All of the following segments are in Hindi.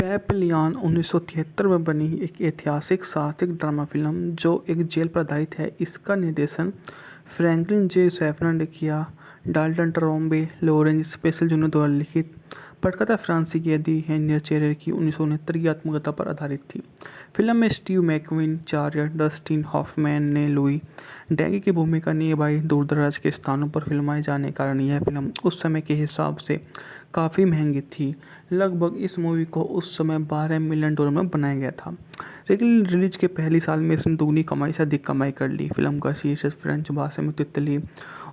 पैपलियन 1973 में बनी एक ऐतिहासिक साहसिक ड्रामा फिल्म जो एक जेल पर आधारित है। इसका निर्देशन फ्रैंकलिन जे. सैफरन ने किया। Dalton Trombay, Lawrence special junior द्वारा लिखित। पटकथा फ्रांसीसी एडी हेनियर चेरेर की 1969 की आत्मकथा पर आधारित थी। फिल्म में स्टीव मैकक्वीन, चार्ल्स डस्टिन हॉफमैन ने लुई डैगी की भूमिका निभाई। दूर-दराज के स्थानों पर फिल्माए जाने के कारण यह फिल्म उस समय के हिसाब से काफ़ी महंगी थी। लगभग इस मूवी को उस समय $12 मिलियन में बनाया गया था, लेकिन रिलीज के पहले साल में इसने दुगनी कमाई से अधिक कमाई कर ली। फिल्म का शीर्षक फ्रेंच भाषा में तितली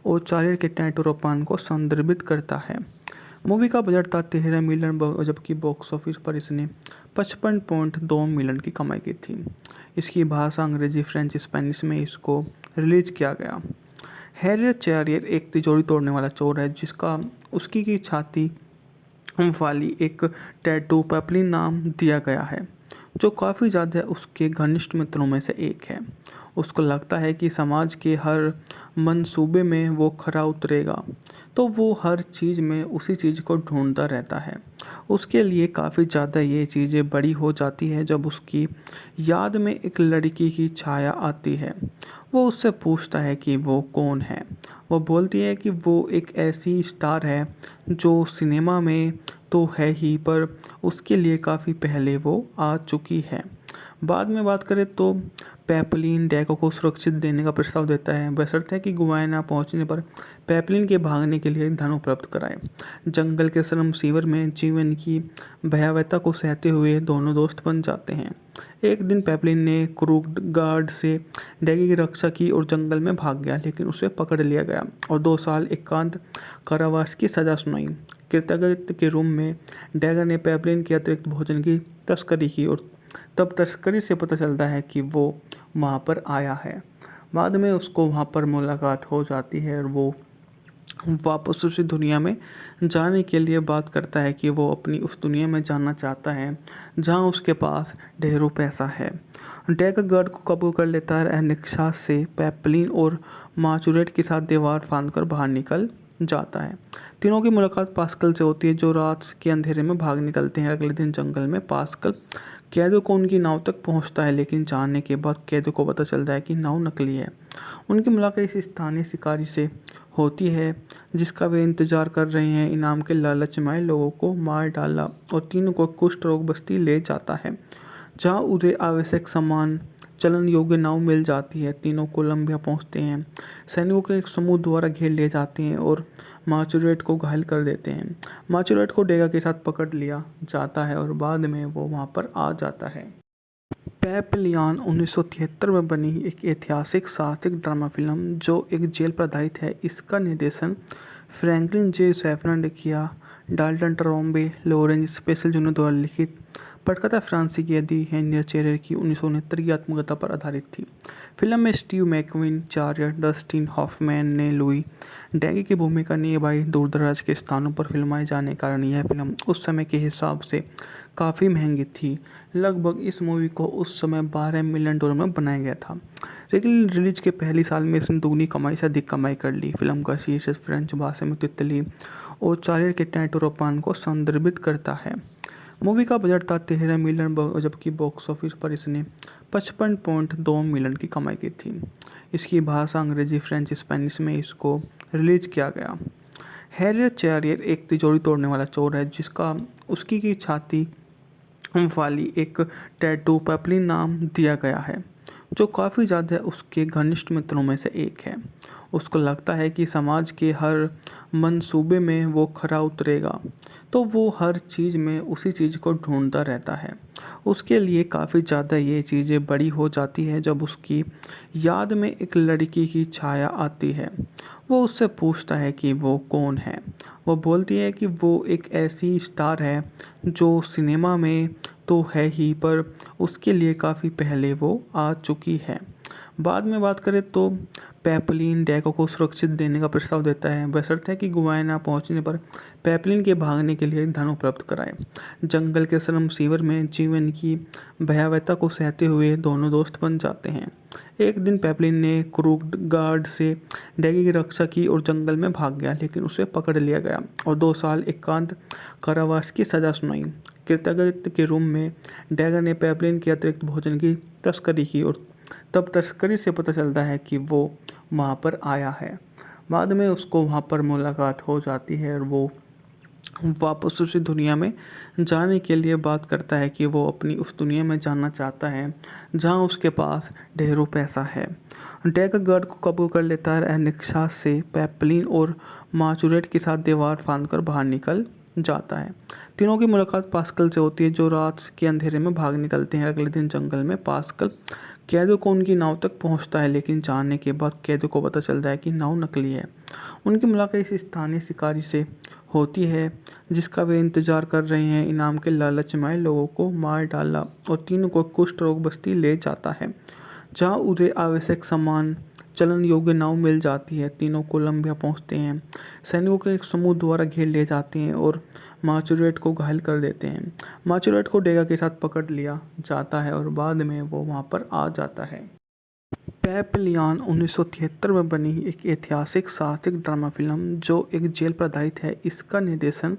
और चार्ल्स के टैटूरोपान को संदर्भित करता है। मूवी का बजट था $13 मिलियन, जबकि बॉक्स ऑफिस पर इसने 55.2 मिलियन की कमाई की थी। इसकी भाषा अंग्रेजी, फ्रेंच, स्पेनिश में इसको रिलीज किया गया। हैरियट चेरियर एक तिजोरी तोड़ने वाला चोर है जिसका उसकी की छाती वाली एक टैटू पैपलिन नाम दिया गया है, जो काफ़ी ज़्यादा उसके घनिष्ठ मित्रों में से एक है। उसको लगता है कि समाज के हर मंसूबे में वो खरा उतरेगा, तो वो हर चीज़ में उसी चीज़ को ढूंढता रहता है। उसके लिए काफ़ी ज़्यादा ये चीज़ें बड़ी हो जाती है जब उसकी याद में एक लड़की की छाया आती है। वो उससे पूछता है कि वो कौन है। वो बोलती है कि वो एक ऐसी स्टार है जो सिनेमा में तो है ही, पर उसके लिए काफ़ी पहले वो आ चुकी है। बाद में बात करें तो पैपलिन डैगो को सुरक्षित देने का प्रस्ताव देता है, बशर्ते कि गुयाना पहुंचने पर पैपलिन के भागने के लिए धन उपलब्ध कराए। जंगल के श्रम शिविर में जीवन की भयावहता को सहते हुए दोनों दोस्त बन जाते हैं। एक दिन पैपलिन ने क्रूड गार्ड से डैगी की रक्षा की और जंगल में भाग गया, लेकिन उसे पकड़ लिया गया और 2 साल एकांत कारावास की सज़ा सुनाई। कृतज्ञता के रूप में डैगर ने पैपलिन के अतिरिक्त भोजन की तस्करी की और तब तस्करी से पता चलता है कि वो वहाँ पर आया है। बाद में उसको वहाँ पर मुलाकात हो जाती है और वो वापस उसी दुनिया में जाने के लिए बात करता है कि वो अपनी उस दुनिया में जाना चाहता है जहाँ उसके पास ढेरों पैसा है। डैगर गार्ड को कब्जा कर लेता है। अनिक्षा से पैपलिन और माचुरेट के साथ दीवार फांदकर बाहर निकल जाता है। तीनों की मुलाकात पास्कल से होती है, जो रात के अंधेरे में भाग निकलते हैं। अगले दिन जंगल में पास्कल कैदो को उनकी नाव तक पहुंचता है, लेकिन जानने के बाद कैदो को पता चलता है कि नाव नकली है। उनकी मुलाकात इस स्थानीय शिकारी से होती है जिसका वे इंतजार कर रहे हैं। इनाम के लालच में लोगों को मार डाला और तीनों को कुष्ठ रोग बस्ती ले जाता है, जहाँ उन्हें आवश्यक सामान चलन योग्य नाव मिल जाती है। तीनों कोलंबिया पहुंचते हैं। सैनिकों के एक समूह द्वारा घेर लिए जाते हैं और माचुरेट को घायल कर देते हैं। माचुरेट को डेगा के साथ पकड़ लिया जाता है और बाद में वो वहां पर आ जाता है। पैपलियन 1973 में बनी एक ऐतिहासिक साहसिक ड्रामा फिल्म जो एक जेल पर आधारित है। इसका निर्देशन फ्रैंकलिन जे. सैफरन ने किया। Dalton Trombay, Lawrence special junior द्वारा लिखित। पटकथा फ्रांसीसी एडी हेनियर चेरेर की 1969 की आत्मकथा पर आधारित थी। फिल्म में स्टीव मैकक्वीन, चार्ल्स डस्टिन हॉफमैन ने लुई डैगी की भूमिका निभाई। दूर-दराज के स्थानों पर फिल्माए जाने के कारण यह फिल्म उस समय के हिसाब से काफ़ी महंगी थी। लगभग इस मूवी को उस समय $12 मिलियन में बनाया गया था, लेकिन रिलीज के पहले साल में इसने दुगनी कमाई से अधिक कमाई कर ली। फिल्म का शीर्षक फ्रेंच भाषा में तितली और चार्ल्स के टैटूरोपान को संदर्भित करता है। मूवी का बजट था $13 मिलियन, जबकि बॉक्स ऑफिस पर इसने 55.2 मिलियन की कमाई की थी। इसकी भाषा अंग्रेजी, फ्रेंच, स्पेनिश में इसको रिलीज किया गया। हैरियट चेरियर एक तिजोरी तोड़ने वाला चोर है जिसका उसकी की छाती वाली एक टैटू पैपलिन नाम दिया गया है, जो काफ़ी ज़्यादा उसके घनिष्ठ मित्रों में से एक है। उसको लगता है कि समाज के हर मंसूबे में वो खरा उतरेगा, तो वो हर चीज़ में उसी चीज़ को ढूंढता रहता है। उसके लिए काफ़ी ज़्यादा ये चीज़ें बड़ी हो जाती है जब उसकी याद में एक लड़की की छाया आती है। वो उससे पूछता है कि वो कौन है। वो बोलती है कि वो एक ऐसी स्टार है जो सिनेमा में तो है ही, पर उसके लिए काफ़ी पहले वो आ चुकी है। बाद में बात करें तो पैपलिन डैगो को सुरक्षित देने का प्रस्ताव देता है, बशर्ते कि गुयाना पहुंचने पर पैपलिन के भागने के लिए धन उपलब्ध कराए। जंगल के श्रम शिविर में जीवन की भयावहता को सहते हुए दोनों दोस्त बन जाते हैं। एक दिन पेपलिन ने क्रूगार्ड से डैगी की रक्षा की और जंगल में भाग गया, लेकिन उसे पकड़ लिया गया और 2 साल एकांत कारावास की सज़ा सुनाई। कृतज्ञता के रूप में डैगर ने पेपलिन के अतिरिक्त भोजन की तस्करी की और तब तस्करी से पता चलता है कि वो वहाँ पर आया है। बाद में उसको वहाँ पर मुलाकात हो जाती है और वो वापस उसी दुनिया में जाने के लिए बात करता है कि वो अपनी उस दुनिया में जाना चाहता है जहाँ उसके पास ढेरों पैसा है। डैगर गार्ड को काबू कर लेता है। निक्सा से पेपलिन और माचुरेट के साथ दीवार फांदकर बाहर निकल जाता है। तीनों की मुलाकात पास्कल से होती है, जो रात के अंधेरे में भाग निकलते हैं। अगले दिन जंगल में पास्कल कैदों को उनकी नाव तक पहुंचता है, लेकिन जानने के बाद कैदों को पता चलता है कि नाव नकली है। उनकी मुलाकात इस स्थानीय शिकारी से होती है जिसका वे इंतजार कर रहे हैं। इनाम के लालच में लोगों को मार डाला और तीनों को कुष्ठ रोग बस्ती ले जाता है, जहाँ उन्हें आवश्यक सामान चलन योग्य नाव मिल जाती है। तीनों कोलंबिया पहुंचते हैं। सैनिकों के एक समूह द्वारा घेर ले जाते हैं और माचुरेट को घायल कर देते हैं। माचुरेट को डेगा के साथ पकड़ लिया जाता है और बाद में वो वहाँ पर आ जाता है। पेपलियान 1973 में बनी एक ऐतिहासिक साहसिक ड्रामा फिल्म जो एक जेल पर आधारित है। इसका निर्देशन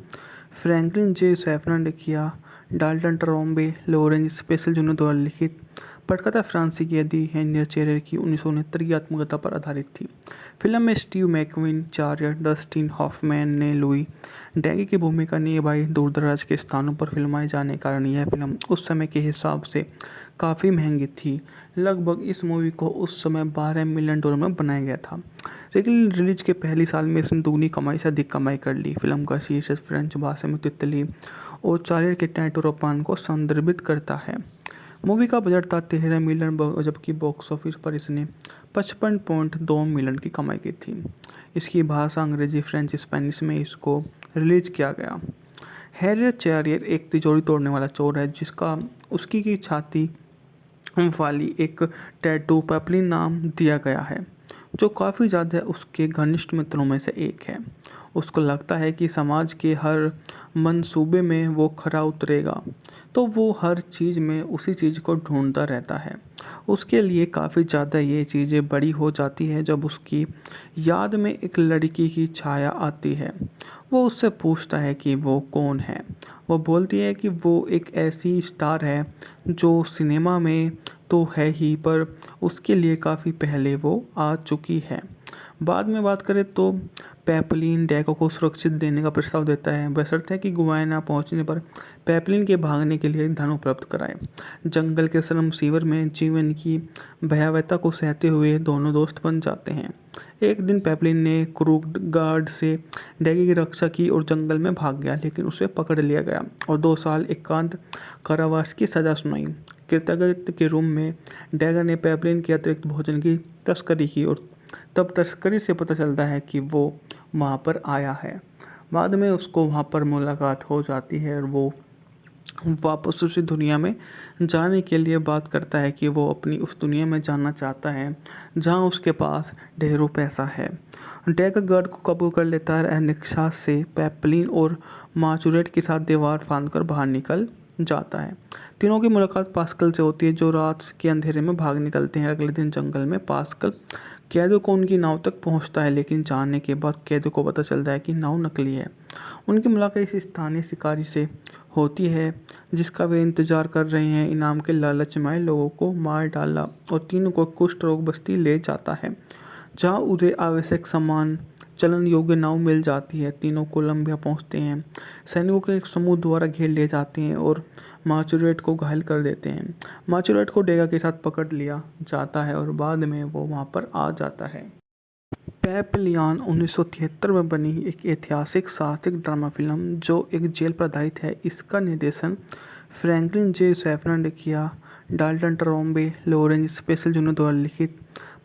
फ्रैंकलिन जे सैफरन ने किया। Dalton Trombay, Lawrence special junior द्वारा लिखित। पटकथा फ्रांसीसी कैदी हेनरियट चेरेर की 1969 की आत्मकथा पर आधारित थी। फिल्म में स्टीव मैकक्विन, चार्ल्स डस्टिन हॉफमैन ने लुई डैगी की भूमिका निभाई। दूरदराज के स्थानों पर फिल्माए जाने के कारण यह फिल्म उस समय के हिसाब से काफ़ी महंगी थी। लगभग इस मूवी को उस समय $12 मिलियन में बनाया गया था, लेकिन रिलीज के पहली साल में इसने दुगनी कमाई से अधिक कमाई कर ली। फिल्म का शीर्षक फ्रेंच भाषा में तितली और चार्ल्स के टैटोरोपान को संदर्भित करता है। मूवी का बजट था $13 मिलियन, जबकि बॉक्स ऑफिस पर इसने 55.2 मिलियन की कमाई की थी। इसकी भाषा अंग्रेजी, फ्रेंच, स्पेनिश में इसको रिलीज किया गया। हेनरियट चेरेर एक तिजोरी तोड़ने वाला चोर है जिसका उसकी की छाती वाली एक टैटू पेपलिन नाम दिया गया है, जो काफ़ी ज़्यादा उसके घनिष्ठ मित्रों में से एक है। उसको लगता है कि समाज के हर मंसूबे में वो खरा उतरेगा, तो वो हर चीज़ में उसी चीज़ को ढूंढता रहता है। उसके लिए काफ़ी ज़्यादा ये चीज़ें बड़ी हो जाती है जब उसकी याद में एक लड़की की छाया आती है। वो उससे पूछता है कि वो कौन है। वो बोलती है कि वो एक ऐसी स्टार है जो सिनेमा में तो है ही, पर उसके लिए काफ़ी पहले वो आ चुकी है। बाद में बात करें तो पेपलिन डैगो को सुरक्षित देने का प्रस्ताव देता है, बशर्ते कि गुयाना पहुंचने पर पेपलिन के भागने के लिए धन उपलब्ध कराए। जंगल के श्रम शिविर में जीवन की भयावहता को सहते हुए दोनों दोस्त बन जाते हैं। एक दिन पेपलिन ने क्रूगार्ड से डैगी की रक्षा की और जंगल में भाग गया, लेकिन उसे पकड़ लिया गया और 2 साल एकांत कारावास की सज़ा सुनाई। कृतज्ञता के रूप में डैगर ने पेपलिन के अतिरिक्त भोजन की तस्करी की और तब तस्करी से पता चलता है कि वो वहाँ पर आया है। बाद में उसको वहाँ पर मुलाकात हो जाती है और वो वापस उसी दुनिया में जाने के लिए बात करता है कि वो अपनी उस दुनिया में जाना चाहता है जहाँ उसके पास ढेरों पैसा है। डैगर गार्ड को काबू कर लेता है। निक्सा से पेपलिन और माचुरेट के साथ दीवार फांदकर बाहर निकल जाता है। तीनों की मुलाकात पास्कल से होती है, जो रात के अंधेरे में भाग निकलते हैं। अगले दिन जंगल में पास्कल कैदों को उनकी नाव तक पहुंचता है, लेकिन जानने के बाद कैदों को पता चलता है कि नाव नकली है। उनकी मुलाकात इस स्थानीय शिकारी से होती है जिसका वे इंतजार कर रहे हैं। इनाम के लालच में लोगों को मार डाला और तीनों को कुष्ठ रोग बस्ती ले जाता है, जहाँ उन्हें आवश्यक सामान चलन योग्य नाव मिल जाती है। तीनों कोलंबिया पहुंचते हैं। सैनिकों के एक समूह द्वारा घेर ले जाते हैं और माचुरेट को घायल कर देते हैं। माचुरेट को डेगा के साथ पकड़ लिया जाता है और बाद में वो वहाँ पर आ जाता है। पेपलियान 1973 में बनी एक ऐतिहासिक साहसिक ड्रामा फिल्म जो एक जेल पर आधारित है। इसका निर्देशन फ्रैंकलिन जे सैफरन ने किया। Dalton Trombay, Lawrence special junior द्वारा लिखित।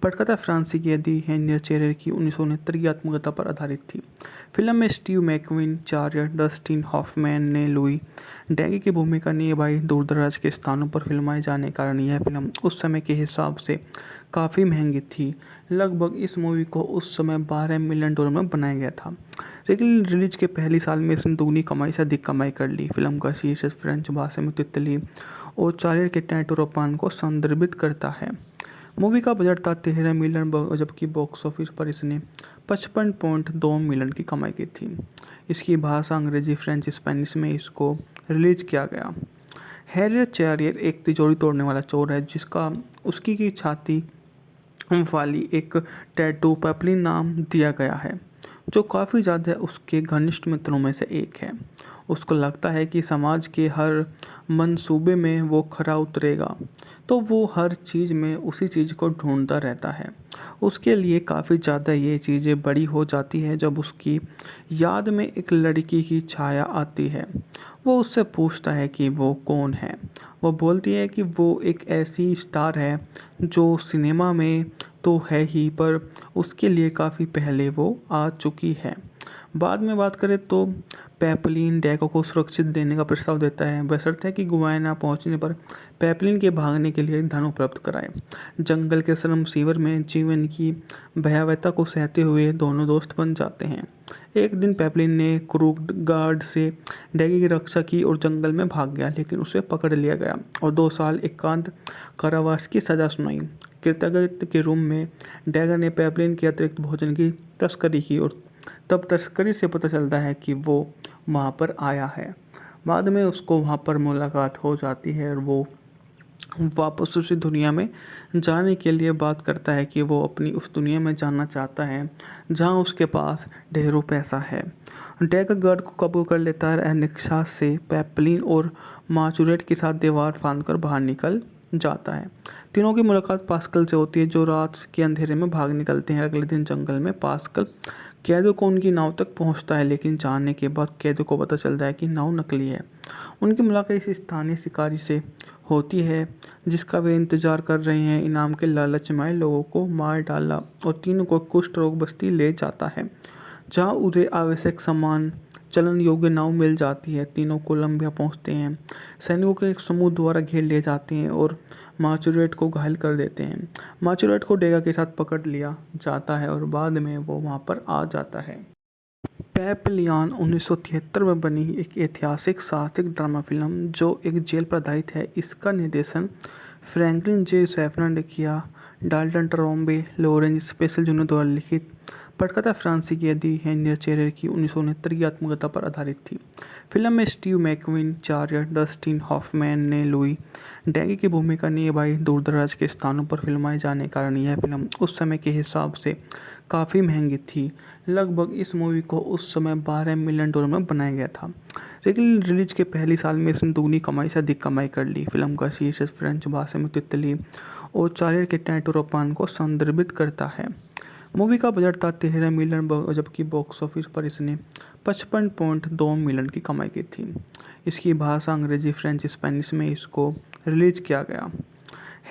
पटकथा फ्रांसीसी कैदी हेनरियट चेरेर की 1969 की आत्मकथा पर आधारित थी। फिल्म में स्टीव मैकक्विन, चार्ल्स डस्टिन हॉफमैन ने लुई डैगी की भूमिका निभाई। दूरदराज के स्थानों पर फिल्माए जाने के कारण यह फिल्म उस समय के हिसाब से काफ़ी महंगी थी। लगभग इस मूवी को उस समय $12 मिलियन में बनाया गया था, लेकिन रिलीज के पहली साल में इसने दुगनी कमाई से अधिक कमाई कर ली। फिल्म का शीर्षक फ्रेंच भाषा में तितली और चार्ल्स के टैटोरोपान को संदर्भित करता है। मूवी का बजट था 13 मिलियन, जबकि बॉक्स ऑफिस पर इसने 55.2 मिलियन की कमाई की थी। इसकी भाषा अंग्रेजी, फ्रेंच, स्पेनिश में इसको रिलीज किया गया। हैरियट चैरियर एक तिजोरी तोड़ने वाला चोर है जिसका उसकी की छाती वाली एक टैटू पेपलिन नाम दिया गया है, जो काफ़ी ज़्यादा उसके घनिष्ठ मित्रों में से एक है। उसको लगता है कि समाज के हर मंसूबे में वो खरा उतरेगा, तो वो हर चीज़ में उसी चीज़ को ढूंढता रहता है। उसके लिए काफ़ी ज़्यादा ये चीज़ें बड़ी हो जाती है जब उसकी याद में एक लड़की की छाया आती है। वो उससे पूछता है कि वो कौन है। वो बोलती है कि वो एक ऐसी स्टार है जो सिनेमा में तो है ही, पर उसके लिए काफ़ी पहले वो आ चुकी है। बाद में बात करें तो पेपलिन डैको को सुरक्षित देने का प्रस्ताव देता है, बशर्ते कि गुयाना पहुंचने पर पेपलिन के भागने के लिए धन उपलब्ध कराए। जंगल के श्रम सीवर में जीवन की भयावहता को सहते हुए दोनों दोस्त बन जाते हैं। एक दिन पेपलिन ने क्रूड गार्ड से डैगी की रक्षा की और जंगल में भाग गया, लेकिन उसे पकड़ लिया गया और 2 साल एकांत कारावास की सजा सुनाई। कृतज्ञता के रूप में डैगर ने पेपलिन के अतिरिक्त भोजन की तस्करी की और तब तस्करी से पता चलता है कि वो वहाँ पर आया है। बाद में उसको वहाँ पर मुलाकात हो जाती है और वो वापस उसी दुनिया में जाने के लिए बात करता है कि वो अपनी उस दुनिया में जाना चाहता है जहाँ उसके पास ढेरों पैसा है। डैगर गार्ड को काबू कर लेता है। निक्सा से पेपलिन और माचुरेट के साथ दीवार फांदकर बाहर निकल जाता है। तीनों की मुलाकात पास्कल से होती है जो रात के अंधेरे में भाग निकलते हैं। अगले दिन जंगल में पास्कल कैदो को उनकी नाव तक पहुंचता है, लेकिन जानने के बाद कैदो को पता चलता है कि नाव नकली है। उनकी मुलाकात इस स्थानीय शिकारी से होती है जिसका वे इंतजार कर रहे हैं। इनाम के लालच में लोगों को मार डाला और तीनों को कुष्ठ रोग बस्ती ले जाता है, जहाँ उन्हें आवश्यक सामान चलन योग्य नाव मिल जाती है। तीनों कोलंबिया पहुंचते हैं। सैनिकों के एक समूह द्वारा घेर लिए जाते हैं और माचुरेट को घायल कर देते हैं। माचुरेट को डेगा के साथ पकड़ लिया जाता है और बाद में वो वहां पर आ जाता है। पेपलियान 1973 में बनी एक ऐतिहासिक साहसिक ड्रामा फिल्म जो एक जेल पर आधारित है। इसका निर्देशन फ्रैंकलिन जे सैफरन ने किया। Dalton Trombay, Lawrence special junior द्वारा लिखित। पटकथा फ्रांसीसी यदि हैरियट चैरियर की 1969 की आत्मकथा पर आधारित थी। फिल्म में स्टीव मैकक्विन, चार्यर, डस्टिन हॉफमैन ने लुई डैगी की भूमिका निभाई। दूरदराज के स्थानों पर फिल्माए जाने के कारण यह फिल्म उस समय के हिसाब से काफ़ी महंगी थी। लगभग इस मूवी को उस समय $12 मिलियन में बनाया गया था, लेकिन रिलीज के पहले साल में इसने दुगनी कमाई से अधिक कमाई कर ली। फिल्म का शीर्षक फ्रेंच भाषा में तितली और चार्यर के टैटू रोपान को संदर्भित करता है। मूवी का बजट था 13 मिलियन, जबकि बॉक्स ऑफिस पर इसने 55.2 मिलियन की कमाई की थी। इसकी भाषा अंग्रेजी, फ्रेंच, स्पेनिश में इसको रिलीज किया गया।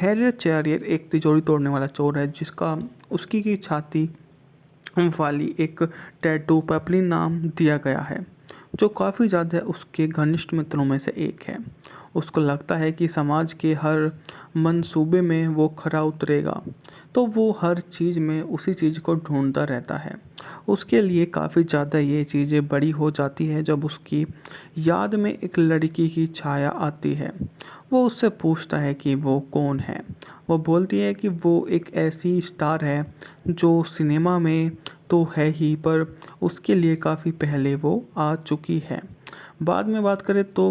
हैरियट चैरियर एक तिजोरी तोड़ने वाला चोर है जिसका उसकी की छाती वाली एक टैटू पेपलिन नाम दिया गया है, जो काफ़ी ज़्यादा उसके घनिष्ठ मित्रों में से एक है। उसको लगता है कि समाज के हर मंसूबे में वो खरा उतरेगा, तो वो हर चीज़ में उसी चीज़ को ढूंढता रहता है। उसके लिए काफ़ी ज़्यादा ये चीज़ें बड़ी हो जाती है जब उसकी याद में एक लड़की की छाया आती है। वो उससे पूछता है कि वो कौन है। वो बोलती है कि वो एक ऐसी स्टार है जो सिनेमा में तो है ही, पर उसके लिए काफ़ी पहले वो आ चुकी है। बाद में बात करें तो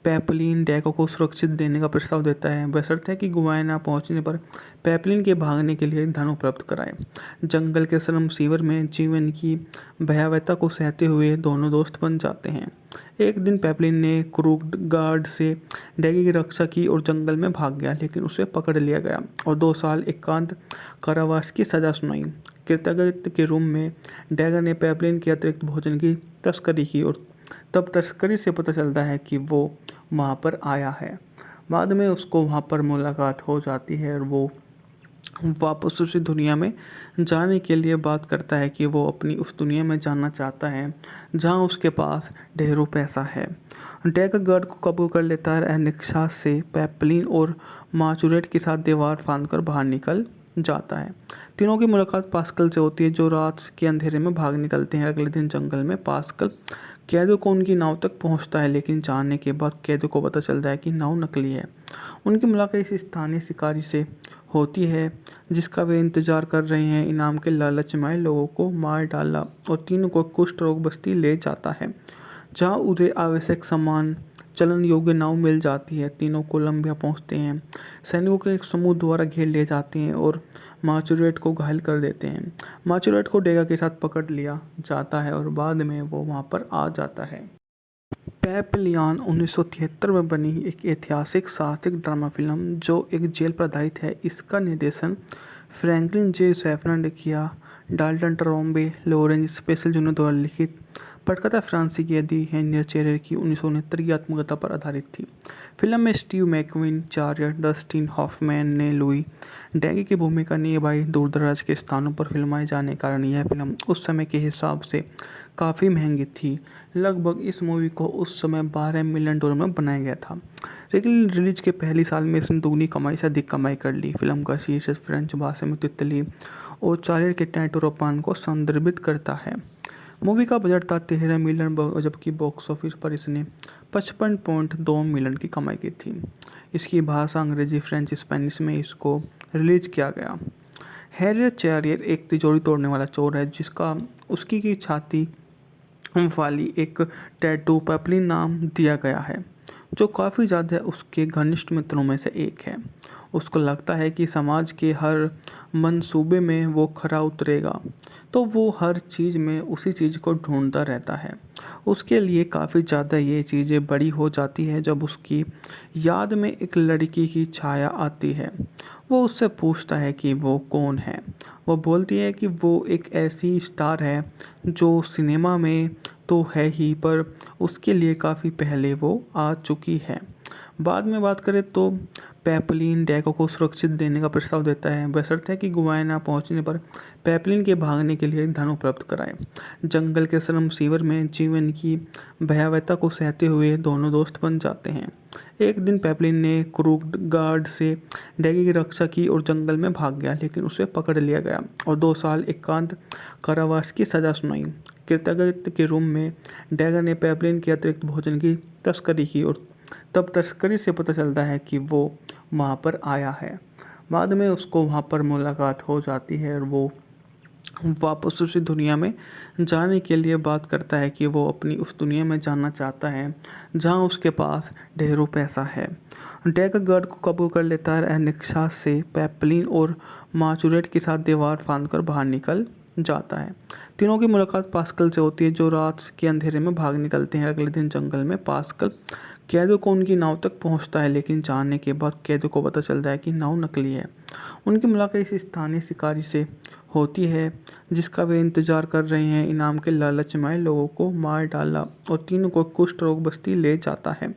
पेपलिन डैको को सुरक्षित देने का प्रस्ताव देता है, बशर्ते कि गुयाना पहुंचने पर पेपलिन के भागने के लिए धन उपलब्ध कराए। जंगल के श्रम सीवर में जीवन की भयावहता को सहते हुए दोनों दोस्त बन जाते हैं। एक दिन पेपलिन ने क्रूड गार्ड से डैगी की रक्षा की और जंगल में भाग गया, लेकिन उसे पकड़ लिया गया और 2 साल एकांत कारावास की सजा सुनाई। कृतज्ञता के रूप में डैगर ने पेपलिन के अतिरिक्त भोजन की तस्करी की और तब तस्करी से पता चलता है कि वो वहाँ पर आया है। बाद में उसको वहाँ पर मुलाकात हो जाती है और वो वापस उसी दुनिया में जाने के लिए बात करता है कि वो अपनी उस दुनिया में जाना चाहता है जहाँ उसके पास ढेरों पैसा है। डैगर गार्ड को काबू कर लेता है। निक्सा से पेपलिन और माचुरेट के साथ दीवार फांदकर बाहर निकल जाता है। तीनों की मुलाकात पास्कल से होती है जो रात के अंधेरे में भाग निकलते हैं। अगले दिन जंगल में पास्कल कैदों को उनकी नाव तक पहुंचता है, लेकिन जानने के बाद कैदों को पता चलता है कि नाव नकली है। उनकी मुलाकात इस स्थानीय शिकारी से होती है जिसका वे इंतजार कर रहे हैं। इनाम के लालच में लोगों को मार डाला और तीनों को कुष्ठ रोग बस्ती ले जाता है, जहां उन्हें आवश्यक सामान चलन योग्य नाव मिल जाती है। तीनों कोलंबिया पहुंचते हैं। सैनिकों के एक समूह द्वारा घेर लिए जाते हैं और मार्चुरेट को घायल कर देते हैं। मार्चुरेट को डेगा के साथ पकड़ लिया जाता है और बाद में वो वहां पर आ जाता है। पेपलियान 1973 में बनी एक ऐतिहासिक साहसिक ड्रामा फिल्म जो एक जेल पर आधारित है। इसका निर्देशन फ्रैंकलिन जे सैफरन ने किया। Dalton Trombay, Lawrence special junior द्वारा लिखित। पटकथा फ्रांसीसी कैदी हेनरी चेरर की 1969 की आत्मकथा पर आधारित थी। फिल्म में स्टीव मैकक्वीन, चार्ल्स डस्टिन हॉफमैन ने लुई डैगी की भूमिका निभाई। दूरदराज के स्थानों पर फिल्माए जाने के कारण यह फिल्म उस समय के हिसाब से काफ़ी महंगी थी। लगभग इस मूवी को उस समय $12 मिलियन में बनाया गया था, लेकिन रिलीज के पहले साल में इसने दोगुनी कमाई से अधिक कमाई कर ली। फिल्म का शीर्षक फ्रेंच भाषा में तितली और चार्ल्स के टैटूरोपान को संदर्भित करता है। मूवी का बजट था $13 मिलियन, जबकि बॉक्स ऑफिस पर इसने 55.2 मिलियन की कमाई की थी। इसकी भाषा अंग्रेजी, फ्रेंच, स्पेनिश में इसको रिलीज किया गया। हैरियट चेरियर एक तिजोरी तोड़ने वाला चोर है जिसका उसकी की छाती वाली एक टैटू पेपलिन नाम दिया गया है, जो काफ़ी ज़्यादा उसके घनिष्ठ मित्रों में से एक है। उसको लगता है कि समाज के हर मंसूबे में वो खरा उतरेगा, तो वो हर चीज़ में उसी चीज़ को ढूंढता रहता है। उसके लिए काफ़ी ज़्यादा ये चीज़ें बड़ी हो जाती है जब उसकी याद में एक लड़की की छाया आती है। वो उससे पूछता है कि वो कौन है। वो बोलती है कि वो एक ऐसी स्टार है जो सिनेमा में तो है ही, पर उसके लिए काफ़ी पहले वो आ चुकी है। बाद में बात करें तो पेपलिन डैगो को सुरक्षित देने का प्रस्ताव देता है, बशर्ते कि गुआना पहुंचने पर पेपलिन के भागने के लिए धन उपलब्ध कराए। जंगल के श्रम शिविर में जीवन की भयावहता को सहते हुए दोनों दोस्त बन जाते हैं। एक दिन पेपलिन ने क्रू गार्ड से डैगी की रक्षा की और जंगल में भाग गया, लेकिन उसे पकड़ लिया गया और 2 साल एकांत कारावास की सज़ा सुनाई। कृतज्ञता के रूम में डैगर ने पेपलिन के अतिरिक्त भोजन की तस्करी की और तब तस्करी से पता चलता है कि वो वहाँ पर आया है। बाद में उसको वहाँ पर मुलाकात हो जाती है और वो वापस उसी दुनिया में जाने के लिए बात करता है कि वो अपनी उस दुनिया में जाना चाहता है जहाँ उसके पास ढेरों पैसा है। डैगर गार्ड को काबू कर लेता है। निक्सा से पेपलिन और माचुरेट के साथ दीवार फांदकर बाहर निकल जाता है। तीनों की मुलाकात पास्कल से होती है, जो रात के अंधेरे में भाग निकलते हैं। अगले दिन जंगल में पास्कल कैदों को उनकी नाव तक पहुंचता है, लेकिन जानने के बाद कैदों को पता चलता है कि नाव नकली है। उनकी मुलाकात इस स्थानीय शिकारी से होती है जिसका वे इंतजार कर रहे हैं। इनाम के लालच में लोगों को मार डाला और तीनों को कुष्ठ रोग बस्ती ले जाता है,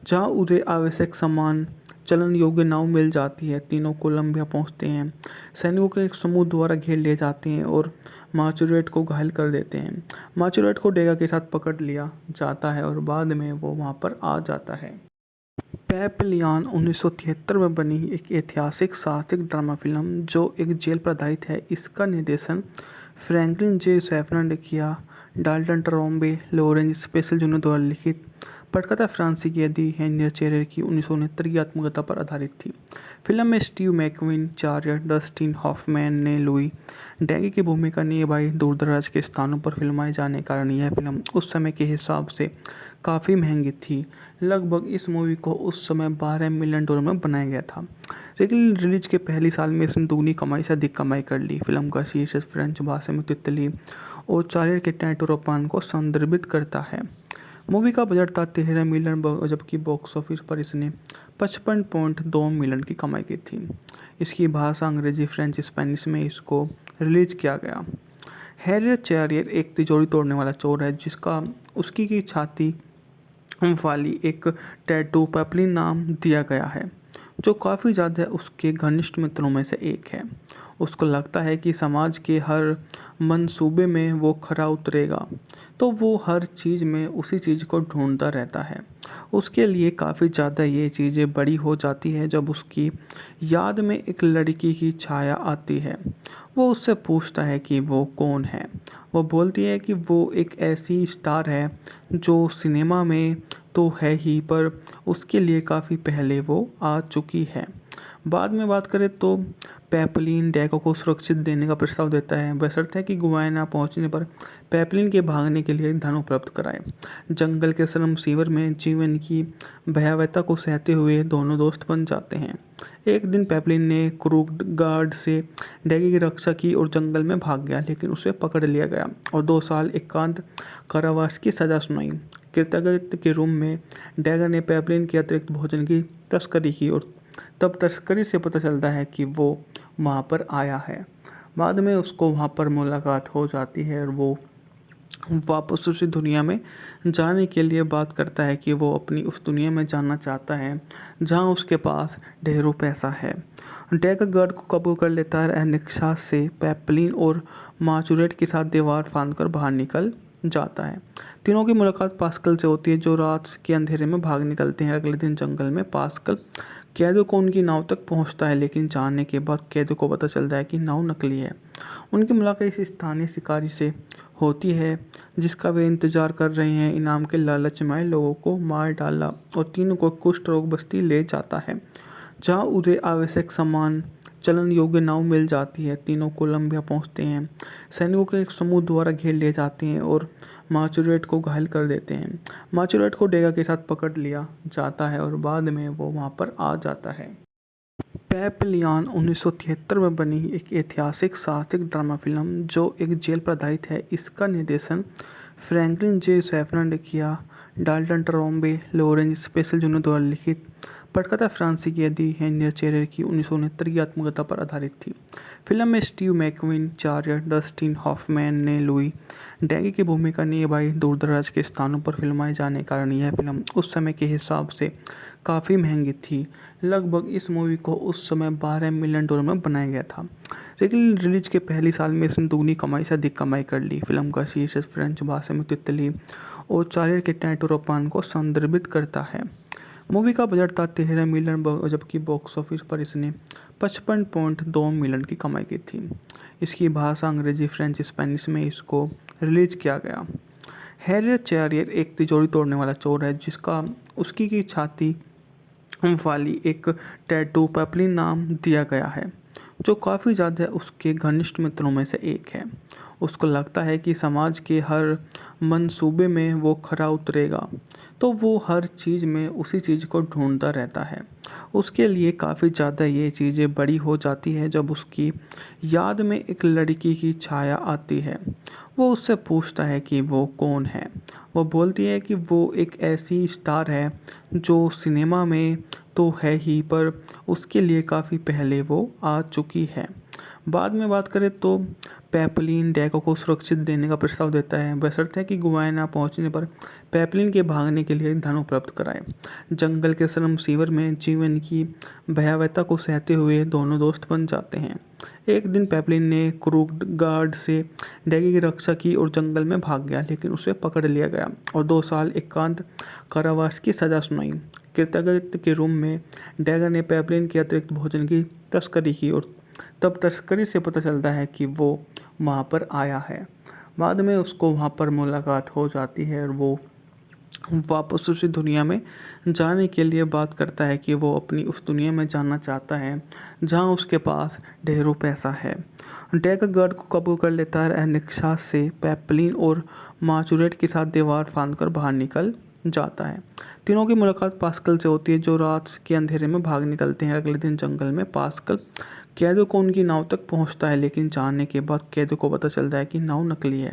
जहां उन्हें आवश्यक सामान चलन योग्य नाव मिल जाती है। तीनों कोलंबिया पहुंचते हैं। सैनिकों के एक समूह द्वारा घेर लिए जाते हैं और मार्चुरेट को घायल कर देते हैं। मार्चुरेट को डेगा के साथ पकड़ लिया जाता है और बाद में वो वहां पर आ जाता है। पेपलियान 1973 में बनी एक ऐतिहासिक साहसिक ड्रामा फिल्म जो एक जेल पर आधारित है। इसका निर्देशन फ्रैंकलिन जे सैफरन ने किया। Dalton Trombay, Lawrence special junior द्वारा लिखित। पटकथा फ्रांसीसी कैदी हेनरी चेरर की 1969 की आत्मकथा पर आधारित थी। फिल्म में स्टीव मैकक्वीन, चार्ल्स डस्टिन हॉफमैन ने लुई डैगी की भूमिका निभाई। दूरदराज के स्थानों पर फिल्माए जाने के कारण यह फिल्म उस समय के हिसाब से काफ़ी महंगी थी। लगभग इस मूवी को उस समय $12 मिलियन में बनाया गया था, लेकिन रिलीज के पहले साल में इसने दोगुनी कमाई से अधिक कमाई कर ली। फिल्म का शीर्षक फ्रेंच भाषा में तितली और चार्ल्स के टैटूरोपान को संदर्भित करता है। मूवी का बजट था $13 मिलियन, जबकि बॉक्स ऑफिस पर इसने 55.2 मिलियन की कमाई की थी। इसकी भाषा अंग्रेजी, फ्रेंच, स्पेनिश में इसको रिलीज किया गया। हैरियट चेरियर एक तिजोरी तोड़ने वाला चोर है जिसका उसकी की छाती वाली एक टैटू पेपलिन नाम दिया गया है, जो काफ़ी ज़्यादा उसके घनिष्ठ मित्रों में से एक है। उसको लगता है कि समाज के हर मंसूबे में वो खरा उतरेगा, तो वो हर चीज़ में उसी चीज़ को ढूंढता रहता है। उसके लिए काफ़ी ज़्यादा ये चीज़ें बड़ी हो जाती है जब उसकी याद में एक लड़की की छाया आती है। वो उससे पूछता है कि वो कौन है। वो बोलती है कि वो एक ऐसी स्टार है जो सिनेमा में तो है ही, पर उसके लिए काफ़ी पहले वो आ चुकी है। बाद में बात करें तो पेपलिन डैको को सुरक्षित देने का प्रस्ताव देता है, बशर्ते कि गुयाना पहुंचने पर पेपलिन के भागने के लिए धन उपलब्ध कराए। जंगल के श्रम शिविर में जीवन की भयावहता को सहते हुए दोनों दोस्त बन जाते हैं। एक दिन पेपलिन ने क्रूक गार्ड से डैगी की रक्षा की और जंगल में भाग गया, लेकिन उसे पकड़ लिया गया और 2 साल एकांत कारावास की सज़ा सुनाई। कृतज्ञता के रूम में डैगर ने पेपलिन के अतिरिक्त भोजन की तस्करी की और तब तस्करी से पता चलता है कि वो वहाँ पर आया है। बाद में उसको वहाँ पर मुलाकात हो जाती है और वो वापस उसी दुनिया में जाने के लिए बात करता है कि वो अपनी उस दुनिया में जाना चाहता है जहाँ उसके पास ढेरों पैसा है। डैगर गार्ड को काबू कर लेता है। अनिक्षा से पेपलिन और माचुरेट के साथ दीवार फांदकर बाहर निकल जाता है। तीनों की मुलाकात पास्कल से होती है जो रात के अंधेरे में भाग निकलते हैं। अगले दिन जंगल में पास्कल कैदो को उनकी नाव तक पहुंचता है, लेकिन जानने के बाद कैदो को पता चलता है कि नाव नकली है। उनकी मुलाकात इस स्थानीय शिकारी से होती है जिसका वे इंतजार कर रहे हैं। इनाम के लालच में लोगों को मार डाला और तीनों को कुष्ठ रोग बस्ती ले जाता है, जहाँ उन्हें आवश्यक सामान चलन योग्य नाव मिल जाती है। तीनों कोलंबिया पहुंचते हैं। सैनिकों के एक समूह द्वारा घेर लिए जाते हैं और माचुरेट को घायल कर देते हैं। माचुरेट को डेगा के साथ पकड़ लिया जाता है और बाद में वो वहां पर आ जाता है। पेपलियान 1973 में बनी एक ऐतिहासिक साहसिक ड्रामा फिल्म जो एक जेल पर आधारित है। इसका निर्देशन फ्रैंकलिन जे सैफरन ने किया। Dalton Trombay, Lawrence special junior द्वारा लिखित। पटकथा फ्रांसीसी एडी हेनियर चेरेर की 1969 की आत्मकथा पर आधारित थी। फिल्म में स्टीव मैकक्विन, चार्ल्स डस्टिन हॉफमैन ने लुई डैगी की भूमिका निभाई। दूरदराज के स्थानों पर फिल्माए जाने के कारण यह फिल्म उस समय के हिसाब से काफ़ी महंगी थी। लगभग इस मूवी को उस समय $12 मिलियन में बनाया गया था, लेकिन रिलीज के पहले साल में इसने दुगनी कमाई से अधिक कमाई कर ली। फिल्म का शीर्षक फ्रेंच भाषा में तितली और चार्ल्स के टैटूरोपान को संदर्भित करता है। मूवी का बजट था $13 मिलियन, जबकि बॉक्स ऑफिस पर इसने 55.2 मिलियन की कमाई की थी। इसकी भाषा अंग्रेजी, फ्रेंच, स्पेनिश में इसको रिलीज किया गया। हैरियट चैरियर एक तिजोरी तोड़ने वाला चोर है जिसका उसकी की छाती वाली एक टैटू पेपलिन नाम दिया गया है, जो काफ़ी ज़्यादा उसके घनिष्ठ मित्रों में से एक है। उसको लगता है कि समाज के हर मंसूबे में वो खरा उतरेगा, तो वो हर चीज़ में उसी चीज़ को ढूंढता रहता है। उसके लिए काफ़ी ज़्यादा ये चीज़ें बड़ी हो जाती है जब उसकी याद में एक लड़की की छाया आती है। वो उससे पूछता है कि वो कौन है। वो बोलती है कि वो एक ऐसी स्टार है जो सिनेमा में तो है ही, पर उसके लिए काफ़ी पहले वो आ चुकी है। बाद में बात करें तो पेपलिन डैको को सुरक्षित देने का प्रस्ताव देता है, बशर्ते कि गुयाना पहुंचने पर पेपलिन के भागने के लिए धन उपलब्ध कराए। जंगल के श्रम शिविर में जीवन की भयावहता को सहते हुए दोनों दोस्त बन जाते हैं। एक दिन पेपलिन ने क्रूक गार्ड से डैगी की रक्षा की और जंगल में भाग गया, लेकिन उसे पकड़ लिया गया और 2 साल एकांत कारावास की सज़ा सुनाई। कृतज्ञता के रूम में डैगर ने पेपलिन के अतिरिक्त भोजन की तस्करी की और तब तस्करी से पता चलता है कि वो वहाँ पर आया है। बाद में उसको वहाँ पर मुलाकात हो जाती है और वो वापस उसी दुनिया में जाने के लिए बात करता है कि वो अपनी उस दुनिया में जाना चाहता है जहाँ उसके पास ढेरों पैसा है। डैगर गार्ड को काबू कर लेता है। अनिक्षा से पेपलिन और माचुरेट के साथ दीवार फांदकर बाहर निकल जाता है। तीनों की मुलाकात पास्कल से होती है जो रात के अंधेरे में भाग निकलते हैं। अगले दिन जंगल में पास्कल कैदो को उनकी नाव तक पहुंचता है, लेकिन जानने के बाद कैदो को पता चलता है कि नाव नकली है।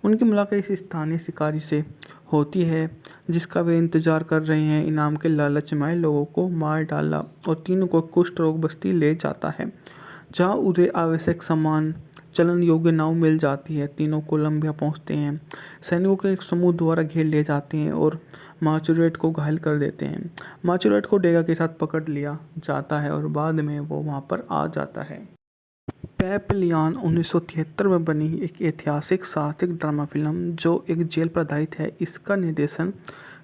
उनकी मुलाकात इस स्थानीय शिकारी से होती है जिसका वे इंतजार कर रहे हैं। इनाम के लालच में लोगों को मार डाला और तीनों को कुष्ठ रोग बस्ती ले जाता है, जहाँ उन्हें आवश्यक सामान चलन योग्य नाव मिल जाती है। तीनों कोलंबिया पहुंचते हैं। सैनिकों के एक समूह द्वारा घेर लिए जाते हैं और माचुरेट को घायल कर देते हैं। माचुरेट को डेगा के साथ पकड़ लिया जाता है और बाद में वो वहां पर आ जाता है। पैपलियन 1973 में बनी एक ऐतिहासिक साहसिक ड्रामा फिल्म जो एक जेल पर आधारित है। इसका निर्देशन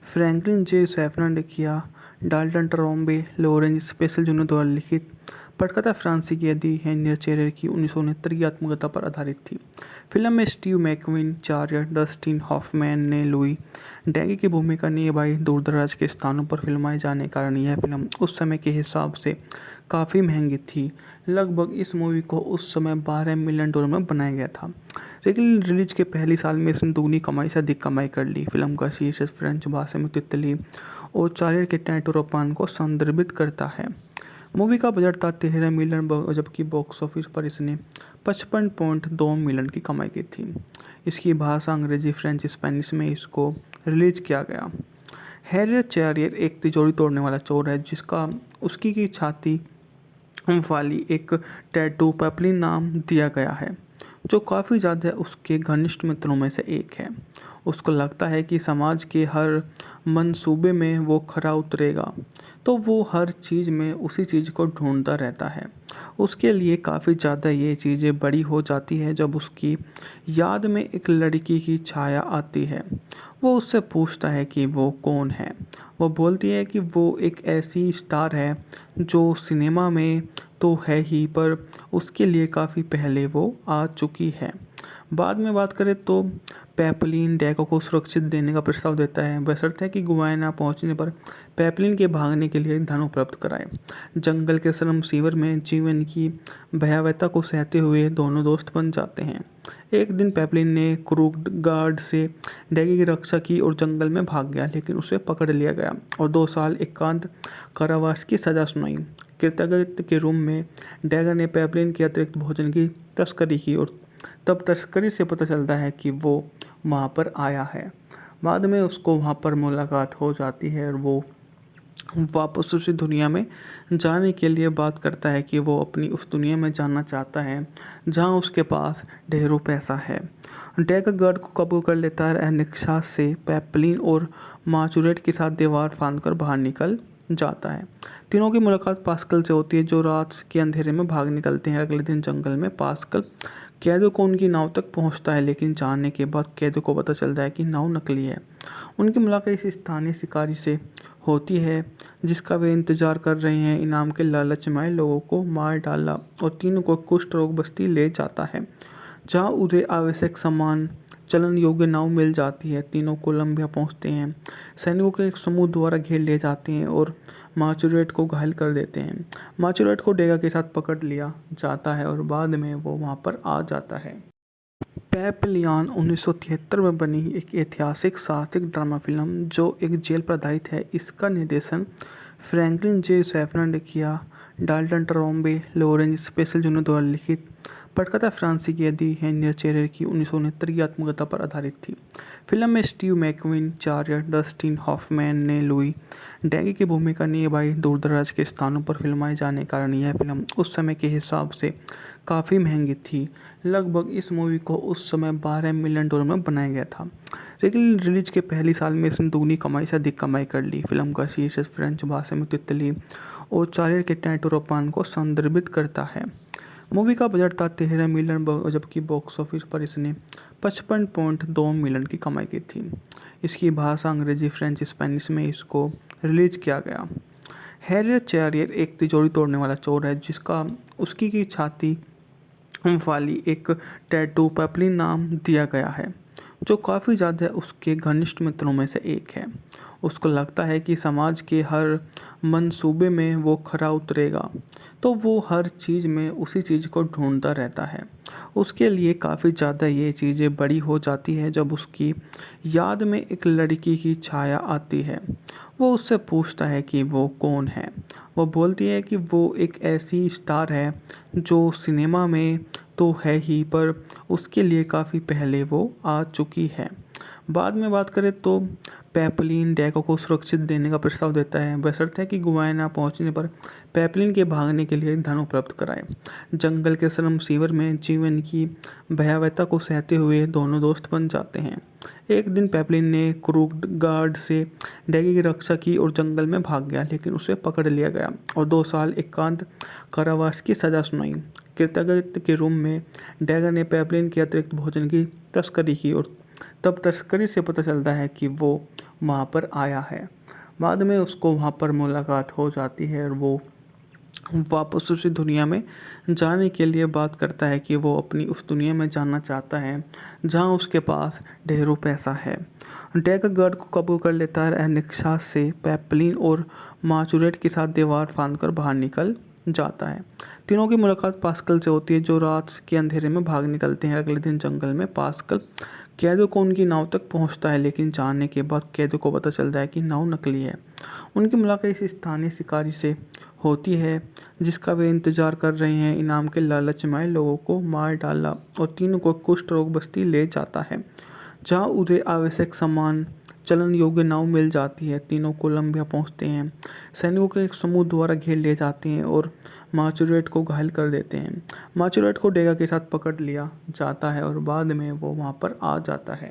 फ्रैंकलिन जे सैफरन ने किया। Dalton Trombe, Lawrence special junior द्वारा लिखित। पटकथा फ्रांसीसी दी हेनियर चेरेर की 1969 की आत्मकथा पर आधारित थी। फिल्म में स्टीव मैकक्विन, चार्ल्स डस्टिन हॉफमैन ने लुई डैगी की भूमिका निभाई। दूरदराज के स्थानों पर फिल्माए जाने के कारण यह फिल्म उस समय के हिसाब से काफ़ी महंगी थी। लगभग इस मूवी को उस समय $12 मिलियन में बनाया गया था, लेकिन रिलीज के पहले साल में इसने दुगनी कमाई से अधिक कमाई कर ली। फिल्म का शीर्षक फ्रेंच भाषा में तितली और चार्ल्स के टैटोरोपान को संदर्भित करता है। मूवी का बजट था $13 मिलियन, जबकि बॉक्स ऑफिस पर इसने 55.2 मिलियन की कमाई की थी। इसकी भाषा अंग्रेजी, फ्रेंच, स्पेनिश में इसको रिलीज किया गया। हैरियट चेरियर एक तिजोरी तोड़ने वाला चोर है जिसका उसकी की छाती वाली एक टैटू पैपलिन नाम दिया गया है, जो काफ़ी ज़्यादा उसके घनिष्ठ मित्रों में से एक है। उसको लगता है कि समाज के हर मंसूबे में वो खरा उतरेगा, तो वो हर चीज़ में उसी चीज़ को ढूंढता रहता है। उसके लिए काफ़ी ज़्यादा ये चीज़ें बड़ी हो जाती है जब उसकी याद में एक लड़की की छाया आती है। वो उससे पूछता है कि वो कौन है। वो बोलती है कि वो एक ऐसी स्टार है जो सिनेमा में तो है ही, पर उसके लिए काफ़ी पहले वो आ चुकी है। बाद में बात करें तो पैपलिन डैगो को सुरक्षित देने का प्रस्ताव देता है, बशर्ते कि गुआना पहुंचने पर पैपलिन के भागने के लिए धन उपलब्ध कराए। जंगल के श्रम शिविर में जीवन की भयावहता को सहते हुए दोनों दोस्त बन जाते हैं। एक दिन पैपलिन ने क्रूक गार्ड से डैगी की रक्षा की और जंगल में भाग गया, लेकिन उसे पकड़ लिया गया और 2 साल एकांत कारावास की सज़ा सुनाई। कृतज्ञता के रूप में डैगर ने पैपलिन के अतिरिक्त भोजन की तस्करी की और तब तस्करी से पता चलता है कि वो वहाँ पर आया है। बाद में उसको वहाँ पर मुलाकात हो जाती है और वो वापस उसी दुनिया में जाने के लिए बात करता है कि वो अपनी उस दुनिया में जाना चाहता है जहाँ उसके पास ढेरों पैसा है। डैगर गार्ड को काबू कर लेता है। अनिच्छा से पैपलिन और माचुरेट के साथ दीवार फांदकर बाहर निकल जाता है। तीनों की मुलाकात पास्कल से होती है, जो रात के अंधेरे में भाग निकलते हैं। अगले दिन जंगल में पास्कल कैदो को उनकी नाव तक पहुंचता है, लेकिन जानने के बाद कैदो को पता चलता है कि नाव नकली है। उनकी मुलाकात इस स्थानीय शिकारी से होती है जिसका वे इंतजार कर रहे हैं। इनाम के लालच में लोगों को मार डाला और तीनों को कुष्ठ रोग बस्ती ले जाता है, जहाँ उन्हें आवश्यक सामान चलन योग्य नाव मिल जाती है। तीनों कोलंबिया पहुंचते हैं। सैनिकों के एक समूह द्वारा घेर ले जाते हैं और माचुरेट को घायल कर देते हैं। माचुरेट को डेगा के साथ पकड़ लिया जाता है और बाद में वो वहां पर आ जाता है। पैपलियन 1973 में बनी एक ऐतिहासिक साहसिक ड्रामा फिल्म जो एक जेल पर आधारित है। इसका निर्देशन फ्रैंकलिन जे सैफरन ने किया। Dalton Trombe, Lawrence special junior द्वारा लिखित। पटकथा फ्रांसीसी दी हेनियर चेरेर की 1969 की आत्मकथा पर आधारित थी। फिल्म में स्टीव मैकक्विन, चार्ल्स डस्टिन हॉफमैन ने लुई डैगी की भूमिका निभाई। दूरदराज के स्थानों पर फिल्माए जाने के कारण यह फिल्म उस समय के हिसाब से काफ़ी महंगी थी। लगभग इस मूवी को उस समय $12 मिलियन में बनाया गया था, लेकिन रिलीज के पहले साल में इसने दुगनी कमाई से अधिक कमाई कर ली। फिल्म का शीर्षक फ्रेंच भाषा में तितली और चार्ल्स के टैटोरोपान को संदर्भित करता है। मूवी का बजट था $13 मिलियन, जबकि बॉक्स ऑफिस पर इसने 55.2 मिलियन की कमाई की थी। इसकी भाषा अंग्रेजी, फ्रेंच, स्पेनिश में इसको रिलीज किया गया। हैरियट चेरियर एक तिजोरी तोड़ने वाला चोर है जिसका उसकी की छाती वाली एक टैटू पैपलिन नाम दिया गया है, जो काफ़ी ज़्यादा उसके घनिष्ठ मित्रों में से एक है। उसको लगता है कि समाज के हर मंसूबे में वो खरा उतरेगा, तो वो हर चीज़ में उसी चीज़ को ढूंढता रहता है। उसके लिए काफ़ी ज़्यादा ये चीज़ें बड़ी हो जाती है जब उसकी याद में एक लड़की की छाया आती है। वो उससे पूछता है कि वो कौन है। वो बोलती है कि वो एक ऐसी स्टार है जो सिनेमा में तो है ही, पर उसके लिए काफ़ी पहले वो आ चुकी है। बाद में बात करें तो पेपलिन डैको को सुरक्षित देने का प्रस्ताव देता है, बशर्ते कि गुआना पहुंचने पर पेपलिन के भागने के लिए धन उपलब्ध कराए। जंगल के श्रम शिविर में जीवन की भयावहता को सहते हुए दोनों दोस्त बन जाते हैं। एक दिन पेपलिन ने क्रूड गार्ड से डैगी की रक्षा की और जंगल में भाग गया, लेकिन उसे पकड़ लिया गया और 2 साल एकांत कारावास की सजा सुनाई। कृतज्ञता के रूप में डैगर ने पेपलिन के अतिरिक्त भोजन की तस्करी की और तब तस्करी से पता चलता है कि वो वहाँ पर आया है। बाद में उसको वहाँ पर मुलाकात हो जाती है और वो वापस उसी दुनिया में जाने के लिए बात करता है कि वो अपनी उस दुनिया में जाना चाहता है जहाँ उसके पास ढेरों पैसा है। डैगर गार्ड को काबू कर लेता है। निक्सा से पेपलिन और माचुरेट के साथ दीवार फांदकर बाहर निकल जाता है। तीनों की मुलाकात पास्कल से होती है, जो रात के अंधेरे में भाग निकलते हैं। अगले दिन जंगल में पास्कल कैदों को उनकी नाव तक पहुंचता है, लेकिन जानने के बाद कैदों को पता चलता है कि नाव नकली है। उनकी मुलाकात इस स्थानीय शिकारी से होती है जिसका वे इंतजार कर रहे हैं। इनाम के लालच में लोगों को मार डाला और तीनों को कुष्ठ रोग बस्ती ले जाता है, जहाँ उन्हें आवश्यक सामान चलन योग्य नाव मिल जाती है। तीनों कोलंबिया पहुंचते हैं। सैनिकों के एक समूह द्वारा घेर ले जाते हैं और माचुरेट को घायल कर देते हैं। माचुरेट को डेगा के साथ पकड़ लिया जाता है और बाद में वो वहां पर आ जाता है।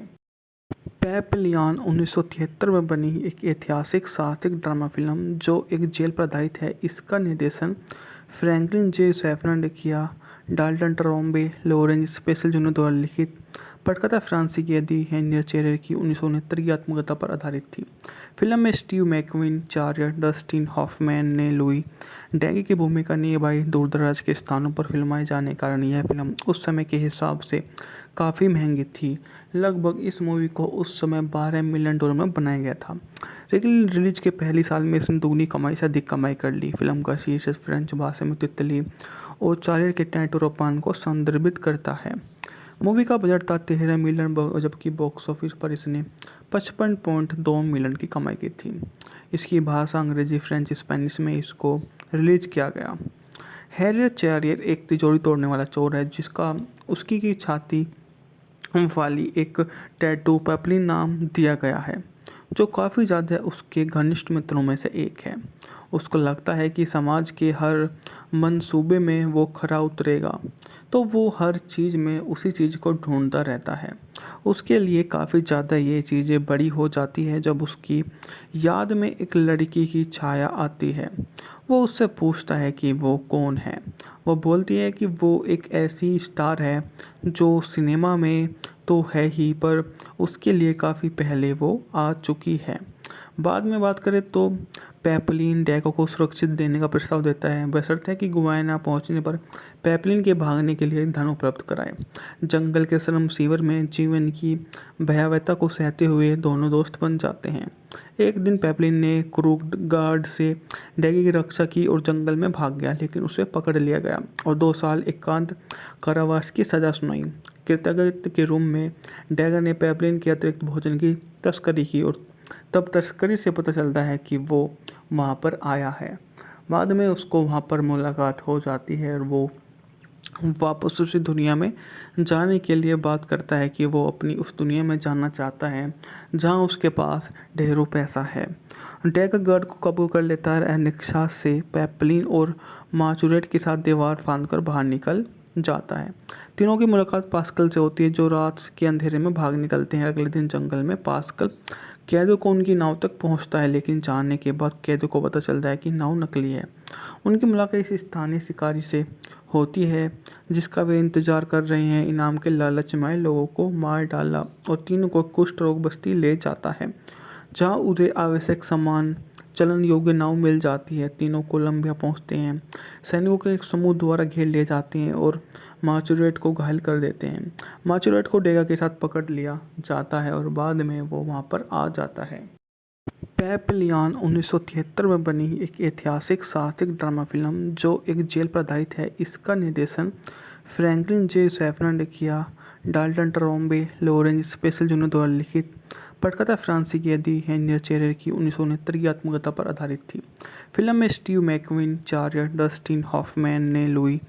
पेपलियन 1973 में बनी एक ऐतिहासिक साहसिक ड्रामा फिल्म जो एक जेल पर आधारित है। इसका निर्देशन फ्रैंकलिन जे सैफरन ने किया। Dalton Trombay, Lawrence special junior द्वारा लिखित। पटकथा फ्रांसीसी यदि हेनियर चेरेर की 1969 की आत्मकथा पर आधारित थी। फिल्म में स्टीव मैकक्विन, चार्ल्स डस्टिन हॉफमैन ने लुई डैगी की भूमिका निभाई। दूरदराज के स्थानों पर फिल्माए जाने के कारण यह फिल्म उस समय के हिसाब से काफ़ी महंगी थी। लगभग इस मूवी को उस समय $12 मिलियन में बनाया गया था। लेकिन रिलीज के पहली साल में इसने दुगनी कमाई से अधिक कमाई कर ली। फिल्म का शीर्षक फ्रेंच भाषा में तितली और चार्ल्स के टैटोरोपान को संदर्भित करता है। मूवी का बजट था $13 मिलियन, जबकि बॉक्स ऑफिस पर इसने 55.2 मिलियन की कमाई की थी। इसकी भाषा अंग्रेजी, फ्रेंच, स्पेनिश में इसको रिलीज किया गया। हैरियट चेरियर एक तिजोरी तोड़ने वाला चोर है जिसका उसकी की छाती वाली एक टैटू पेपलिन नाम दिया गया है, जो काफ़ी ज़्यादा उसके घनिष्ठ मित्रों में से एक है। उसको लगता है कि समाज के हर मंसूबे में वो खरा उतरेगा, तो वो हर चीज़ में उसी चीज़ को ढूंढता रहता है। उसके लिए काफ़ी ज़्यादा ये चीज़ें बड़ी हो जाती है जब उसकी याद में एक लड़की की छाया आती है। वो उससे पूछता है कि वो कौन है। वो बोलती है कि वो एक ऐसी स्टार है जो सिनेमा में तो है ही, पर उसके लिए काफ़ी पहले वो आ चुकी है। बाद में बात करें तो पेपलिन डैको को सुरक्षित देने का प्रस्ताव देता है, बशर्ते कि गुआना पहुंचने पर पेपलिन के भागने के लिए धन उपलब्ध कराए। जंगल के श्रम शिविर में जीवन की भयावहता को सहते हुए दोनों दोस्त बन जाते हैं। एक दिन पेपलिन ने क्रूड गार्ड से डैगी की रक्षा की और जंगल में भाग गया, लेकिन उसे पकड़ लिया गया और 2 साल एकांत कारावास की सजा सुनाई। कृतज्ञता के रूप में डैगर ने पेपलिन के अतिरिक्त भोजन की तस्करी की और तब तस्करी से पता चलता है कि वो वहाँ पर आया है। बाद में उसको वहाँ पर मुलाकात हो जाती है और वो वापस उसी दुनिया में जाने के लिए बात करता है कि वो अपनी उस दुनिया में जाना चाहता है जहाँ उसके पास ढेरों पैसा है। डैगर गार्ड को काबू कर लेता है। निक्सा से पेपलिन और माचुरेट के साथ दीवार फांदकर बाहर निकल जाता है। तीनों की मुलाकात पास्कल से होती है, जो रात के अंधेरे में भाग निकलते हैं। अगले दिन जंगल में पास्कल कैदों को उनकी नाव तक पहुंचता है, लेकिन जानने के बाद कैदों को पता चलता है कि नाव नकली है। उनकी मुलाकात इस स्थानीय शिकारी से होती है जिसका वे इंतजार कर रहे हैं। इनाम के लालच में लोगों को मार डाला और तीनों को कुष्ठ रोग बस्ती ले जाता है, जहाँ उन्हें आवश्यक सामान चलन योग्य नाव मिल जाती है। तीनों कोलंबिया पहुंचते हैं। सैनिकों के एक समूह द्वारा घेर ले जाते हैं और माचुरेट को घायल कर देते हैं। माचुरेट को डेगा के साथ पकड़ लिया जाता है और बाद में वो वहां पर आ जाता है। पेपलियन 1973 में बनी एक ऐतिहासिक साहसिक ड्रामा फिल्म जो एक जेल पर आधारित है। इसका निर्देशन फ्रैंकलिन जे सैफरन ने किया। Dalton Trombay, Lawrence special junior द्वारा लिखित। पटकथा फ्रांसीसी कैदी हेनरी चेरेर की 1969 की आत्मकथा पर आधारित थी। फिल्म में स्टीव मैकक्वीन, चार्ल्स डस्टिन हॉफमैन ने लुई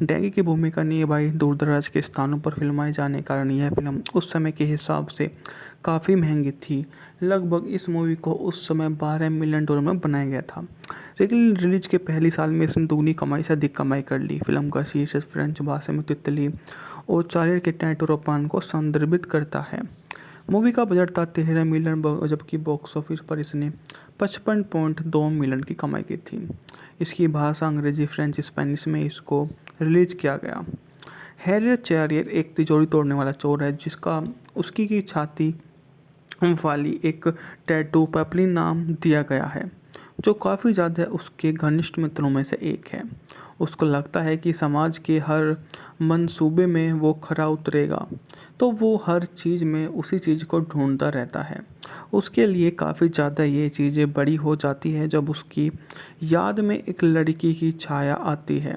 डैगी की भूमिका निभाई। दूरदराज के स्थानों पर फिल्माए जाने के कारण यह फिल्म उस समय के हिसाब से काफ़ी महंगी थी। लगभग इस मूवी को उस समय $12 मिलियन में बनाया गया था, लेकिन रिलीज के पहले साल में इसने दुगनी कमाई से अधिक कमाई कर ली। फिल्म का शीर्षक फ्रेंच भाषा में तितली और चार्ल्स के टैटूरोपान को संदर्भित करता है। मूवी का बजट था $13 मिलियन, जबकि बॉक्स ऑफिस पर इसने 55.2 मिलियन की कमाई की थी। इसकी भाषा अंग्रेजी, फ्रेंच, स्पेनिश में इसको रिलीज किया गया। हैरियट चेरियर एक तिजोरी तोड़ने वाला चोर है, जिसका उसकी की छाती वाली एक टैटू पेपलिन नाम दिया गया है, जो काफ़ी ज़्यादा उसके घनिष्ठ मित्रों में से एक है। उसको लगता है कि समाज के हर मंसूबे में वो खरा उतरेगा, तो वो हर चीज़ में उसी चीज़ को ढूंढता रहता है। उसके लिए काफ़ी ज़्यादा ये चीज़ें बड़ी हो जाती है जब उसकी याद में एक लड़की की छाया आती है।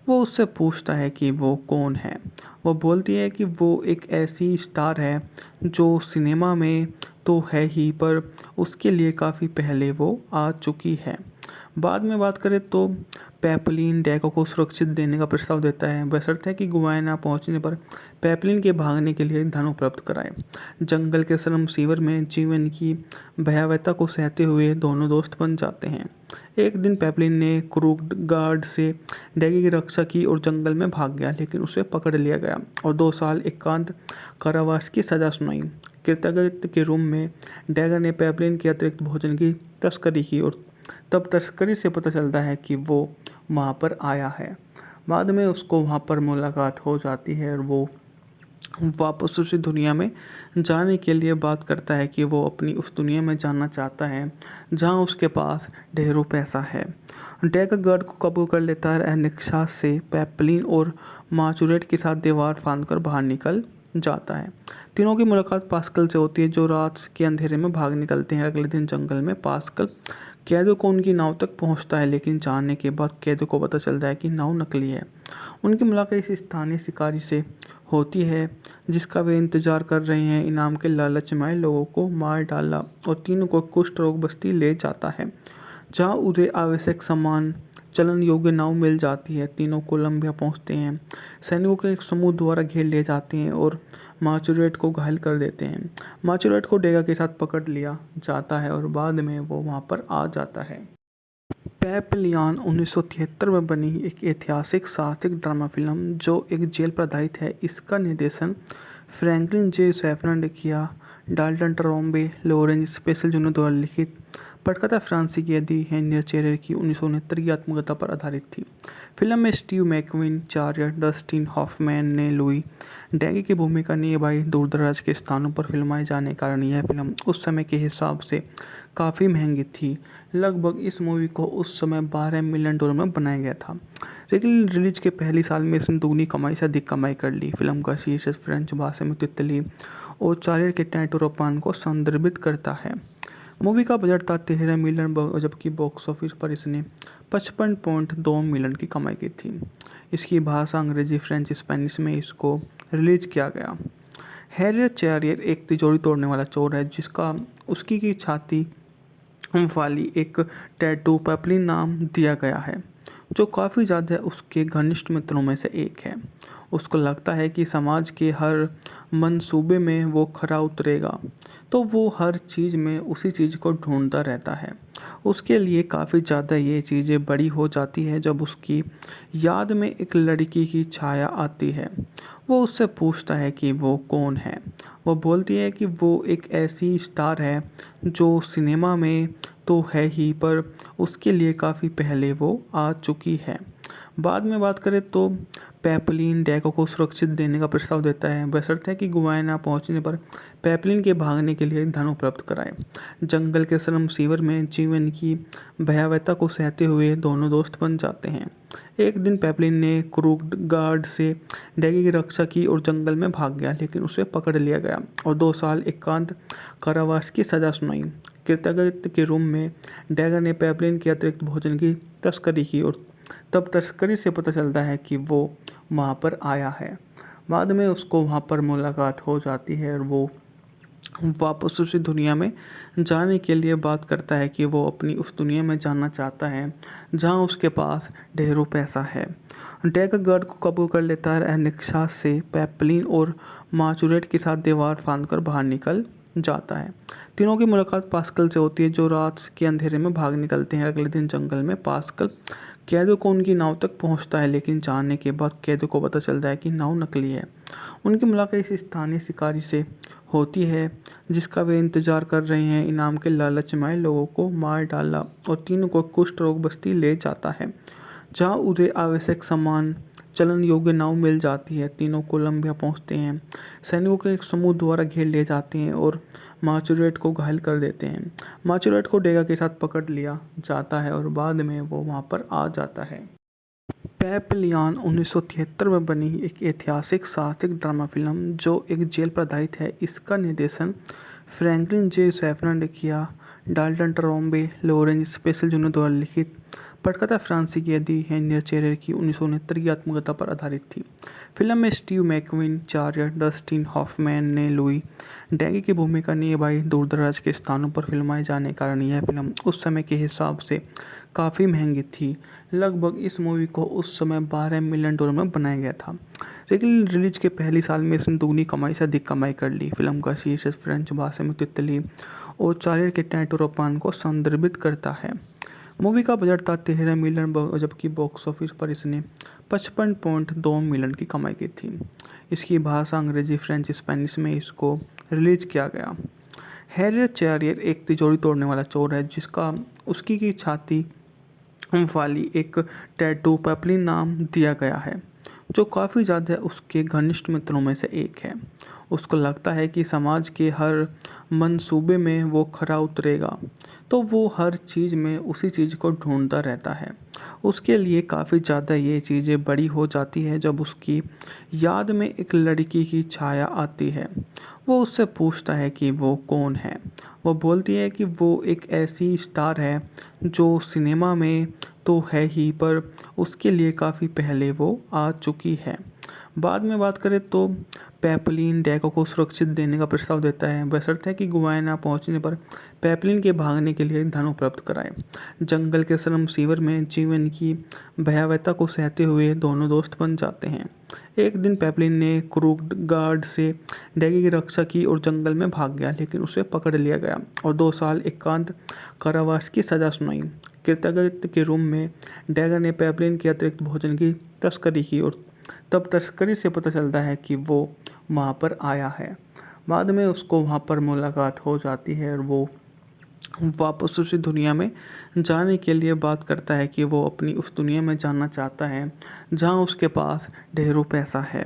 वो उससे पूछता है कि वो कौन है। वो बोलती है कि वो एक ऐसी स्टार है जो सिनेमा में तो है ही, पर उसके लिए काफ़ी पहले वो आ चुकी है। बाद में बात करें तो पेपलिन डैगो को सुरक्षित देने का प्रस्ताव देता है, बशर्ते कि गुआना पहुंचने पर पेपलिन के भागने के लिए धन उपलब्ध कराए। जंगल के श्रम शिविर में जीवन की भयावहता को सहते हुए दोनों दोस्त बन जाते हैं। एक दिन पेपलिन ने क्रूड गार्ड से डैगी की रक्षा की और जंगल में भाग गया, लेकिन उसे पकड़ लिया गया और 2 साल एकांत कारावास की सजा सुनाई। कृतज्ञता के रूम में डैगर ने पेपलिन के अतिरिक्त भोजन की तस्करी की और तब तस्करी से पता चलता है कि वो वहाँ पर आया है। बाद में उसको वहाँ पर मुलाकात हो जाती है और वो वापस उसी दुनिया में जाने के लिए बात करता है कि वो अपनी उस दुनिया में जाना चाहता है जहाँ उसके पास ढेरों पैसा है। डैगर गार्ड को काबू कर लेता है। निक्सा से पेपलिन और माचुरेट के साथ दीवार फांदकर बाहर निकल जाता है। तीनों की मुलाकात पास्कल से होती है, जो रात के अंधेरे में भाग निकलते हैं। अगले दिन जंगल में पास्कल कैदों को उनकी नाव तक पहुंचता है, लेकिन जानने के बाद कैदों को पता चलता है कि नाव नकली है। उनकी मुलाकात इस स्थानीय शिकारी से होती है जिसका वे इंतजार कर रहे हैं। इनाम के लालच में लोगों को मार डाला और तीनों को कुष्ठ रोग बस्ती ले जाता है, जहाँ उन्हें आवश्यक सामान चलन योग्य नाव मिल जाती है। तीनों कोलंबिया पहुंचते हैं। सैनिकों के एक समूह द्वारा घेर लिए जाते हैं और माचुरेट को घायल कर देते हैं। माचुरेट को डेगा के साथ पकड़ लिया जाता है और बाद में वो वहां पर आ जाता है। पेपलियान 1973 में बनी एक ऐतिहासिक साहसिक ड्रामा फिल्म जो एक जेल पर आधारित है। इसका निर्देशन फ्रैंकलिन जे सैफरन ने किया। Dalton Trombay, Lawrence special junior द्वारा लिखित। पटकथा फ्रांसीसी कैदी हेनरी चेरेर की 1969 की आत्मकथा पर आधारित थी। फिल्म में स्टीव मैकक्वीन, चार्ल्स डस्टिन हॉफमैन ने लुई डैगी की भूमिका निभाई। दूरदराज के स्थानों पर फिल्माए जाने के कारण यह फिल्म उस समय के हिसाब से काफ़ी महंगी थी। लगभग इस मूवी को उस समय $12 मिलियन में बनाया गया था, लेकिन रिलीज के पहले साल में इसने दुगनी कमाई से अधिक कमाई कर ली। फिल्म का शीर्षक फ्रेंच भाषा में तितली और चार्ल्स के टैटूरोपान को संदर्भित करता है। मूवी का बजट था $13 मिलियन, जबकि बॉक्स ऑफिस पर इसने 55.2 मिलियन की कमाई की थी। इसकी भाषा अंग्रेजी, फ्रेंच, स्पेनिश में इसको रिलीज किया गया। हैरियट चेरियर एक तिजोरी तोड़ने वाला चोर है, जिसका उसकी की छाती वाली एक टैटू पेपलिन नाम दिया गया है, जो काफ़ी ज़्यादा उसके घनिष्ठ मित्रों में से एक है। उसको लगता है कि समाज के हर मंसूबे में वो खरा उतरेगा, तो वो हर चीज़ में उसी चीज़ को ढूंढता रहता है। उसके लिए काफ़ी ज़्यादा ये चीज़ें बड़ी हो जाती है जब उसकी याद में एक लड़की की छाया आती है। वो उससे पूछता है कि वो कौन है। वो बोलती है कि वो एक ऐसी स्टार है जो सिनेमा में तो है ही, पर उसके लिए काफ़ी पहले वो आ चुकी है। बाद में बात करें तो पेपलिन डैगो को सुरक्षित देने का प्रस्ताव देता है, बशर्ते कि गुआना पहुंचने पर पेपलिन के भागने के लिए धन उपलब्ध कराए। जंगल के श्रम शिविर में जीवन की भयावहता को सहते हुए दोनों दोस्त बन जाते हैं। एक दिन पेपलिन ने क्रूड गार्ड से डैगी की रक्षा की और जंगल में भाग गया, लेकिन उसे पकड़ लिया गया और 2 साल एकांत कारावास की सजा सुनाई। कृतज्ञता के रूम में डैगर ने पेपलिन के अतिरिक्त भोजन की तस्करी की और तब तस्करी से पता चलता है कि वो वहाँ पर आया है। बाद में उसको वहाँ पर मुलाकात हो जाती है और वो वापस उसी दुनिया में जाने के लिए बात करता है कि वो अपनी उस दुनिया में जाना चाहता है जहाँ उसके पास ढेरों पैसा है। डैग गार्ड को काबू कर लेता है। निक्सा से पेपलिन और माचुरेट के साथ दीवार फांदकर बाहर निकल जाता है। तीनों की मुलाकात पास्कल से होती है जो रात के अंधेरे में भाग निकलते हैं। अगले दिन जंगल में पास्कल कैदों को उनकी नाव तक पहुंचता है, लेकिन जानने के बाद कैदों को पता चलता है कि नाव नकली है। उनकी मुलाकात इस स्थानीय शिकारी से होती है जिसका वे इंतजार कर रहे हैं। इनाम के लालच में लोगों को मार डाला और तीनों को कुष्ठ रोग बस्ती ले जाता है, जहाँ उन्हें आवश्यक सामान चलन योग्य नाव मिल जाती है। तीनों कोलंबिया पहुंचते हैं। सैनिकों के एक समूह द्वारा घेर लिए जाते हैं और माचुरेट को घायल कर देते हैं। माचुरेट को डेगा के साथ पकड़ लिया जाता है और बाद में वो वहां पर आ जाता है। पेपलियान 1973 में बनी एक ऐतिहासिक साहसिक ड्रामा फिल्म जो एक जेल पर आधारित है। इसका निर्देशन फ्रैंकलिन जे सैफरन ने किया। Dalton Trombay, Lawrence special junior द्वारा लिखित। पटकथा फ्रांसीसी कैदी हेनरिएट चेरेर की 1969 की आत्मकथा पर आधारित थी। फिल्म में स्टीव मैकक्वीन, चार्ल्स डस्टिन हॉफमैन ने लुई डैगी की भूमिका निभाई। दूरदराज के स्थानों पर फिल्माए जाने के कारण यह फिल्म उस समय के हिसाब से काफ़ी महंगी थी। लगभग इस मूवी को उस समय $12 मिलियन में बनाया गया था, लेकिन रिलीज के पहले साल में इसने दुगनी कमाई से अधिक कमाई कर ली। फिल्म का शीर्षक फ्रेंच भाषा में तितली और चार्ल्स के टैटोरोपान को संदर्भित करता है। मूवी का बजट था $13 मिलियन, जबकि बॉक्स ऑफिस पर इसने 55.2 मिलियन की कमाई की थी। इसकी भाषा अंग्रेजी, फ्रेंच, स्पेनिश में इसको रिलीज किया गया। हैरियट चेरियर एक तिजोरी तोड़ने वाला चोर है जिसका उसकी की छाती वाली एक टैटू पेपलिन नाम दिया गया है, जो काफ़ी ज़्यादा उसके घनिष्ठ मित्रों में से एक है। उसको लगता है कि समाज के हर मंसूबे में वो खरा उतरेगा, तो वो हर चीज़ में उसी चीज़ को ढूंढता रहता है। उसके लिए काफ़ी ज़्यादा ये चीज़ें बड़ी हो जाती है जब उसकी याद में एक लड़की की छाया आती है। वो उससे पूछता है कि वो कौन है। वो बोलती है कि वो एक ऐसी स्टार है जो सिनेमा में तो है ही, पर उसके लिए काफ़ी पहले वो आ चुकी है। बाद में बात करें तो पेपलिन डैगो को सुरक्षित देने का प्रस्ताव देता है, बशर्ते कि गुआना पहुंचने पर पेपलिन के भागने के लिए धन उपलब्ध कराए। जंगल के श्रम शिविर में जीवन की भयावहता को सहते हुए दोनों दोस्त बन जाते हैं। एक दिन पेपलिन ने क्रूड गार्ड से डैगी की रक्षा की और जंगल में भाग गया, लेकिन उसे पकड़ लिया गया और 2 साल एकांत कारावास की सजा सुनाई। कृतज्ञता के रूम में डैगर ने पेपलिन के अतिरिक्त भोजन की तस्करी की और तब तस्करी से पता चलता है कि वो वहाँ पर आया है। बाद में उसको वहाँ पर मुलाकात हो जाती है और वो वापस उसी दुनिया में जाने के लिए बात करता है कि वो अपनी उस दुनिया में जाना चाहता है जहाँ उसके पास ढेरों पैसा है।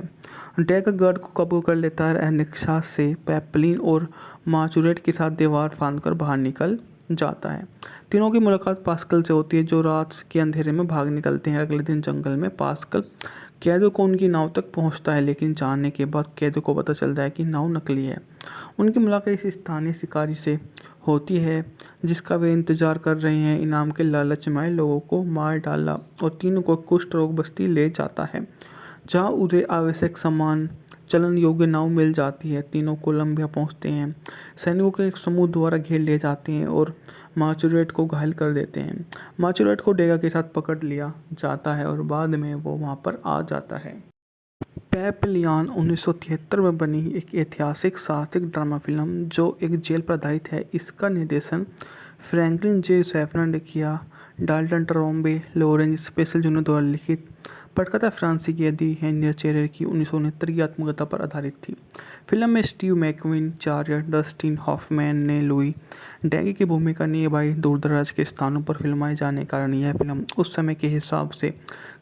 डैग गार्ड को काबू कर लेता है। निक्सा से पेपलिन और माचुरेट के साथ दीवार फांदकर बाहर निकल जाता है। तीनों की मुलाकात पास्कल से होती है जो रात के अंधेरे में भाग निकलते हैं। अगले दिन जंगल में पास्कल कैदों को उनकी नाव तक पहुंचता है, लेकिन जानने के बाद कैदों को पता चलता है कि नाव नकली है। उनकी मुलाकात इस स्थानीय शिकारी से होती है जिसका वे इंतजार कर रहे हैं। इनाम के लालच में लोगों को मार डाला और तीनों को कुष्ठ रोग बस्ती ले जाता है, जहाँ उन्हें आवश्यक सामान चलन योग्य नाव मिल जाती है। तीनों कोलंबिया पहुंचते हैं। सैनिकों के एक समूह द्वारा घेर लिए जाते हैं और माचुरेट को घायल कर देते हैं। माचुरेट को डेगा के साथ पकड़ लिया जाता है और बाद में वो वहां पर आ जाता है। पेपलियान 1973 में बनी एक ऐतिहासिक साहसिक ड्रामा फिल्म जो एक जेल पर आधारित है। इसका निर्देशन फ्रैंकलिन जे सैफरन ने किया। Dalton Trombay, Lawrence special junior द्वारा लिखित। पटकथा फ्रांसीसी कैदी हेनरिएट चेरेर की 1969 की आत्मकथा पर आधारित थी। फिल्म में स्टीव मैकक्वीन, चार्ल्स डस्टिन हॉफमैन ने लुई डैगी की भूमिका निभाई। दूरदराज के स्थानों पर फिल्माए जाने के कारण यह फिल्म उस समय के हिसाब से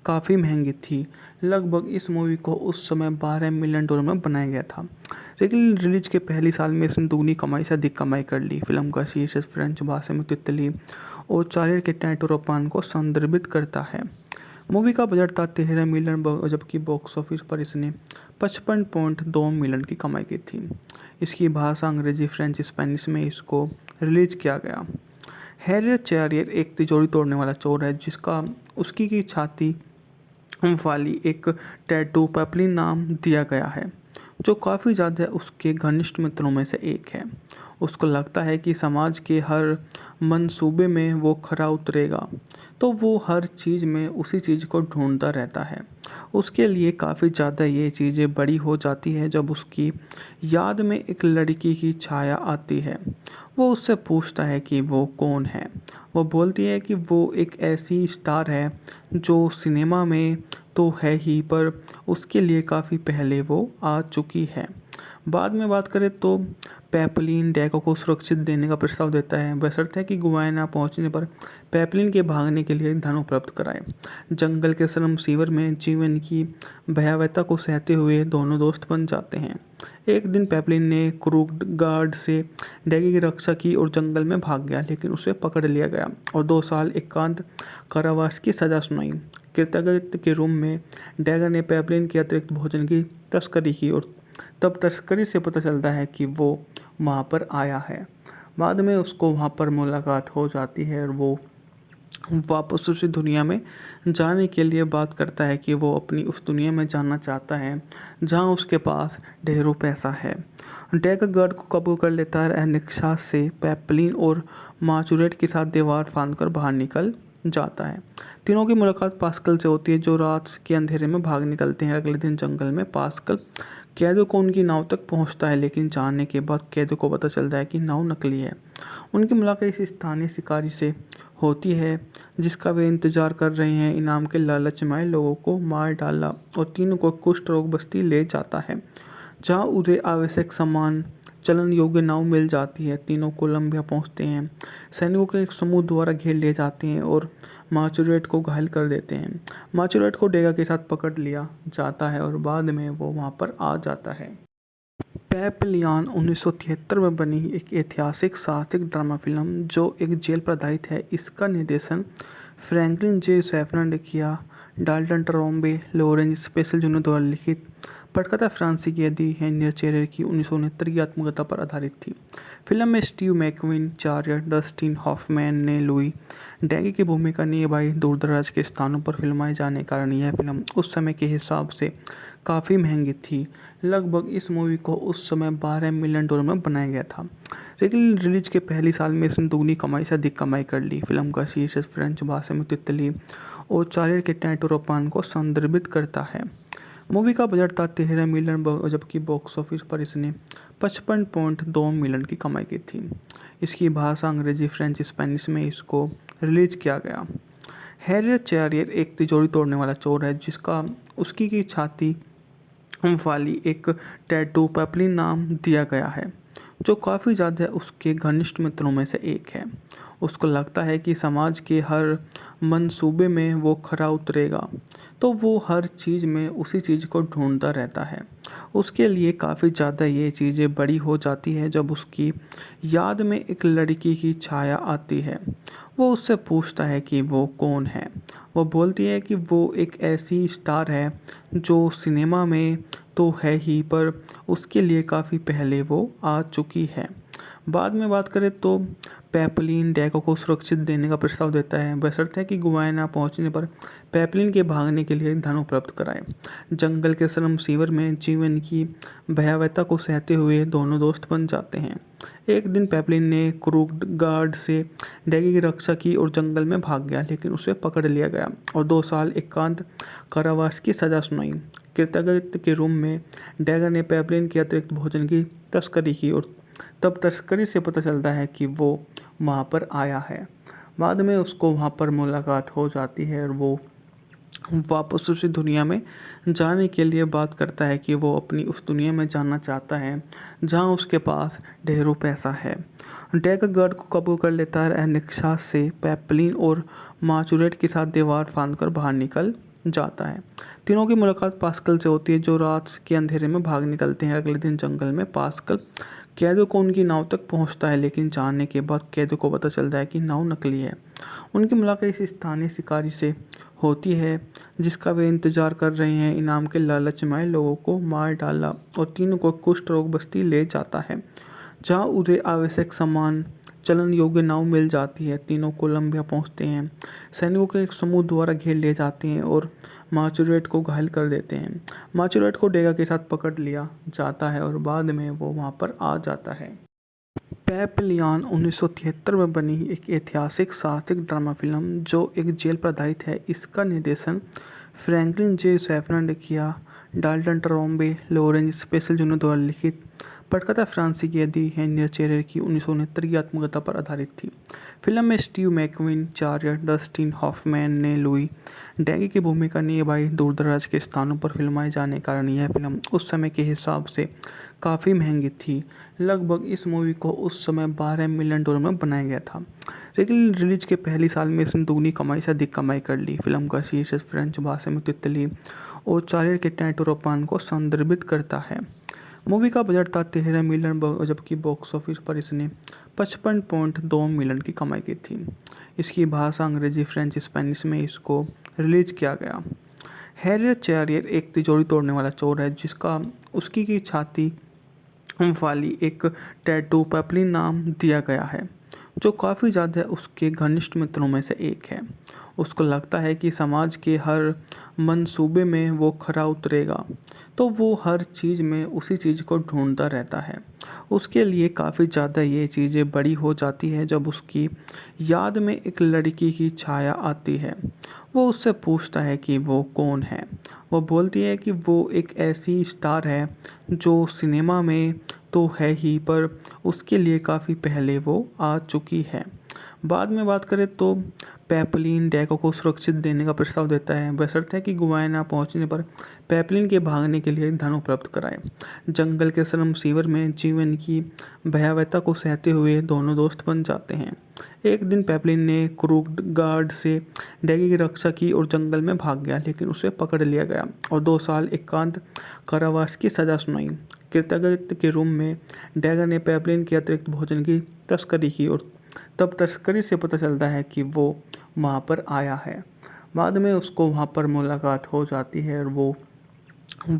काफ़ी महंगी थी। लगभग इस मूवी को उस समय $12 मिलियन में बनाया गया था, लेकिन रिलीज के पहले साल में इसने दुगनी कमाई से अधिक कमाई कर ली। फिल्म का शीर्षक फ्रेंच भाषा में तितली और चार्ल्स के टैटोरोपान को संदर्भित करता है। मूवी का बजट था $13 मिलियन, जबकि बॉक्स ऑफिस पर इसने 55.2 मिलियन की कमाई की थी। इसकी भाषा अंग्रेजी, फ्रेंच, स्पेनिश में इसको रिलीज किया गया। हैरियट चेरियर एक तिजोरी तोड़ने वाला चोर है जिसका उसकी की छाती वाली एक टैटू पेपलिन नाम दिया गया है, जो काफ़ी ज़्यादा उसके घनिष्ठ मित्रों में से एक है। उसको लगता है कि समाज के हर मंसूबे में वो खरा उतरेगा, तो वो हर चीज़ में उसी चीज़ को ढूँढता रहता है। उसके लिए काफ़ी ज़्यादा ये चीज़ें बड़ी हो जाती है जब उसकी याद में एक लड़की की छाया आती है। वो उससे पूछता है कि वो कौन है। वो बोलती है कि वो एक ऐसी स्टार है जो सिनेमा में तो है ही, पर उसके लिए काफ़ी पहले वो आ चुकी है। बाद में बात करें तो पेपलिन डैको को सुरक्षित देने का प्रस्ताव देता है, बशर्ते कि गुयाना पहुंचने पर पेपलिन के भागने के लिए धन उपलब्ध कराए। जंगल के श्रम शिविर में जीवन की भयावहता को सहते हुए दोनों दोस्त बन जाते हैं। एक दिन पेपलिन ने क्रूड गार्ड से डैगी की रक्षा की और जंगल में भाग गया, लेकिन उसे पकड़ लिया गया और 2 साल एकांत कारावास की सज़ा सुनाई। कृतज्ञता के रूम में डैगर ने पेपलिन के अतिरिक्त भोजन की तस्करी की और तब तस्करी से पता चलता है कि वो वहाँ पर आया है। बाद में उसको वहाँ पर मुलाकात हो जाती है और वो वापस उसी दुनिया में जाने के लिए बात करता है कि वो अपनी उस दुनिया में जाना चाहता है जहाँ उसके पास ढेरों पैसा है। डैगर गार्ड को काबू कर लेता है। एनिक्सा से पेपलिन और माचुरेट के साथ दीवार फांदकर बाहर निकल जाता है। तीनों की मुलाकात पास्कल से होती है, जो रात के अंधेरे में भाग निकलते हैं। अगले दिन जंगल में पास्कल कैदो को उनकी नाव तक पहुंचता है, लेकिन जानने के बाद कैदो को पता चलता है कि नाव नकली है। उनकी मुलाकात इस स्थानीय शिकारी से होती है जिसका वे इंतजार कर रहे हैं। इनाम के लालच में लोगों को मार डाला और तीनों को कुष्ठ रोग बस्ती ले जाता है, जहाँ उन्हें आवश्यक सामान चलन योग्य नाव मिल जाती है। तीनों कोलंबिया पहुंचते हैं। सैनिकों के एक समूह द्वारा घेर लिए जाते हैं और माचुरेट को घायल कर देते हैं। माचुरेट को डेगा के साथ पकड़ लिया जाता है और बाद में वो वहाँ पर आ जाता है। पेपलियान 1973 में बनी एक ऐतिहासिक साहसिक ड्रामा फिल्म जो एक जेल पर आधारित है। इसका निर्देशन फ्रैंकलिन जे सैफरन ने किया। Dalton Trombay, Lawrence special junior द्वारा लिखित। पटकथा फ्रांसीसी दी हेनियर चेरेर की 1969 की आत्मकथा पर आधारित थी। फिल्म में स्टीव मैकक्विन, चार्ल्स डस्टिन हॉफमैन ने लुई डैगी की भूमिका निभाई। दूरदराज के स्थानों पर फिल्माए जाने के कारण यह फिल्म उस समय के हिसाब से काफ़ी महंगी थी। लगभग इस मूवी को उस समय $12 मिलियन में बनाया गया था, लेकिन रिलीज के पहले साल में इसने दुगनी कमाई से अधिक कमाई कर ली। फिल्म का शीर्षक फ्रेंच भाषा में तितली और चार्ल्स के टैटोरोपान को संदर्भित करता है। मूवी का बजट था $13 मिलियन, जबकि बॉक्स ऑफिस पर इसने 55.2 मिलियन की कमाई की थी। इसकी भाषा अंग्रेजी, फ्रेंच, स्पेनिश में इसको रिलीज किया गया। हैरियट चेरियर एक तिजोरी तोड़ने वाला चोर है जिसका उसकी की छाती वाली एक टैटू पेपलिन नाम दिया गया है, जो काफ़ी ज़्यादा उसके घनिष्ठ मित्रों में से एक है। उसको लगता है कि समाज के हर मंसूबे में वो खरा उतरेगा, तो वो हर चीज़ में उसी चीज़ को ढूंढता रहता है। उसके लिए काफ़ी ज़्यादा ये चीज़ें बड़ी हो जाती है जब उसकी याद में एक लड़की की छाया आती है। वो उससे पूछता है कि वो कौन है। वो बोलती है कि वो एक ऐसी स्टार है जो सिनेमा में तो है ही, पर उसके लिए काफ़ी पहले वो आ चुकी है। बाद में बात करें तो पेपलिन डैको को सुरक्षित देने का प्रस्ताव देता है, बशर्ते कि गुयाना पहुंचने पर पेपलिन के भागने के लिए धन उपलब्ध कराए। जंगल के श्रम शिविर में जीवन की भयावहता को सहते हुए दोनों दोस्त बन जाते हैं। एक दिन पेपलिन ने क्रूड गार्ड से डैगी की रक्षा की और जंगल में भाग गया, लेकिन उसे पकड़ लिया गया और 2 साल एकांत कारावास की सज़ा सुनाई। कृतज्ञता के रूम में डैगर ने पेपलिन के अतिरिक्त भोजन की तस्करी की और तब तस्करी से पता चलता है कि वो वहाँ पर आया है। बाद में उसको वहाँ पर मुलाकात हो जाती है और वो वापस उसी दुनिया में जाने के लिए बात करता है कि वो अपनी उस दुनिया में जाना चाहता है जहाँ उसके पास ढेरों पैसा है। डैगर गार्ड को काबू कर लेता है। एनिक्सा से पेपलिन और माचुरेट के साथ दीवार फांदकर बाहर निकल जाता है। तीनों की मुलाकात पास्कल से होती है, जो रात के अंधेरे में भाग निकलते हैं। अगले दिन जंगल में पास्कल कैदो को उनकी नाव तक पहुंचता है, लेकिन जानने के बाद कैदो को पता चलता है कि नाव नकली है। उनकी मुलाकात इस स्थानीय शिकारी से होती है जिसका वे इंतजार कर रहे हैं। इनाम के लालच में लोगों को मार डाला और तीनों को कुष्ठ रोग बस्ती ले जाता है, जहाँ उन्हें आवश्यक सामान चलन योग्य नाव मिल जाती है। तीनों कोलंबिया पहुंचते हैं। सैनिकों के एक समूह द्वारा घेर लिए जाते हैं और मार्चुरेट को घायल कर देते हैं। मार्चुरेट को डेगा के साथ पकड़ लिया जाता है और बाद में वो वहां पर आ जाता है। पैपलियन 1973 में बनी एक ऐतिहासिक साहसिक ड्रामा फिल्म जो एक जेल पर आधारित है। इसका निर्देशन फ्रैंकलिन जे सैफरन ने किया। Dalton Trombay, Lawrence special junior द्वारा लिखित। पटकथा फ्रांसीसी यदि हेनियर चेरेर की 1969 की आत्मकथा पर आधारित थी। फिल्म में स्टीव मैकक्विन, चार्ल्स डस्टिन हॉफमैन ने लुई डैगी की भूमिका निभाई। दूर-दराज के स्थानों पर फिल्माए जाने के कारण यह फिल्म उस समय के हिसाब से काफ़ी महंगी थी। लगभग इस मूवी को उस समय $12 मिलियन में बनाया गया था, लेकिन रिलीज के पहले साल में इसने दुगनी कमाई से अधिक कमाई कर ली। फिल्म का शीर्षक फ्रेंच भाषा में तितली और चार्ल्स के टैटोरोपान को संदर्भित करता है। मूवी का बजट था $13 मिलियन, जबकि बॉक्स ऑफिस पर इसने 55.2 मिलियन की कमाई की थी। इसकी भाषा अंग्रेजी, फ्रेंच, स्पेनिश में इसको रिलीज किया गया। हैरियट चेरियर एक तिजोरी तोड़ने वाला चोर है जिसका उसकी की छाती वाली एक टैटू पैपलिन नाम दिया गया है, जो काफ़ी ज़्यादा उसके घनिष्ठ मित्रों में से एक है। उसको लगता है कि समाज के हर मंसूबे में वो खरा उतरेगा, तो वो हर चीज़ में उसी चीज़ को ढूंढता रहता है। उसके लिए काफ़ी ज़्यादा ये चीज़ें बड़ी हो जाती है जब उसकी याद में एक लड़की की छाया आती है। वो उससे पूछता है कि वो कौन है। वो बोलती है कि वो एक ऐसी स्टार है जो सिनेमा में तो है ही, पर उसके लिए काफ़ी पहले वो आ चुकी है। बाद में बात करें तो पैपलिन डैगो को सुरक्षित देने का प्रस्ताव देता है, बशर्ते कि गुयाना पहुंचने पर पैपलिन के भागने के लिए धन उपलब्ध कराए। जंगल के श्रम शिविर में जीवन की भयावहता को सहते हुए दोनों दोस्त बन जाते हैं। एक दिन पैपलिन ने क्रूड गार्ड से डैगी की रक्षा की और जंगल में भाग गया, लेकिन उसे पकड़ लिया गया और 2 साल एकांत कारावास की सज़ा सुनाई। कृतज्ञता के रूप में डैगर ने पैपलिन के अतिरिक्त भोजन की तस्करी की और तब तस्करी से पता चलता है कि वो वहाँ पर आया है। बाद में उसको वहाँ पर मुलाकात हो जाती है और वो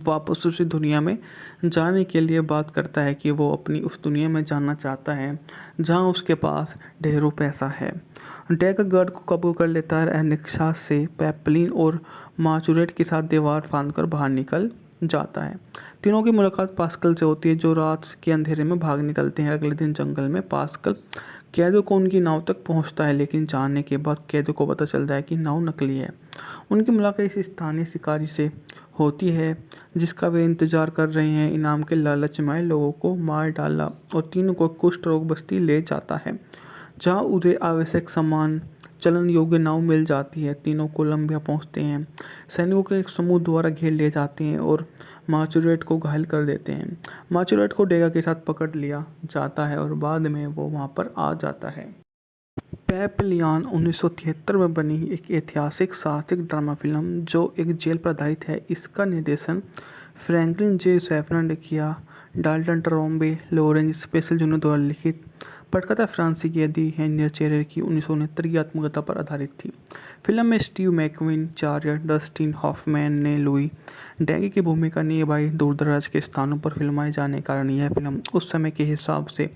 वापस उसी दुनिया में जाने के लिए बात करता है कि वो अपनी उस दुनिया में जाना चाहता है जहाँ उसके पास ढेरों पैसा है। डैगर गार्ड को काबू कर लेता है। अनिक्षा से पैपलिन और मार्चुरेट के साथ दीवार फांदकर बाहर निकल जाता है। तीनों की मुलाकात पास्कल से होती है, जो रात के अंधेरे में भाग निकलते हैं। अगले दिन जंगल में पास्कल कैदो को उनकी नाव तक पहुंचता है, लेकिन जानने के बाद कैदो को पता चलता है कि नाव नकली है। उनकी मुलाकात इस स्थानीय शिकारी से होती है जिसका वे इंतजार कर रहे हैं। इनाम के लालच में लोगों को मार डाला और तीनों को कुष्ठ रोग बस्ती ले जाता है, जहाँ उन्हें आवश्यक सामान चलन योग्य नाव मिल जाती है। तीनों कोलंबिया पहुंचते हैं। सैनिकों के एक समूह द्वारा घेर लिए जाते हैं और मार्चुरेट को घायल कर देते हैं। मार्चुरेट को डेगा के साथ पकड़ लिया जाता है और बाद में वो वहां पर आ जाता है। पैपलियन 1973 में बनी एक ऐतिहासिक साहसिक ड्रामा फिल्म जो एक जेल पर आधारित है। इसका निर्देशन फ्रैंकलिन जे सैफरन ने किया। Dalton Trombay, Lawrence special junior द्वारा लिखित। पटकथा फ्रांसीसी यदि हेनियर चेरेर की 1969 की आत्मकथा पर आधारित थी। फिल्म में स्टीव मैकक्विन, चार्ल्स डस्टिन हॉफमैन ने लुई डैगी की भूमिका निभाई। दूर-दराज के स्थानों पर फिल्माए जाने के कारण यह फिल्म उस समय के हिसाब से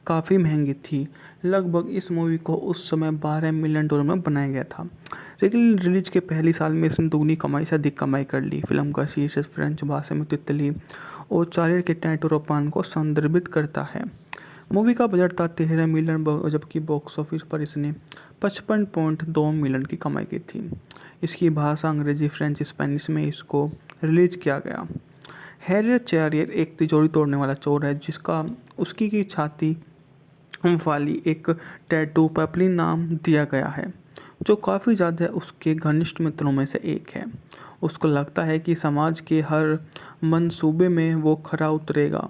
काफ़ी महंगी थी। लगभग इस मूवी को उस समय $12 मिलियन में बनाया गया था, लेकिन रिलीज के पहले साल में इसने दुगनी कमाई से अधिक कमाई कर ली। फिल्म का शीर्षक फ्रेंच भाषा में तितली और चार्ल्स के टैटोरोपान को संदर्भित करता है। मूवी का बजट था $13 मिलियन, जबकि बॉक्स ऑफिस पर इसने 55.2 मिलियन की कमाई की थी। इसकी भाषा अंग्रेजी, फ्रेंच, स्पेनिश में इसको रिलीज किया गया। हैरियट चेरियर एक तिजोरी तोड़ने वाला चोर है जिसका उसकी की छाती वाली एक टैटू पैपलिन नाम दिया गया है, जो काफ़ी ज़्यादा उसके घनिष्ठ मित्रों में से एक है। उसको लगता है कि समाज के हर मंसूबे में वो खरा उतरेगा,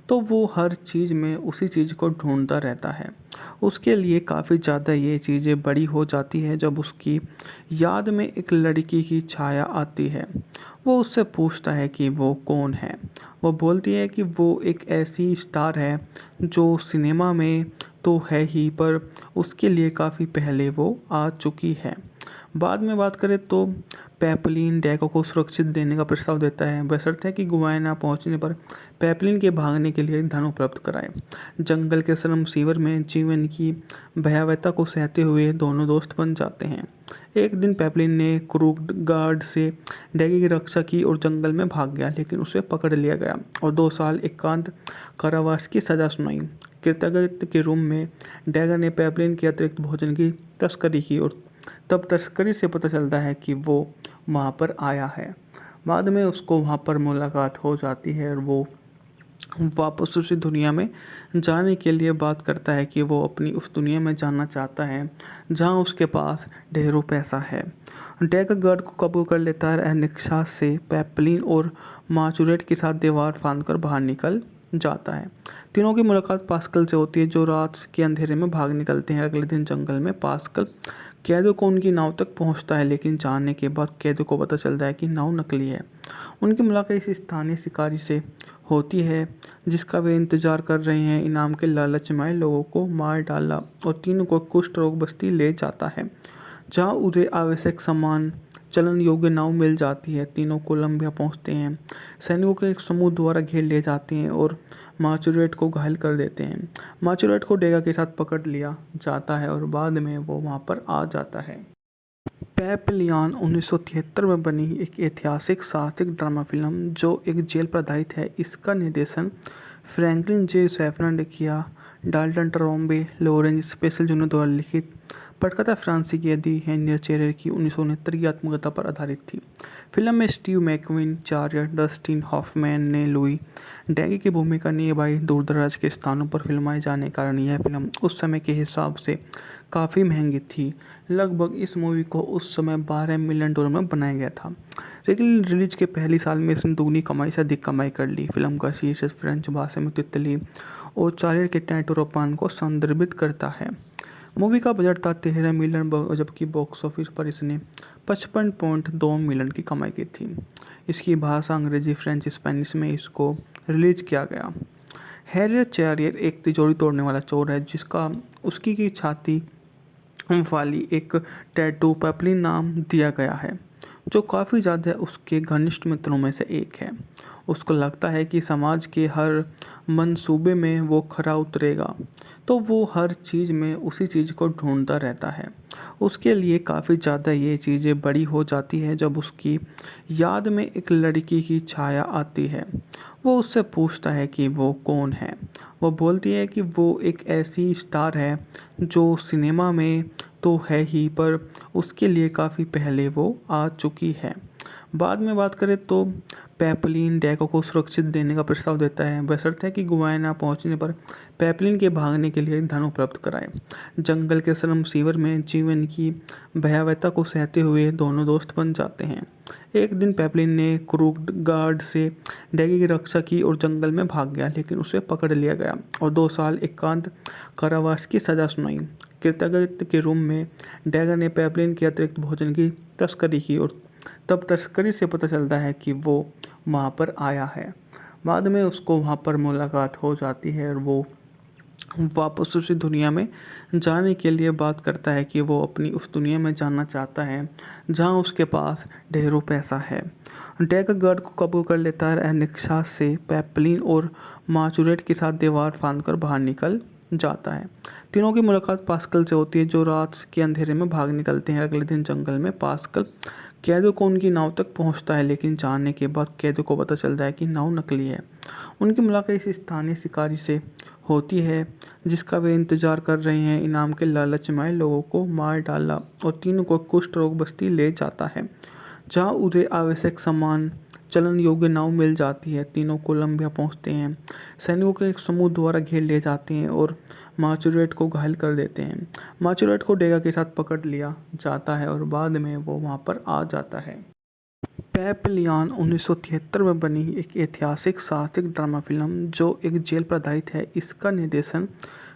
तो वो हर चीज़ में उसी चीज़ को ढूंढता रहता है। उसके लिए काफ़ी ज़्यादा ये चीज़ें बड़ी हो जाती है जब उसकी याद में एक लड़की की छाया आती है। वो उससे पूछता है कि वो कौन है। वो बोलती है कि वो एक ऐसी स्टार है जो सिनेमा में तो है ही, पर उसके लिए काफ़ी पहले वो आ चुकी है। बाद में बात करें तो पेपलिन डैगो को सुरक्षित देने का प्रस्ताव देता है, बशर्ते कि गुयाना पहुंचने पर पेपलिन के भागने के लिए धन उपलब्ध कराए। जंगल के श्रम शिविर में जीवन की भयावहता को सहते हुए दोनों दोस्त बन जाते हैं। एक दिन पेपलिन ने क्रूक गार्ड से डैगी की रक्षा की और जंगल में भाग गया, लेकिन उसे पकड़ लिया गया और 2 साल एकांत कारावास की सजा सुनाई। कृतज्ञता के रूप में डैगर ने पेपलिन के अतिरिक्त भोजन की तस्करी की और तब तस्करी से पता चलता है कि वो वहाँ पर आया है। बाद में उसको वहाँ पर मुलाकात हो जाती है और वो वापस उसी दुनिया में जाने के लिए बात करता है कि वो अपनी उस दुनिया में जाना चाहता है जहाँ उसके पास ढेरों पैसा है। डैगर गार्ड को कबूल कर लेता है। अनिक्षा से पेपलिन और माचुरेट के साथ दीवार फांदकर बाहर निकल जाता है। तीनों की मुलाकात पास्कल से होती है, जो रात के अंधेरे में भाग निकलते हैं। अगले दिन जंगल में पास्कल कैदो को उनकी नाव तक पहुंचता है, लेकिन जानने के बाद कैदो को पता चलता है कि नाव नकली है। उनकी मुलाकात इस स्थानीय शिकारी से होती है जिसका वे इंतजार कर रहे हैं। इनाम के लालच में लोगों को मार डाला और तीनों को कुष्ठ रोग बस्ती ले जाता है, जहाँ उन्हें आवश्यक सामान चलन योग्य नाव मिल जाती है। तीनों कोलंबिया पहुंचते हैं। सैनिकों के एक समूह द्वारा घेर ले जाते हैं और माचुरेट को घायल कर देते हैं। माचुरेट को डेगा के साथ पकड़ लिया जाता है और बाद में वो वहां पर आ जाता है। पेपलियन 1973 में बनी एक ऐतिहासिक साहसिक ड्रामा फिल्म जो एक जेल पर आधारित है। इसका निर्देशन फ्रैंकलिन जे सैफरन ने किया। Dalton Trombay, Lawrence special junior द्वारा लिखित। पटकथा फ्रांसीसी यदि हेनियर चेरेर की 1969 की आत्मकथा पर आधारित थी। फिल्म में स्टीव मैकक्विन, चार्ल्स डस्टिन हॉफमैन ने लुई डैगी की भूमिका निभाई। दूर-दराज के स्थानों पर फिल्माए जाने के कारण यह फिल्म उस समय के हिसाब से काफ़ी महंगी थी। लगभग इस मूवी को उस समय $12 मिलियन में बनाया गया था। लेकिन रिलीज के पहले साल में इसने दुगनी कमाई से अधिक कमाई कर ली। फिल्म का शीर्षक फ्रेंच भाषा में तितली और चार्ल्स के टैटोरोपान को संदर्भित करता है। मूवी का बजट था $13 मिलियन, जबकि बॉक्स ऑफिस पर इसने 55.2 मिलियन की कमाई की थी। इसकी भाषा अंग्रेजी, फ्रेंच, स्पेनिश में इसको रिलीज किया गया। हैरियट चेरियर एक तिजोरी तोड़ने वाला चोर है जिसका उसकी की छाती वाली एक टैटू पेपलिन नाम दिया गया है, जो काफ़ी ज़्यादा उसके घनिष्ठ मित्रों में से एक है। उसको लगता है कि समाज के हर मंसूबे में वो खरा उतरेगा, तो वो हर चीज़ में उसी चीज़ को ढूंढता रहता है। उसके लिए काफ़ी ज़्यादा ये चीज़ें बड़ी हो जाती है जब उसकी याद में एक लड़की की छाया आती है। वो उससे पूछता है कि वो कौन है। वो बोलती है कि वो एक ऐसी स्टार है जो सिनेमा में तो है ही, पर उसके लिए काफ़ी पहले वो आ चुकी है। बाद में बात करें तो पेपलिन डैगो को सुरक्षित देने का प्रस्ताव देता है, बशर्ते कि गुयाना पहुंचने पर पेपलिन के भागने के लिए धन उपलब्ध कराए। जंगल के श्रम शिविर में जीवन की भयावहता को सहते हुए दोनों दोस्त बन जाते हैं। एक दिन पेपलिन ने क्रूक गार्ड से डैगी की रक्षा की और जंगल में भाग गया, लेकिन उसे पकड़ लिया गया और 2 साल एकांत कारावास की सजा सुनाई। कृतज्ञता के रूप में डैगर ने पेपलिन के अतिरिक्त भोजन की तस्करी की और तब तस्करी से पता चलता है कि वो वहाँ पर आया है। बाद में उसको वहाँ पर मुलाकात हो जाती है और वो वापस उसी दुनिया में जाने के लिए बात करता है कि वो अपनी उस दुनिया में जाना चाहता है जहाँ उसके पास ढेरों पैसा है। डैगर गार्ड को कबूल कर लेता है। अनिक्षा से पेपलिन और माचुरेट के साथ दीवार फांदकर बाहर निकल जाता है। तीनों की मुलाकात पास्कल से होती है, जो रात के अंधेरे में भाग निकलते हैं। अगले दिन जंगल में पास्कल कैदो को उनकी नाव तक पहुंचता है, लेकिन जानने के बाद कैदो को पता चलता है कि नाव नकली है। उनकी मुलाकात इस स्थानीय शिकारी से होती है जिसका वे इंतजार कर रहे हैं। इनाम के लालच में लोगों को मार डाला और तीनों को कुष्ठ रोग बस्ती ले जाता है, जहाँ उन्हें आवश्यक सामान चलन योग्य नाव मिल जाती है। तीनों कोलंबिया पहुंचते हैं। सैनिकों के एक समूह द्वारा घेर ले जाते हैं और माचुरेट को घायल कर देते हैं। माचुरेट को डेगा के साथ पकड़ लिया जाता है और बाद में वो वहां पर आ जाता है। पेपलियन 1973 में बनी एक ऐतिहासिक साहसिक ड्रामा फिल्म जो एक जेल पर आधारित है। इसका निर्देशन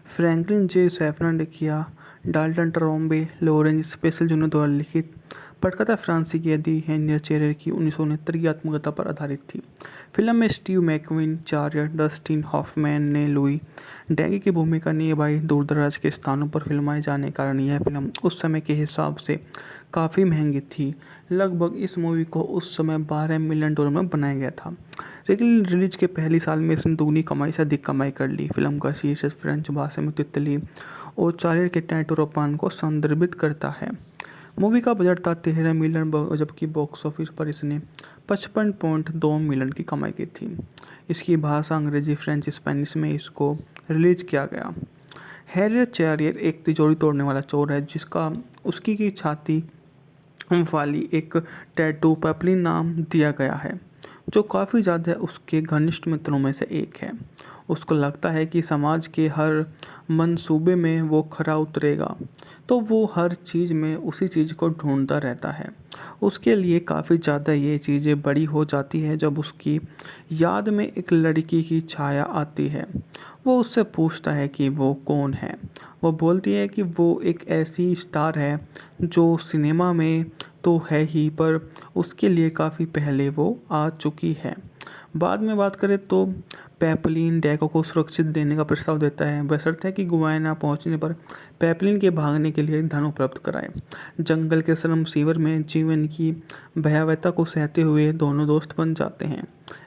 फ्रैंकलिन जे सैफरन ने किया। Dalton Trombay, Lawrence special junior द्वारा लिखित। पटकथा फ्रांसीसी कैदी हेनरियट चेरेर की 1969 की आत्मकथा पर आधारित थी। फिल्म में स्टीव मैकक्विन, चार्ल्स डस्टिन हॉफमैन ने लुई डैगी की भूमिका निभाई। दूर-दराज के स्थानों पर फिल्माए जाने के कारण यह फिल्म उस समय के हिसाब से काफ़ी महंगी थी। लगभग इस मूवी को उस समय $12 मिलियन में बनाया गया था, लेकिन रिलीज के पहले साल में इसने दुगनी कमाई से अधिक कमाई कर ली। फिल्म का शीर्षक फ्रेंच भाषा में तितली और चार्ल्स के टैटूरोपान को संदर्भित करता है। मूवी का बजट था $13 मिलियन, जबकि बॉक्स ऑफिस पर इसने 55.2 मिलियन की कमाई की थी। इसकी भाषा अंग्रेजी, फ्रेंच, स्पेनिश में इसको रिलीज किया गया। हैरियट चेरियर एक तिजोरी तोड़ने वाला चोर है जिसका उसकी की छाती वाली एक टैटू पेपलिन नाम दिया गया है, जो काफ़ी ज़्यादा उसके घनिष्ठ मित्रों में से एक है। उसको लगता है कि समाज के हर मंसूबे में वो खरा उतरेगा, तो वो हर चीज़ में उसी चीज़ को ढूंढता रहता है। उसके लिए काफ़ी ज़्यादा ये चीज़ें बड़ी हो जाती है जब उसकी याद में एक लड़की की छाया आती है। वो उससे पूछता है कि वो कौन है। वो बोलती है कि वो एक ऐसी स्टार है जो सिनेमा में तो है ही, पर उसके लिए काफ़ी पहले वो आ चुकी है। बाद में बात करें तो पेपलिन डैगो को सुरक्षित देने का प्रस्ताव देता है, बशर्ते कि गुआना पहुंचने पर पेपलिन के भागने के लिए धन उपलब्ध कराए। जंगल के श्रम शिविर में जीवन की भयावहता को सहते हुए दोनों दोस्त बन जाते हैं।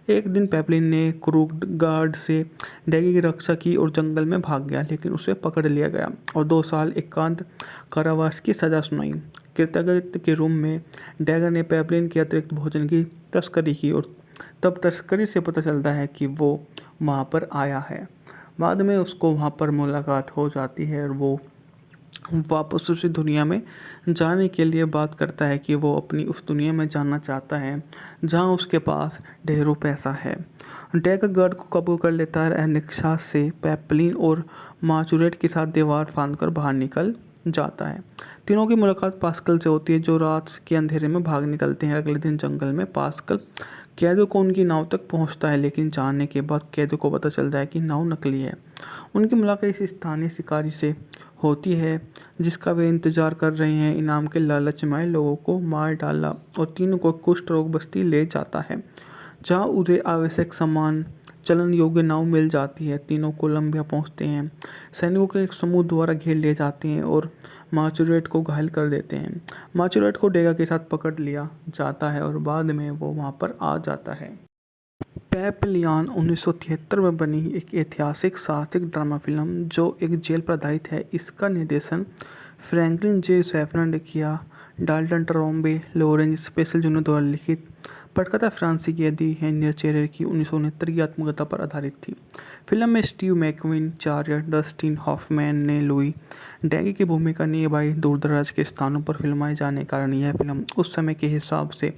एक दिन पेपलिन ने क्रूगार्ड से डैगी की रक्षा की और जंगल में भाग गया, लेकिन उसे पकड़ लिया गया और 2 साल एकांत कारावास की सज़ा सुनाई। कृतज्ञता के रूप में डैगर ने पेपलिन के अतिरिक्त भोजन की तस्करी की और तब तस्करी से पता चलता है कि वो वहाँ पर आया है। बाद में उसको वहाँ पर मुलाकात हो जाती है और वो वापस उसी दुनिया में जाने के लिए बात करता है कि वो अपनी उस दुनिया में जाना चाहता है जहाँ उसके पास ढेरों पैसा है। डैगर गार्ड को काबू कर लेता है। निक्सा से पेपलिन और माचुरेट के साथ दीवार फांदकर बाहर निकल जाता है। तीनों की मुलाकात पास्कल से होती है, जो रात के अंधेरे में भाग निकलते हैं। अगले दिन जंगल में पास्कल कैदों को उनकी नाव तक पहुंचता है, लेकिन जानने के बाद कैदों को पता चलता है कि नाव नकली है। उनकी मुलाकात इस स्थानीय शिकारी से होती है जिसका वे इंतजार कर रहे हैं। इनाम के लालच में लोगों को मार डाला और तीनों को कुष्ठ रोग बस्ती ले जाता है, जहाँ उन्हें आवश्यक सामान चलन योग्य नाव मिल जाती है। तीनों कोलंबिया पहुंचते हैं। सैनिकों के एक समूह द्वारा घेर लिए जाते हैं और माचुरेट को घायल कर देते हैं। माचुरेट को डेगा के साथ पकड़ लिया जाता है और बाद में वो वहां पर आ जाता है। पेपलियन 1973 में बनी एक ऐतिहासिक साहसिक ड्रामा फिल्म जो एक जेल पर आधारित है। इसका निर्देशन फ्रैंकलिन जे. सैफरन ने किया। Dalton Trombay, Lawrence special junior द्वारा लिखित पटकथा फ्रांसीसी कैदी हेनरियट चेरेर की 1969 की आत्मकथा पर आधारित थी। फिल्म में स्टीव मैकक्विन, चार्ल्स डस्टिन हॉफमैन ने लुई डैगी की भूमिका निभाई। दूर-दराज के स्थानों पर फिल्माए जाने के कारण यह फिल्म उस समय के हिसाब से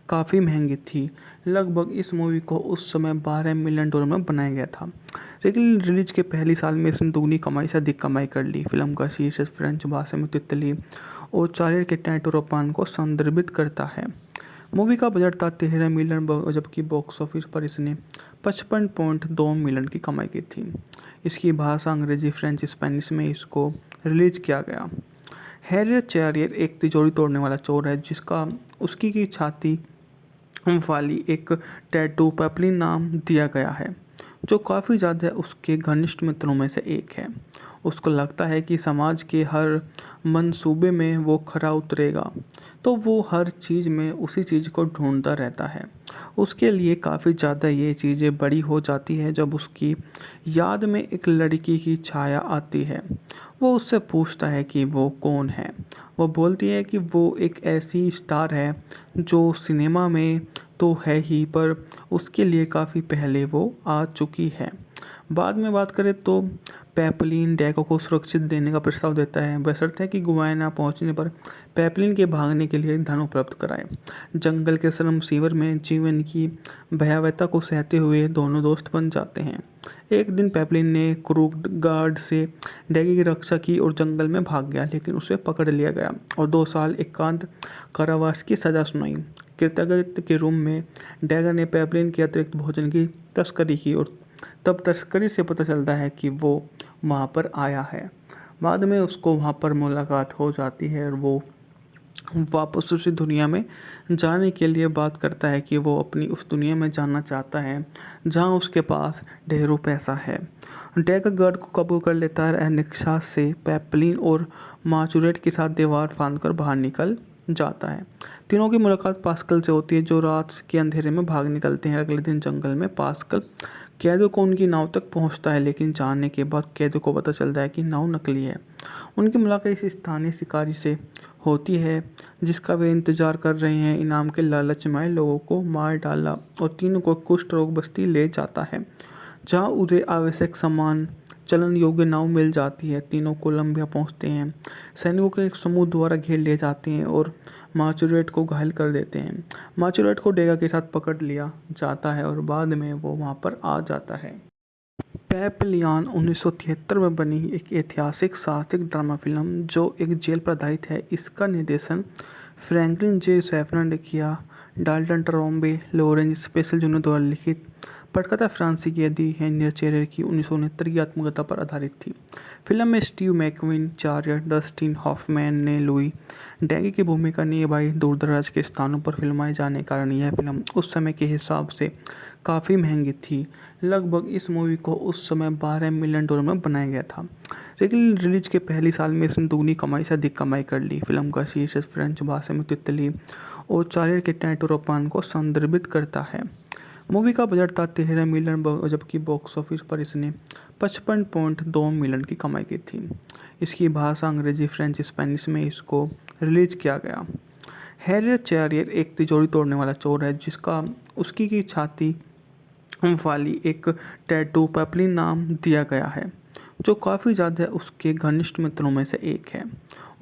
काफ़ी महंगी थी। लगभग इस मूवी को उस समय $12 मिलियन में बनाया गया था, लेकिन रिलीज के पहले साल में इसने दुगनी कमाई से अधिक कमाई कर ली। फिल्म का शीर्षक फ्रेंच भाषा में तितली और चार्ल्स के टैटूरोपान को संदर्भित करता है। मूवी का बजट था $13 मिलियन, जबकि बॉक्स ऑफिस पर इसने 55.2 मिलियन की कमाई की थी। इसकी भाषा अंग्रेजी, फ्रेंच, स्पेनिश में इसको रिलीज किया गया। हैरियट चेरियर एक तिजोरी तोड़ने वाला चोर है जिसका उसकी की छाती वाली एक टैटू पेपलिन नाम दिया गया है, जो काफ़ी ज़्यादा उसके घनिष्ठ मित्रों में से एक है। उसको लगता है कि समाज के हर मंसूबे में वो खरा उतरेगा, तो वो हर चीज़ में उसी चीज़ को ढूंढता रहता है। उसके लिए काफ़ी ज़्यादा ये चीज़ें बड़ी हो जाती है जब उसकी याद में एक लड़की की छाया आती है। वो उससे पूछता है कि वो कौन है। वो बोलती है कि वो एक ऐसी स्टार है जो सिनेमा में तो है ही, पर उसके लिए काफ़ी पहले वो आ चुकी है। बाद में बात करें तो पेपलिन डैगो को सुरक्षित देने का प्रस्ताव देता है, बशर्ते कि गुआना पहुंचने पर पेपलिन के भागने के लिए धन उपलब्ध कराए। जंगल के श्रम शिविर में जीवन की भयावहता को सहते हुए दोनों दोस्त बन जाते हैं। एक दिन पेपलिन ने क्रूगार्ड से डैगी की रक्षा की और जंगल में भाग गया, लेकिन उसे पकड़ लिया गया और 2 साल एकांत कारावास की सज़ा सुनाई। कृतज्ञता के रूप में डैगर ने पेपलिन के अतिरिक्त भोजन की तस्करी की और तब तस्करी से पता चलता है कि वो वहाँ पर आया है। बाद में उसको वहाँ पर मुलाकात हो जाती है और वो वापस उसी दुनिया में जाने के लिए बात करता है कि वो अपनी उस दुनिया में जाना चाहता है जहाँ उसके पास ढेरों पैसा है। डैग गार्ड को काबू कर लेता है। निक्सा से पेपलिन और माचुरेट के साथ दीवार फांदकर बाहर निकल जाता है। तीनों की मुलाकात पास्कल से होती है जो रात के अंधेरे में भाग निकलते हैं। अगले दिन जंगल में पास्कल कैदों को उनकी नाव तक पहुंचता है, लेकिन जानने के बाद कैदों को पता चलता है कि नाव नकली है। उनकी मुलाकात इस स्थानीय शिकारी से होती है जिसका वे इंतजार कर रहे हैं। इनाम के लालच में लोगों को मार डाला और तीनों को कुष्ठ रोग बस्ती ले जाता है जहाँ उन्हें आवश्यक सामान चलन योग्य नाव मिल जाती है। तीनों कोलंबिया पहुंचते हैं। सैनिकों के एक समूह द्वारा घेर लिए जाते हैं और माचुरेट को घायल कर देते हैं। माचुरेट को डेगा के साथ पकड़ लिया जाता है और बाद में वो वहां पर आ जाता है। पेपलियान 1973 में बनी एक ऐतिहासिक साहसिक ड्रामा फिल्म जो एक जेल पर आधारित है। इसका निर्देशन फ्रैंकलिन जे सैफरन ने किया। Dalton Trombay, Lawrence special junior द्वारा लिखित। पटकथा फ्रांसीसी कैदी हेनरी चेरर की 1969 की आत्मकथा पर आधारित थी। फिल्म में स्टीव मैकक्वीन, चार्ल्स डस्टिन हॉफमैन ने लुई डैगी की भूमिका निभाई। दूरदराज के स्थानों पर फिल्माए जाने के कारण यह फिल्म उस समय के हिसाब से काफ़ी महंगी थी। लगभग इस मूवी को उस समय $12 मिलियन में बनाया गया था, लेकिन रिलीज के पहले साल में इसने दुगनी कमाई से अधिक कमाई कर ली। फिल्म का शीर्षक फ्रेंच भाषा में तितली और चार्ल्स के टैटोरोपान को संदर्भित करता है। मूवी का बजट था $13 मिलियन, जबकि बॉक्स ऑफिस पर इसने 55.2 मिलियन की कमाई की थी। इसकी भाषा अंग्रेजी, फ्रेंच, स्पेनिश में इसको रिलीज किया गया। हैरियट चेरियर एक तिजोरी तोड़ने वाला चोर है जिसका उसकी की छाती वाली एक टैटू पेपलिन नाम दिया गया है, जो काफ़ी ज़्यादा उसके घनिष्ठ मित्रों में से एक है।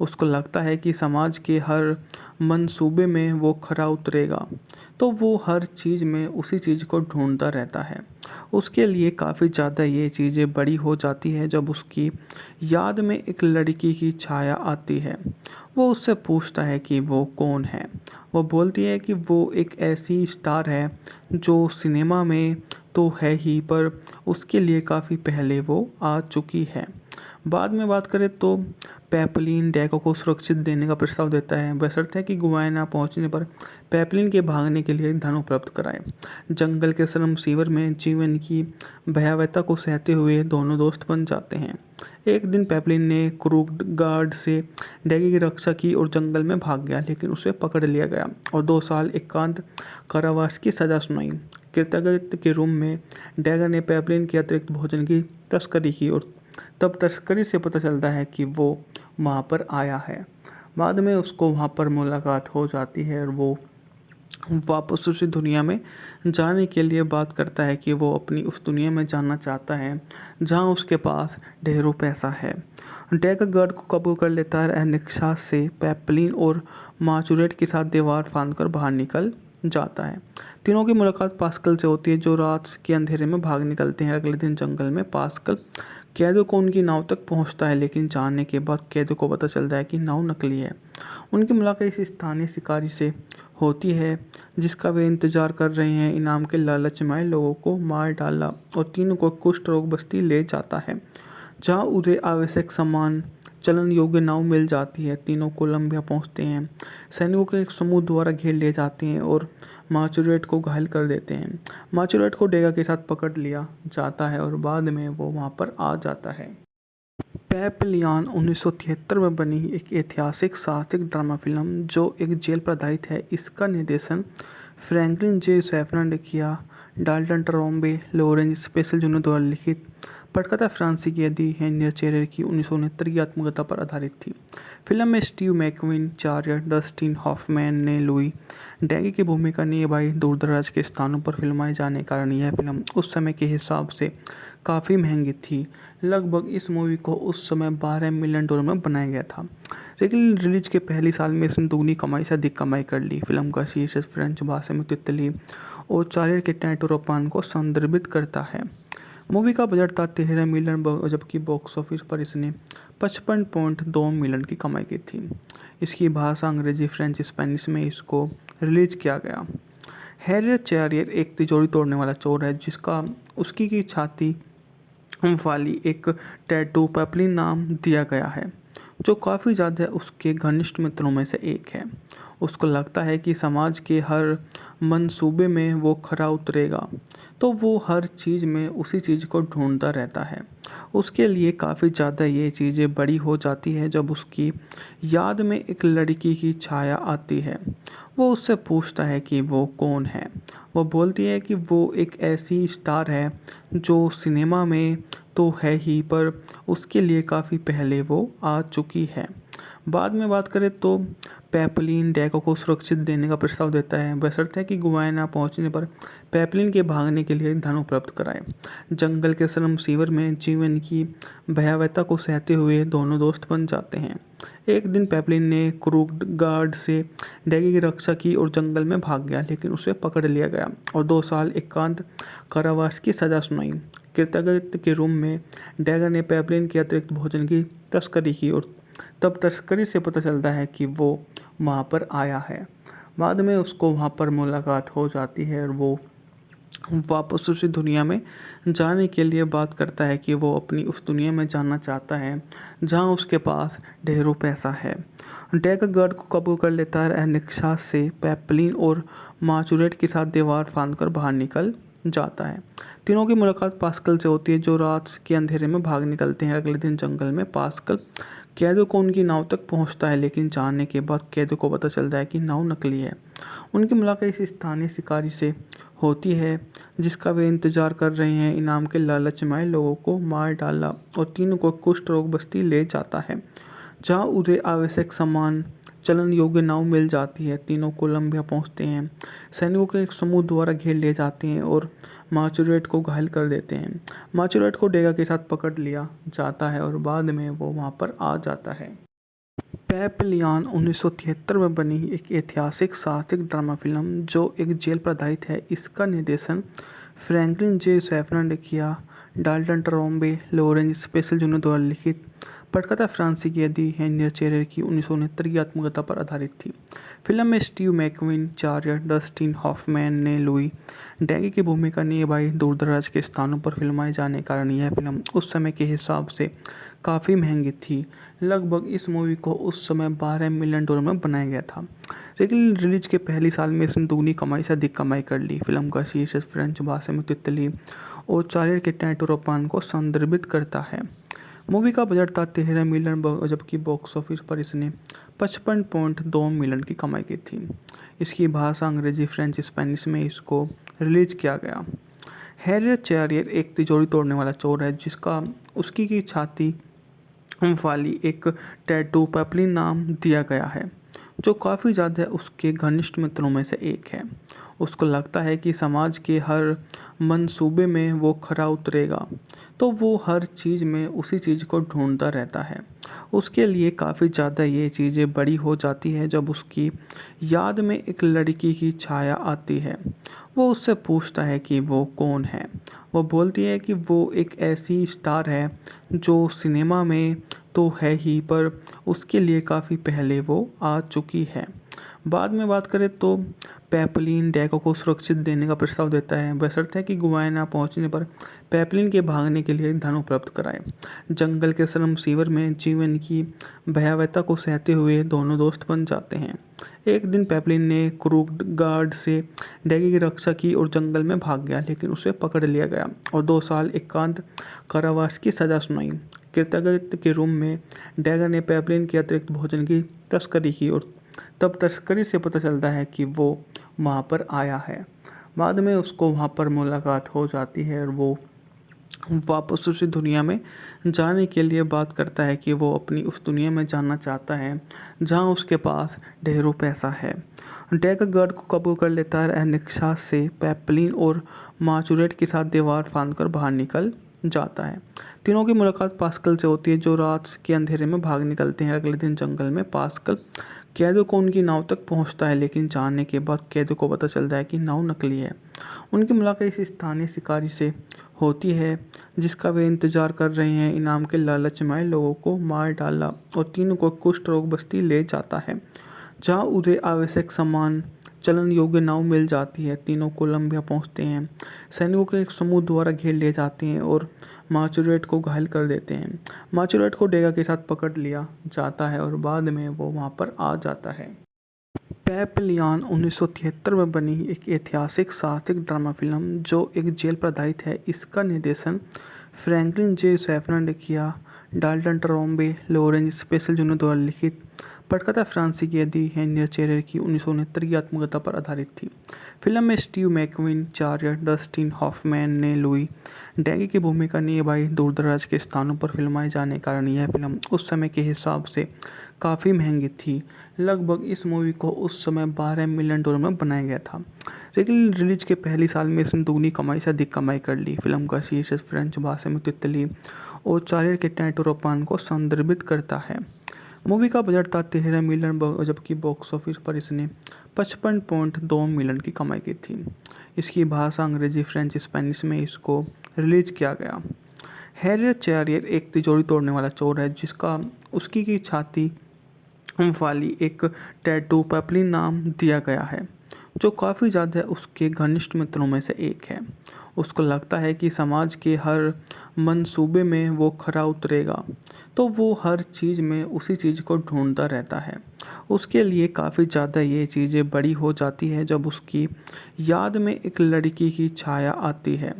उसको लगता है कि समाज के हर मंसूबे में वो खरा उतरेगा, तो वो हर चीज़ में उसी चीज़ को ढूंढता रहता है। उसके लिए काफ़ी ज़्यादा ये चीज़ें बड़ी हो जाती है जब उसकी याद में एक लड़की की छाया आती है। वो उससे पूछता है कि वो कौन है। वो बोलती है कि वो एक ऐसी स्टार है जो सिनेमा में तो है ही, पर उसके लिए काफ़ी पहले वो आ चुकी है। बाद में बात करें तो पेपलिन डैगो को सुरक्षित देने का प्रस्ताव देता है, बशर्ते कि गुआना पहुंचने पर पेपलिन के भागने के लिए धन उपलब्ध कराए। जंगल के श्रम शिविर में जीवन की भयावहता को सहते हुए दोनों दोस्त बन जाते हैं। एक दिन पेपलिन ने क्रूड गार्ड से डैगी की रक्षा की और जंगल में भाग गया, लेकिन उसे पकड़ लिया गया और 2 साल एकांत कारावास की सज़ा सुनाई। कृतज्ञता के रूम में डैगर ने पेपलिन के अतिरिक्त भोजन की तस्करी की और तब तस्करी से पता चलता है कि वो वहाँ पर आया है। बाद में उसको वहाँ पर मुलाकात हो जाती है और वो वापस उसी दुनिया में जाने के लिए बात करता है कि वो अपनी उस दुनिया में जाना चाहता है जहाँ उसके पास ढेरों पैसा है। डैगर गार्ड को काबू कर लेता है। निक्सा से पेपलिन और माचुरेट के साथ दीवार फांदकर बाहर निकल जाता है। तीनों की मुलाकात पास्कल से होती है जो रात के अंधेरे में भाग निकलते हैं। अगले दिन जंगल में पास्कल कैदों को उनकी नाव तक पहुंचता है, लेकिन जानने के बाद कैदों को पता चलता है कि नाव नकली है। उनकी मुलाकात इस स्थानीय शिकारी से होती है जिसका वे इंतजार कर रहे हैं। इनाम के लालच में लोगों को मार डाला और तीनों को कुष्ठ रोग बस्ती ले जाता है जहाँ उन्हें आवश्यक सामान चलन योग्य नाव मिल जाती है। तीनों कोलंबिया पहुंचते हैं। सैनिकों के एक समूह द्वारा घेर लिए जाते हैं और माचुरेट को घायल कर देते हैं। माचुरेट को डेगा के साथ पकड़ लिया जाता है और बाद में वो वहां पर आ जाता है। पेपलियान 1973 में बनी एक ऐतिहासिक साहसिक ड्रामा फिल्म जो एक जेल पर आधारित है। इसका निर्देशन फ्रैंकलिन जे सैफरन ने किया। Dalton Trombay, Lawrence special junior द्वारा लिखित। पटकथा फ्रांसीसी कैदी हेनरी चेरर की 1969 की आत्मकथा पर आधारित थी। फिल्म में स्टीव मैकक्वीन, चार्ल्स डस्टिन हॉफमैन ने लुई डैगी की भूमिका निभाई। दूरदराज के स्थानों पर फिल्माए जाने के कारण यह फिल्म उस समय के हिसाब से काफ़ी महंगी थी। लगभग इस मूवी को उस समय $12 मिलियन में बनाया गया था, लेकिन रिलीज के पहले साल में इसने दुगनी कमाई से अधिक कमाई कर ली। फिल्म का शीर्षक फ्रेंच भाषा में तितली और चार्ल्स के टैटोरोपान को संदर्भित करता है। मूवी का बजट था $13 मिलियन, जबकि बॉक्स ऑफिस पर इसने 55.2 मिलियन की कमाई की थी। इसकी भाषा अंग्रेजी, फ्रेंच, स्पेनिश में इसको रिलीज किया गया। हैरियट चेरियर एक तिजोरी तोड़ने वाला चोर है जिसका उसकी की छाती वाली एक टैटू पेपलिन नाम दिया गया है, जो काफ़ी ज़्यादा उसके घनिष्ठ मित्रों में से एक है। उसको लगता है कि समाज के हर मंसूबे में वो खरा उतरेगा, तो वो हर चीज़ में उसी चीज़ को ढूँढता रहता है। उसके लिए काफ़ी ज़्यादा ये चीज़ें बड़ी हो जाती है जब उसकी याद में एक लड़की की छाया आती है। वो उससे पूछता है कि वो कौन है। वो बोलती है कि वो एक ऐसी स्टार है जो सिनेमा में तो है ही, पर उसके लिए काफ़ी पहले वो आ चुकी है। बाद में बात करें तो पेपलिन डैको को सुरक्षित देने का प्रस्ताव देता है, बशर्ते कि गुआना पहुंचने पर पेपलिन के भागने के लिए धन उपलब्ध कराए। जंगल के श्रम शिविर में जीवन की भयावहता को सहते हुए दोनों दोस्त बन जाते हैं। एक दिन पेपलिन ने क्रूड गार्ड से डैगी की रक्षा की और जंगल में भाग गया, लेकिन उसे पकड़ लिया गया और 2 साल एकांत कारावास की सज़ा सुनाई। कृतज्ञता के रूम में डैगर ने पेपलिन के अतिरिक्त भोजन की तस्करी की और तब तस्करी से पता चलता है कि वो वहाँ पर आया है। बाद में उसको वहाँ पर मुलाकात हो जाती है और वो वापस उसी दुनिया में जाने के लिए बात करता है कि वो अपनी उस दुनिया में जाना चाहता है जहाँ उसके पास ढेरों पैसा है। डैगर गार्ड को काबू कर लेता है। निक्सा से पेपलिन और माचुरेट के साथ दीवार फांदकर बाहर निकल जाता है। तीनों की मुलाकात पास्कल से होती है जो रात के अंधेरे में भाग निकलते हैं। अगले दिन जंगल में पास्कल कैदो को उनकी नाव तक पहुंचता है, लेकिन जानने के बाद कैदो को पता चलता है कि नाव नकली है। उनकी मुलाकात इस स्थानीय शिकारी से होती है जिसका वे इंतजार कर रहे हैं। इनाम के लालच में लोगों को मार डाला और तीनों को कुष्ठ रोग बस्ती ले जाता है, जहाँ उन्हें आवश्यक सामान चलन योग्य नाव मिल जाती है। तीनों कोलंबिया पहुंचते हैं। सैनिकों के एक समूह द्वारा घेर लिए जाते हैं और माचुरेट को घायल कर देते हैं। माचुरेट को डेगा के साथ पकड़ लिया जाता है और बाद में वो वहां पर आ जाता है। पेपलियान 1973 में बनी एक ऐतिहासिक साहसिक ड्रामा फिल्म जो एक जेल पर आधारित है। इसका निर्देशन फ्रैंकलिन जे सैफरन ने किया। Dalton Trombay, Lawrence special junior द्वारा लिखित। पटकथा फ्रांसीसी दी हेनियर चेरर की 1969 की आत्मकथा पर आधारित थी। फिल्म में स्टीव मैकक्विन, चार्ल्स डस्टिन हॉफमैन ने लुई डैगी की भूमिका निभाई। दूरदराज के स्थानों पर फिल्माए जाने के कारण यह फिल्म उस समय के हिसाब से काफ़ी महंगी थी। लगभग इस मूवी को उस समय $12 मिलियन में बनाया गया था, लेकिन रिलीज के पहले साल में इसने दुगनी कमाई से अधिक कमाई कर ली। फिल्म का शीर्षक फ्रेंच भाषा में तितली और चार्ल्स के टैटूरोपान को संदर्भित करता है। मूवी का बजट था $13 मिलियन, जबकि बॉक्स ऑफिस पर इसने 55.2 मिलियन की कमाई की थी। इसकी भाषा अंग्रेजी, फ्रेंच, स्पेनिश में इसको रिलीज किया गया। हैरियर चेरियर एक तिजोरी तोड़ने वाला चोर है जिसका उसकी की छाती वाली एक टैटू पेपलिन नाम दिया गया है, जो काफ़ी ज़्यादा उसके घनिष्ठ मित्रों में से एक है। उसको लगता है कि समाज के हर मंसूबे में वो खरा उतरेगा, तो वो हर चीज़ में उसी चीज़ को ढूंढता रहता है। उसके लिए काफ़ी ज़्यादा ये चीज़ें बड़ी हो जाती है जब उसकी याद में एक लड़की की छाया आती है। वो उससे पूछता है कि वो कौन है। वो बोलती है कि वो एक ऐसी स्टार है जो सिनेमा में तो है ही, पर उसके लिए काफ़ी पहले वो आ चुकी है। बाद में बात करें तो पेपलिन डैको को सुरक्षित देने का प्रस्ताव देता है, बशर्ते कि गुआना पहुंचने पर पेपलिन के भागने के लिए धन उपलब्ध कराए। जंगल के श्रम शिविर में जीवन की भयावहता को सहते हुए दोनों दोस्त बन जाते हैं। एक दिन पेपलिन ने क्रूड गार्ड से डैगी की रक्षा की और जंगल में भाग गया, लेकिन उसे पकड़ लिया गया और 2 साल एकांत कारावास की सज़ा सुनाई। कृतज्ञता के रूम में डैगर ने पेपलिन के अतिरिक्त भोजन की तस्करी की और तब तस्करी से पता चलता है कि वो वहाँ पर आया है। बाद में उसको वहाँ पर मुलाकात हो जाती है और वो वापस उसी दुनिया में जाने के लिए बात करता है कि वो अपनी उस दुनिया में जाना चाहता है जहाँ उसके पास ढेरों पैसा है। डैगर गार्ड को काबू कर लेता है। निक्सा से पेपलिन और माचुरेट के साथ दीवार फांदकर बाहर निकल जाता है। तीनों की मुलाकात पास्कल से होती है जो रात के अंधेरे में भाग निकलते हैं। अगले दिन जंगल में पास्कल कैदो को उनकी नाव तक पहुंचता है, लेकिन जानने के बाद कैदो को पता चलता है कि नाव नकली है। उनकी मुलाकात इस स्थानीय शिकारी से होती है जिसका वे इंतजार कर रहे हैं। इनाम के लालच में लोगों को मार डाला और तीनों को कुष्ठ रोग बस्ती ले जाता है, जहाँ उन्हें आवश्यक सामान चलन योग्य नाव मिल जाती है। तीनों कोलंबिया पहुंचते हैं। सैनिकों के एक समूह द्वारा घेर लिए जाते हैं और मार्चुरेट को घायल कर देते हैं। मार्चुरेट को डेगा के साथ पकड़ लिया जाता है और बाद में वो वहां पर आ जाता है। पेपलियान 1973 में बनी एक ऐतिहासिक साहसिक ड्रामा फिल्म जो एक जेल पर आधारित है। इसका निर्देशन फ्रैंकलिन जे सैफरन ने किया। Dalton Trombe, Lawrence special junior द्वारा लिखित। पटकथा फ्रांसीसी की हेनरियट चेरेर की 1969 की आत्मकथा पर आधारित थी। फिल्म में स्टीव मैकक्विन, चार्ल्स डस्टिन हॉफमैन ने लुई डैगी की भूमिका निभाई। दूरदराज के स्थानों पर फिल्माए जाने के कारण यह फिल्म उस समय के हिसाब से काफ़ी महंगी थी। लगभग इस मूवी को उस समय $12 मिलियन में बनाया गया था, लेकिन रिलीज के पहले साल में इसने दुगनी कमाई से अधिक कमाई कर ली। फिल्म का शीर्षक फ्रेंच भाषा में तितली और चार्ल्स के टैटोरोपान को संदर्भित करता है। मूवी का बजट था $13 मिलियन, जबकि बॉक्स ऑफिस पर इसने 55.2 मिलियन की कमाई की थी। इसकी भाषा अंग्रेजी, फ्रेंच, स्पेनिश में इसको रिलीज किया गया। हैरियट चेरियर एक तिजोरी तोड़ने वाला चोर है जिसका उसकी की छाती वाली एक टैटू पेपलिन नाम दिया गया है, जो काफ़ी ज़्यादा उसके घनिष्ठ मित्रों में से एक है। उसको लगता है कि समाज के हर मंसूबे में वो खरा उतरेगा, तो वो हर चीज़ में उसी चीज़ को ढूंढता रहता है। उसके लिए काफ़ी ज़्यादा ये चीज़ें बड़ी हो जाती है जब उसकी याद में एक लड़की की छाया आती है।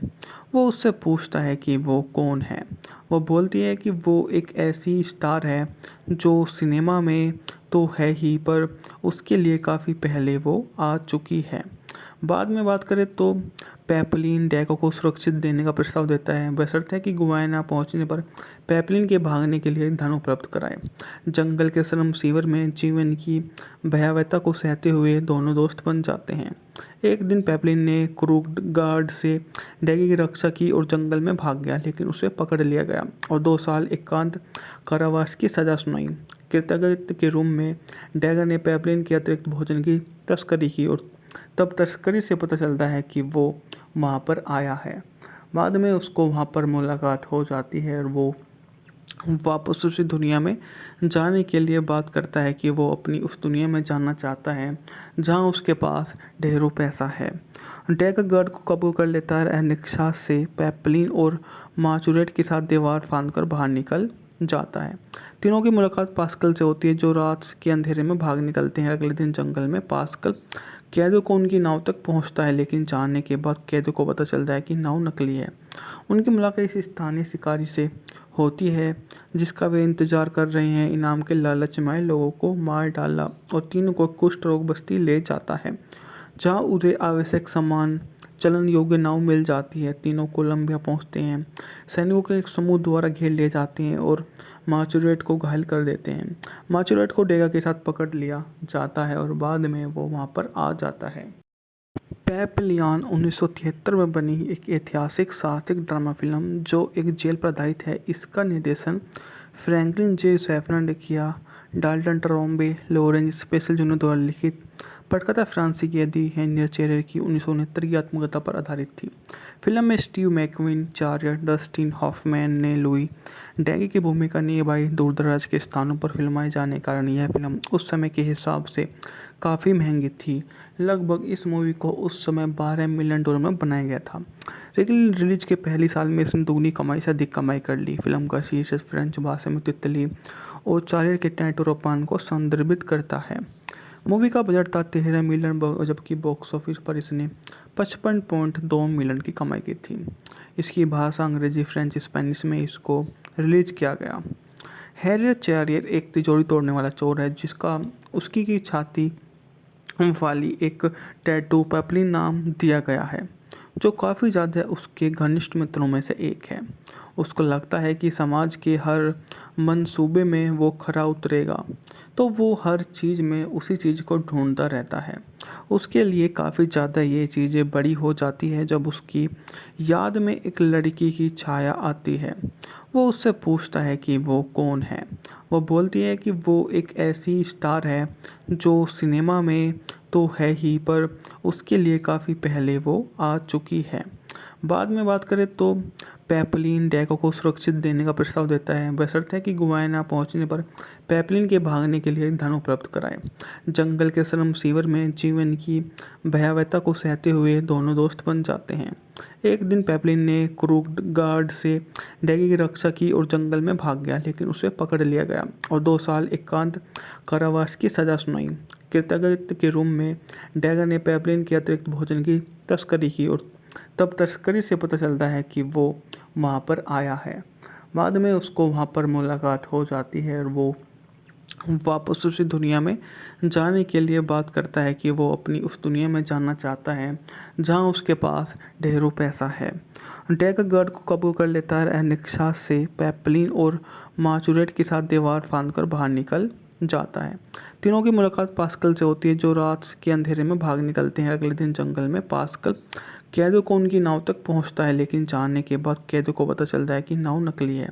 वो उससे पूछता है कि वो कौन है। वो बोलती है कि वो एक ऐसी स्टार है जो सिनेमा में तो है ही, पर उसके लिए काफ़ी पहले वो आ चुकी है। बाद में बात करें तो पेपलिन डैगो को सुरक्षित देने का प्रस्ताव देता है, बशर्ते कि गुयाना पहुंचने पर पेपलिन के भागने के लिए धन उपलब्ध कराए। जंगल के श्रम शिविर में जीवन की भयावहता को सहते हुए दोनों दोस्त बन जाते हैं। एक दिन पेपलिन ने क्रूड गार्ड से डैगी की रक्षा की और जंगल में भाग गया, लेकिन उसे पकड़ लिया गया और 2 साल एकांत कारावास की सज़ा सुनाई। कृतज्ञता के रूप में डैगर ने पेपलिन के अतिरिक्त भोजन की तस्करी की और तब तस्करी से पता चलता है कि वो वहाँ पर आया है। बाद में उसको वहाँ पर मुलाकात हो जाती है और वो वापस उसी दुनिया में जाने के लिए बात करता है कि वो अपनी उस दुनिया में जाना चाहता है जहाँ उसके पास ढेरों पैसा है। डैगर गार्ड को कब्जा कर लेता है। अनिक्षा से पेपलिन और मार्चुरेट के साथ दीवार फांदकर बाहर निकल जाता है। तीनों की मुलाकात पास्कल से होती है, जो रात के अंधेरे में भाग निकलते हैं। अगले दिन जंगल में पास्कल कैदो को उनकी नाव तक पहुंचता है, लेकिन जानने के बाद कैदो को पता चलता है कि नाव नकली है। उनकी मुलाकात इस स्थानीय शिकारी से होती है जिसका वे इंतजार कर रहे हैं। इनाम के लालच में लोगों को मार डाला और तीनों को कुष्ठ रोग बस्ती ले जाता है, जहाँ उन्हें आवश्यक सामान चलन योग्य नाव मिल जाती है। तीनों कोलंबिया पहुंचते हैं। सैनिकों के एक समूह द्वारा घेर लिए जाते हैं और मार्चुरेट को घायल कर देते हैं। मार्चुरेट को डेगा के साथ पकड़ लिया जाता है और बाद में वो वहां पर आ जाता है। पेपलियान 1973 में बनी एक ऐतिहासिक साहसिक ड्रामा फिल्म जो एक जेल पर आधारित है। इसका निर्देशन फ्रैंकलिन जे सैफरन ने किया। Dalton Trombe, Lawrence special junior द्वारा लिखित। पटकथा फ्रांसीसी की हेनरियट चेरेर की 1969 की आत्मकथा पर आधारित थी। फिल्म में स्टीव मैकक्विन, चार्ल्स डस्टिन हॉफमैन ने लुई डैगी की भूमिका निभाई। दूरदराज के स्थानों पर फिल्माए जाने के कारण यह फिल्म उस समय के हिसाब से काफ़ी महंगी थी। लगभग इस मूवी को उस समय $12 मिलियन में बनाया गया था, लेकिन रिलीज के पहले साल में इसने दुगनी कमाई से अधिक कमाई कर ली। फिल्म का शीर्षक फ्रेंच भाषा में तितली और चार्ल्स के टैटोरोपान को संदर्भित करता है। मूवी का बजट था $13 मिलियन, जबकि बॉक्स ऑफिस पर इसने 55.2 मिलियन की कमाई की थी। इसकी भाषा अंग्रेजी, फ्रेंच, स्पेनिश में इसको रिलीज किया गया। हैरियट चेरियर एक तिजोरी तोड़ने वाला चोर है जिसका उसकी की छाती वाली एक टैटू पेपलिन नाम दिया गया है, जो काफ़ी ज़्यादा उसके घनिष्ठ मित्रों में से एक है। उसको लगता है कि समाज के हर मंसूबे में वो खरा उतरेगा, तो वो हर चीज़ में उसी चीज़ को ढूंढता रहता है। उसके लिए काफ़ी ज़्यादा ये चीज़ें बड़ी हो जाती है जब उसकी याद में एक लड़की की छाया आती है। वो उससे पूछता है कि वो कौन है। वो बोलती है कि वो एक ऐसी स्टार है जो सिनेमा में तो है ही, पर उसके लिए काफ़ी पहले वो आ चुकी है। बाद में बात करें तो पेपलिन डैको को सुरक्षित देने का प्रस्ताव देता है, बशर्ते कि गुयाना पहुंचने पर पेपलिन के भागने के लिए धन उपलब्ध कराए। जंगल के श्रम शिविर में जीवन की भयावहता को सहते हुए दोनों दोस्त बन जाते हैं। एक दिन पेपलिन ने क्रूक गार्ड से डैगी की रक्षा की और जंगल में भाग गया, लेकिन उसे पकड़ लिया गया और 2 साल एकांत कारावास की सजा सुनाई। कृतज्ञता के रूप में डैगर ने पेपलिन के अतिरिक्त भोजन की तस्करी की और तब तस्करी से पता चलता है कि वो वहाँ पर आया है। बाद में उसको वहाँ पर मुलाकात हो जाती है और वो वापस उसी दुनिया में जाने के लिए बात करता है कि वो अपनी उस दुनिया में जाना चाहता है जहाँ उसके पास ढेरों पैसा है। डैगर गार्ड को काबू कर लेता है। अनिक्षा से पेपलिन और माचुरेट के साथ दीवार फांदकर बाहर निकल जाता है। तीनों की मुलाकात पास्कल से होती है, जो रात के अंधेरे में भाग निकलते हैं। अगले दिन जंगल में पास्कल कैदो को उनकी नाव तक पहुंचता है, लेकिन जानने के बाद कैदो को पता चलता है कि नाव नकली है।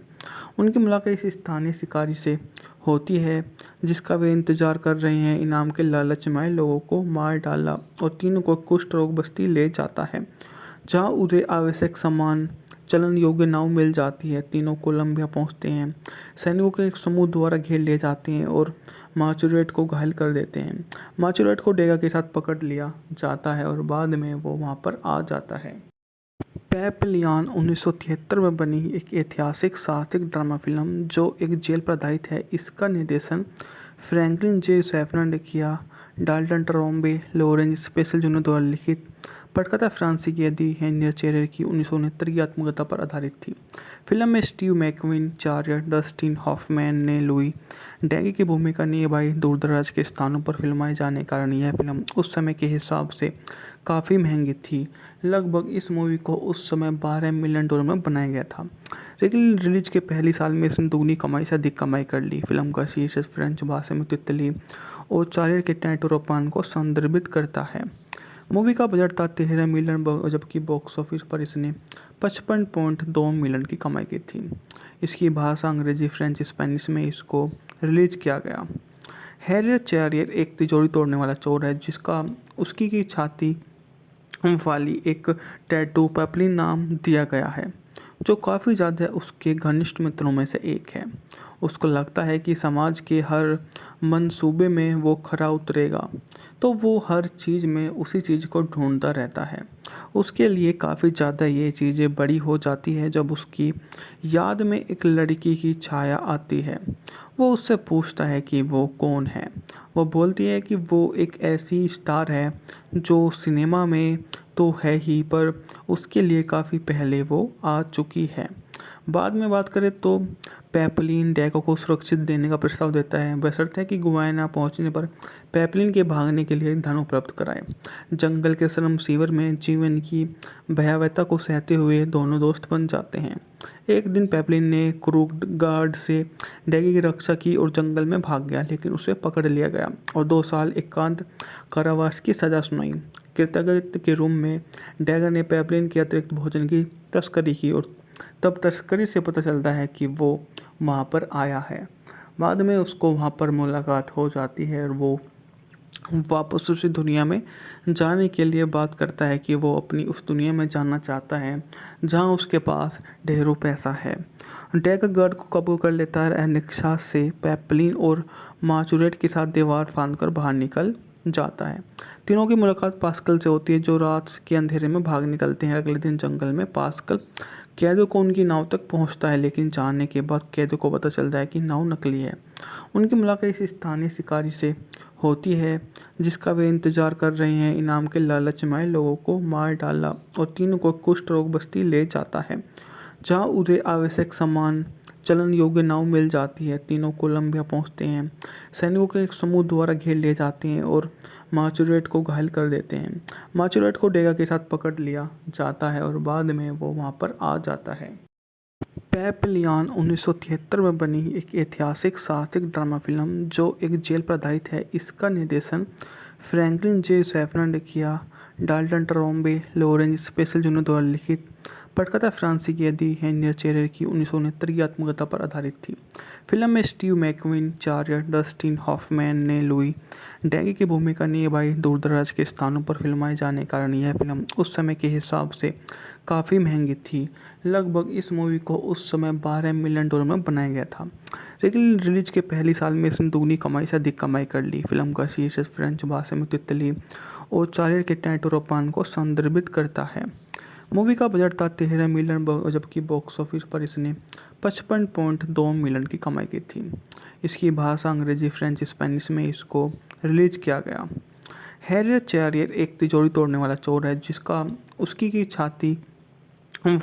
उनकी मुलाकात इस स्थानीय शिकारी से होती है जिसका वे इंतजार कर रहे हैं। इनाम के लालच में लोगों को मार डाला और तीनों को कुष्ठ रोग बस्ती ले जाता है, जहाँ उन्हें आवश्यक सामान चलन योग्य नाव मिल जाती है। तीनों कोलंबिया पहुंचते हैं। सैनिकों के एक समूह द्वारा घेर लिए जाते हैं और माचुरेट को घायल कर देते हैं। माचुरेट को डेगा के साथ पकड़ लिया जाता है और बाद में वो वहां पर आ जाता है। पेपलियान 1973 में बनी एक ऐतिहासिक साहसिक ड्रामा फिल्म जो एक जेल पर आधारित है। इसका निर्देशन फ्रैंकलिन जे सैफरन ने किया। Dalton Trombay, Lawrence special junior द्वारा लिखित। पटकथा फ्रांसीसी कैदी हेनरियट चेरेर की 1969 की आत्मकथा पर आधारित थी। फिल्म में स्टीव मैकक्विन, चार्ल्स डस्टिन हॉफमैन ने लुई डैगी की भूमिका निभाई। दूरदराज के स्थानों पर फिल्माए जाने के कारण यह फिल्म उस समय के हिसाब से काफ़ी महंगी थी। लगभग इस मूवी को उस समय $12 मिलियन में बनाया गया था। लेकिन रिलीज के पहली साल में इसने दुगनी कमाई से अधिक कमाई कर ली। फिल्म का शीर्षक फ्रेंच भाषा में तितली और चार्ल्स के टैटोरोपान को संदर्भित करता है। मूवी का बजट था $13 मिलियन, जबकि बॉक्स ऑफिस पर इसने 55.2 मिलियन की कमाई की थी। इसकी भाषा अंग्रेजी, फ्रेंच, स्पेनिश में इसको रिलीज किया गया। हेनरियट चेरेर एक तिजोरी तोड़ने वाला चोर है जिसका उसकी की छाती वाली एक टैटू पेपलिन नाम दिया गया है, जो काफ़ी ज़्यादा उसके घनिष्ठ मित्रों में से एक है। उसको लगता है कि समाज के हर मंसूबे में वो खरा उतरेगा, तो वो हर चीज़ में उसी चीज़ को ढूंढता रहता है। उसके लिए काफ़ी ज़्यादा ये चीज़ें बड़ी हो जाती है जब उसकी याद में एक लड़की की छाया आती है। वो उससे पूछता है कि वो कौन है। वो बोलती है कि वो एक ऐसी स्टार है जो सिनेमा में तो है ही, पर उसके लिए काफ़ी पहले वो आ चुकी है। बाद में बात करें तो पेपलिन डैको को सुरक्षित देने का प्रस्ताव देता है, बशर्ते कि गुयाना पहुंचने पर पेपलिन के भागने के लिए धन उपलब्ध कराए। जंगल के श्रम शिविर में जीवन की भयावहता को सहते हुए दोनों दोस्त बन जाते हैं। एक दिन पेपलिन ने क्रूक गार्ड से डैगी की रक्षा की और जंगल में भाग गया, लेकिन उसे पकड़ लिया गया और 2 साल एकांत कारावास की सजा सुनाई। कृतज्ञता के रूप में डैगर ने पेपलिन के अतिरिक्त भोजन की तस्करी की और तब तस्करी से पता चलता है कि वो वहाँ पर आया है। बाद में उसको वहाँ पर मुलाकात हो जाती है और वो वापस उसी दुनिया में जाने के लिए बात करता है कि वो अपनी उस दुनिया में जाना चाहता है जहाँ उसके पास ढेरों पैसा है। डैगर गार्ड को काबू कर लेता है। अनिक्षा से पेपलिन और माचुरेट के साथ दीवार फांदकर बाहर निकल जाता है। तीनों की मुलाकात पास्कल से होती है, जो रात के अंधेरे में भाग निकलते हैं। अगले दिन जंगल में पास्कल कैदो को उनकी नाव तक पहुंचता है, लेकिन जानने के बाद कैदो को पता चलता है कि नाव नकली है। उनकी मुलाकात इस स्थानीय शिकारी से होती है जिसका वे इंतजार कर रहे हैं। इनाम के लालच में लोगों को मार डाला और तीनों को कुष्ठ रोग बस्ती ले जाता है, जहाँ उन्हें आवश्यक सामान चलन योग्य नाव मिल जाती है। तीनों कोलंबिया पहुंचते हैं। सैनिकों के एक समूह द्वारा घेर लिए जाते हैं और माचुरेट को घायल कर देते हैं। माचुरेट को डेगा के साथ पकड़ लिया जाता है और बाद में वो वहां पर आ जाता है। पेपलियान 1973 में बनी एक ऐतिहासिक साहसिक ड्रामा फिल्म जो एक जेल पर आधारित है। इसका निर्देशन फ्रैंकलिन जे सैफरन ने किया। Dalton Trombay, Lawrence special junior द्वारा लिखित। पटकथा फ्रांसीसी कैदी हेनरियट चेरेर की 1969 की आत्मकथा पर आधारित थी। फिल्म में स्टीव मैकक्विन, चार्ल्स डस्टिन हॉफमैन ने लुई डैगी की भूमिका निभाई। दूरदराज के स्थानों पर फिल्माए जाने के कारण यह फिल्म उस समय के हिसाब से काफ़ी महंगी थी। लगभग इस मूवी को उस समय $12 मिलियन में बनाया गया था, लेकिन रिलीज के पहली साल में इसने दुगनी कमाई से अधिक कमाई कर ली। फिल्म का शीर्षक फ्रेंच भाषा में तितली और चार्ल्स के टैटोरोपान को संदर्भित करता है। मूवी का बजट था $13 मिलियन, जबकि बॉक्स ऑफिस पर इसने 55.2 मिलियन की कमाई की थी। इसकी भाषा अंग्रेजी, फ्रेंच, स्पेनिश में इसको रिलीज किया गया। हैरियट चेरियर एक तिजोरी तोड़ने वाला चोर है जिसका उसकी की छाती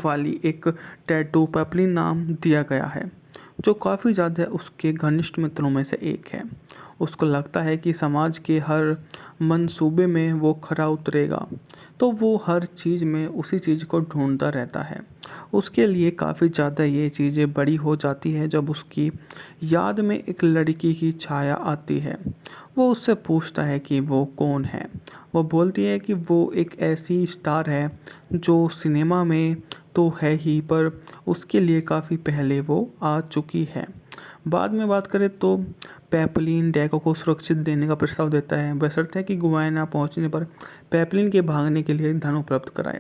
वाली एक टैटू पेपलिन नाम दिया गया है, जो काफ़ी ज़्यादा उसके घनिष्ठ मित्रों में से एक है। उसको लगता है कि समाज के हर मंसूबे में वो खरा उतरेगा, तो वो हर चीज़ में उसी चीज़ को ढूंढता रहता है। उसके लिए काफ़ी ज़्यादा ये चीज़ें बड़ी हो जाती है जब उसकी याद में एक लड़की की छाया आती है। वो उससे पूछता है कि वो कौन है। वो बोलती है कि वो एक ऐसी स्टार है जो सिनेमा में तो है ही, पर उसके लिए काफ़ी पहले वो आ चुकी है। बाद में बात करें तो पेपलिन डैगो को सुरक्षित देने का प्रस्ताव देता है, बशर्ते कि गुयाना पहुंचने पर पेपलिन के भागने के लिए धन उपलब्ध कराए।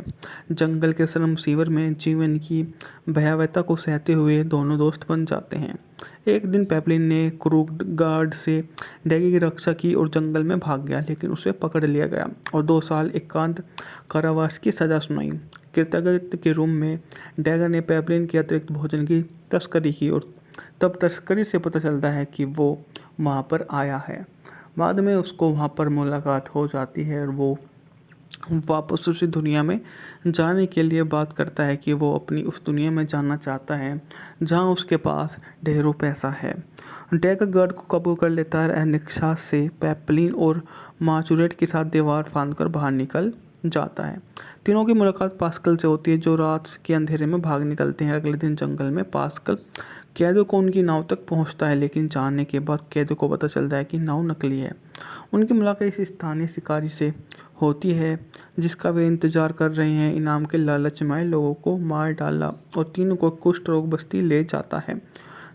जंगल के श्रम शिविर में जीवन की भयावहता को सहते हुए दोनों दोस्त बन जाते हैं। एक दिन पेपलिन ने क्रूड गार्ड से डैगी की रक्षा की और जंगल में भाग गया, लेकिन उसे पकड़ लिया गया और 2 साल एकांत कारावास की सजा सुनाई। कृतज्ञता के रूप में डैगर ने पेपलिन के अतिरिक्त भोजन की तस्करी की और तब तस्करी से पता चलता है कि वो वहाँ पर आया है। बाद में उसको वहाँ पर मुलाकात हो जाती है और वो वापस उसी दुनिया में जाने के लिए बात करता है कि वो अपनी उस दुनिया में जाना चाहता है जहाँ उसके पास ढेरों पैसा है। डैगर गार्ड को काबू कर लेता है। निक्सा से पेपलिन और माचुरेट के साथ दीवार फांदकर बाहर निकल जाता है। तीनों की मुलाकात पास्कल से होती है, जो रात के अंधेरे में भाग निकलते हैं। अगले दिन जंगल में पास्कल कैदों को उनकी नाव तक पहुंचता है, लेकिन जानने के बाद कैदों को पता चलता है कि नाव नकली है। उनकी मुलाकात इस स्थानीय शिकारी से होती है जिसका वे इंतजार कर रहे हैं। इनाम के लालच में लोगों को मार डाला और तीनों को कुष्ठ रोग बस्ती ले जाता है,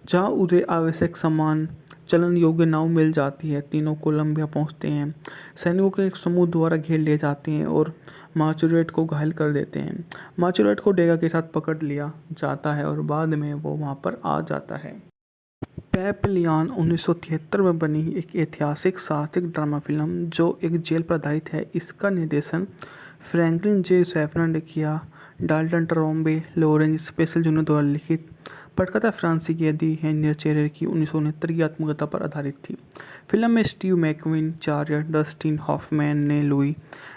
जहाँ उन्हें आवश्यक सामान चलन योग्य नाव मिल जाती है। तीनों कोलंबिया पहुंचते हैं। सैनिकों के एक समूह द्वारा घेर लिए जाते हैं और माचुरेट को घायल कर देते हैं। माचुरेट को डेगा के साथ पकड़ लिया जाता है और बाद में वो वहां पर आ जाता है। पेपलियन 1973 में बनी एक ऐतिहासिक साहसिक ड्रामा फिल्म जो एक जेल पर आधारित है। इसका निर्देशन फ्रैंकलिन जे. सैफरन ने किया। Dalton Trumbo, Lorenz special junior द्वारा लिखित पटकथा फ्रांसीसी कैदी हेनरियट चेरेर की 1969 की आत्मकथा पर आधारित थी। फिल्म में स्टीव मैकक्विन, चार्ल्स डस्टिन हॉफमैन ने लुई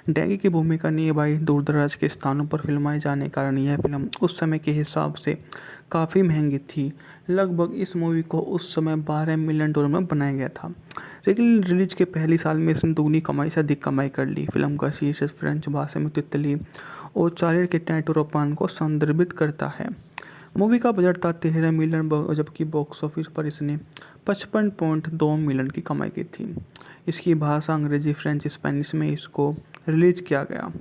डैगी की भूमिका निभाई। दूरदराज के स्थानों पर फिल्माए जाने के कारण यह फिल्म उस समय के हिसाब से काफ़ी महंगी थी। लगभग इस मूवी को उस समय $12 मिलियन में बनाया गया था, लेकिन रिलीज के पहली साल में इसने दुगनी कमाई से अधिक कमाई कर ली। फिल्म का शीर्षक फ्रेंच भाषा में तितली और चार्ल्स के टैटोरोपान को संदर्भित करता है। मूवी का बजट था $13 मिलियन, जबकि बॉक्स ऑफिस पर इसने 55.2 मिलियन की कमाई की थी। इसकी भाषा अंग्रेजी, फ्रेंच, स्पेनिश में इसको रिलीज किया गया।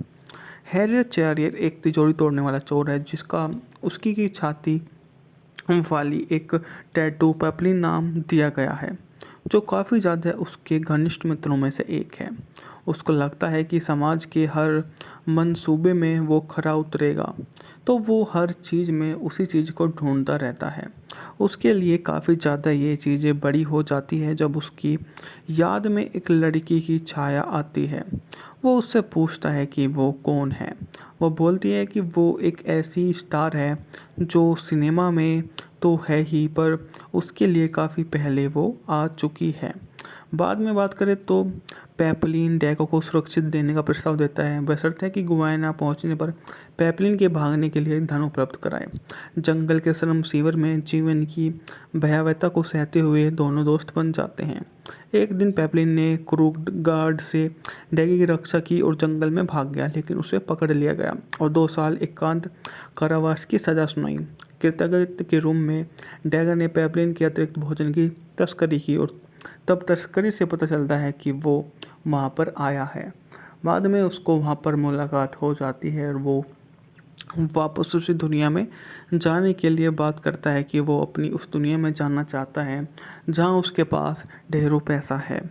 हैरियट चेरियर एक तिजोरी तोड़ने वाला चोर है जिसका उसकी की छाती वाली एक टैटू पेपलिन नाम दिया गया है, जो काफ़ी ज़्यादा उसके घनिष्ठ मित्रों में से एक है। उसको लगता है कि समाज के हर मंसूबे में वो खरा उतरेगा, तो वो हर चीज़ में उसी चीज़ को ढूंढता रहता है। उसके लिए काफ़ी ज़्यादा ये चीज़ें बड़ी हो जाती है जब उसकी याद में एक लड़की की छाया आती है। वो उससे पूछता है कि वो कौन है। वो बोलती है कि वो एक ऐसी स्टार है जो सिनेमा में तो है ही, पर उसके लिए काफ़ी पहले वो आ चुकी है। बाद में बात करें तो पेपलिन डैगो को सुरक्षित देने का प्रस्ताव देता है, बशर्ते कि गुयाना पहुंचने पर पेपलिन के भागने के लिए धन उपलब्ध कराए। जंगल के श्रम शिविर में जीवन की भयावहता को सहते हुए दोनों दोस्त बन जाते हैं। एक दिन पेपलिन ने क्रूड गार्ड से डैगी की रक्षा की और जंगल में भाग गया, लेकिन उसे पकड़ लिया गया और 2 साल एकांत कारावास की सजा सुनाई। कृतज्ञता के रूप में डैगर ने पेपलिन के अतिरिक्त भोजन की तस्करी की और तब तस्करी से पता चलता है कि वो वहाँ पर आया है। बाद में उसको वहाँ पर मुलाकात हो जाती है और वो वापस उसी दुनिया में जाने के लिए बात करता है कि वो अपनी उस दुनिया में जाना चाहता है जहाँ उसके पास ढेरों पैसा है।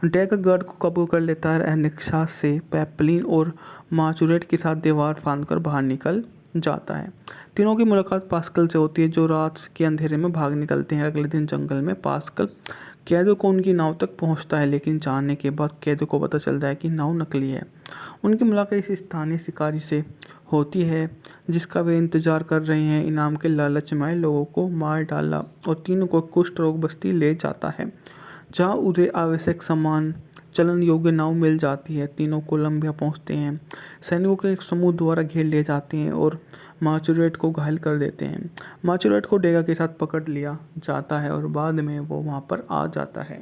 डैग गार्ड को काबू कर लेता है। निक्सा से पेपलिन और माचुरेट के साथ दीवार फांदकर बाहर निकल जाता है। तीनों की मुलाकात पास्कल से होती है जो रात के अंधेरे में भाग निकलते हैं। अगले दिन जंगल में पास्कल कैदों को उनकी नाव तक पहुंचता है, लेकिन जानने के बाद कैदों को पता चलता है कि नाव नकली है। उनकी मुलाकात इस स्थानीय शिकारी से होती है जिसका वे इंतजार कर रहे हैं। इनाम के लालच में लोगों को मार डाला और तीनों को कुष्ठ रोग बस्ती ले जाता है जहाँ उन्हें आवश्यक सामान चलन योग्य नाव मिल जाती है। तीनों कोलंबिया पहुंचते हैं। सैनिकों के एक समूह द्वारा घेर लिए जाते हैं और माचुरेट को घायल कर देते हैं। माचुरेट को डेगा के साथ पकड़ लिया जाता है और बाद में वो वहां पर आ जाता है।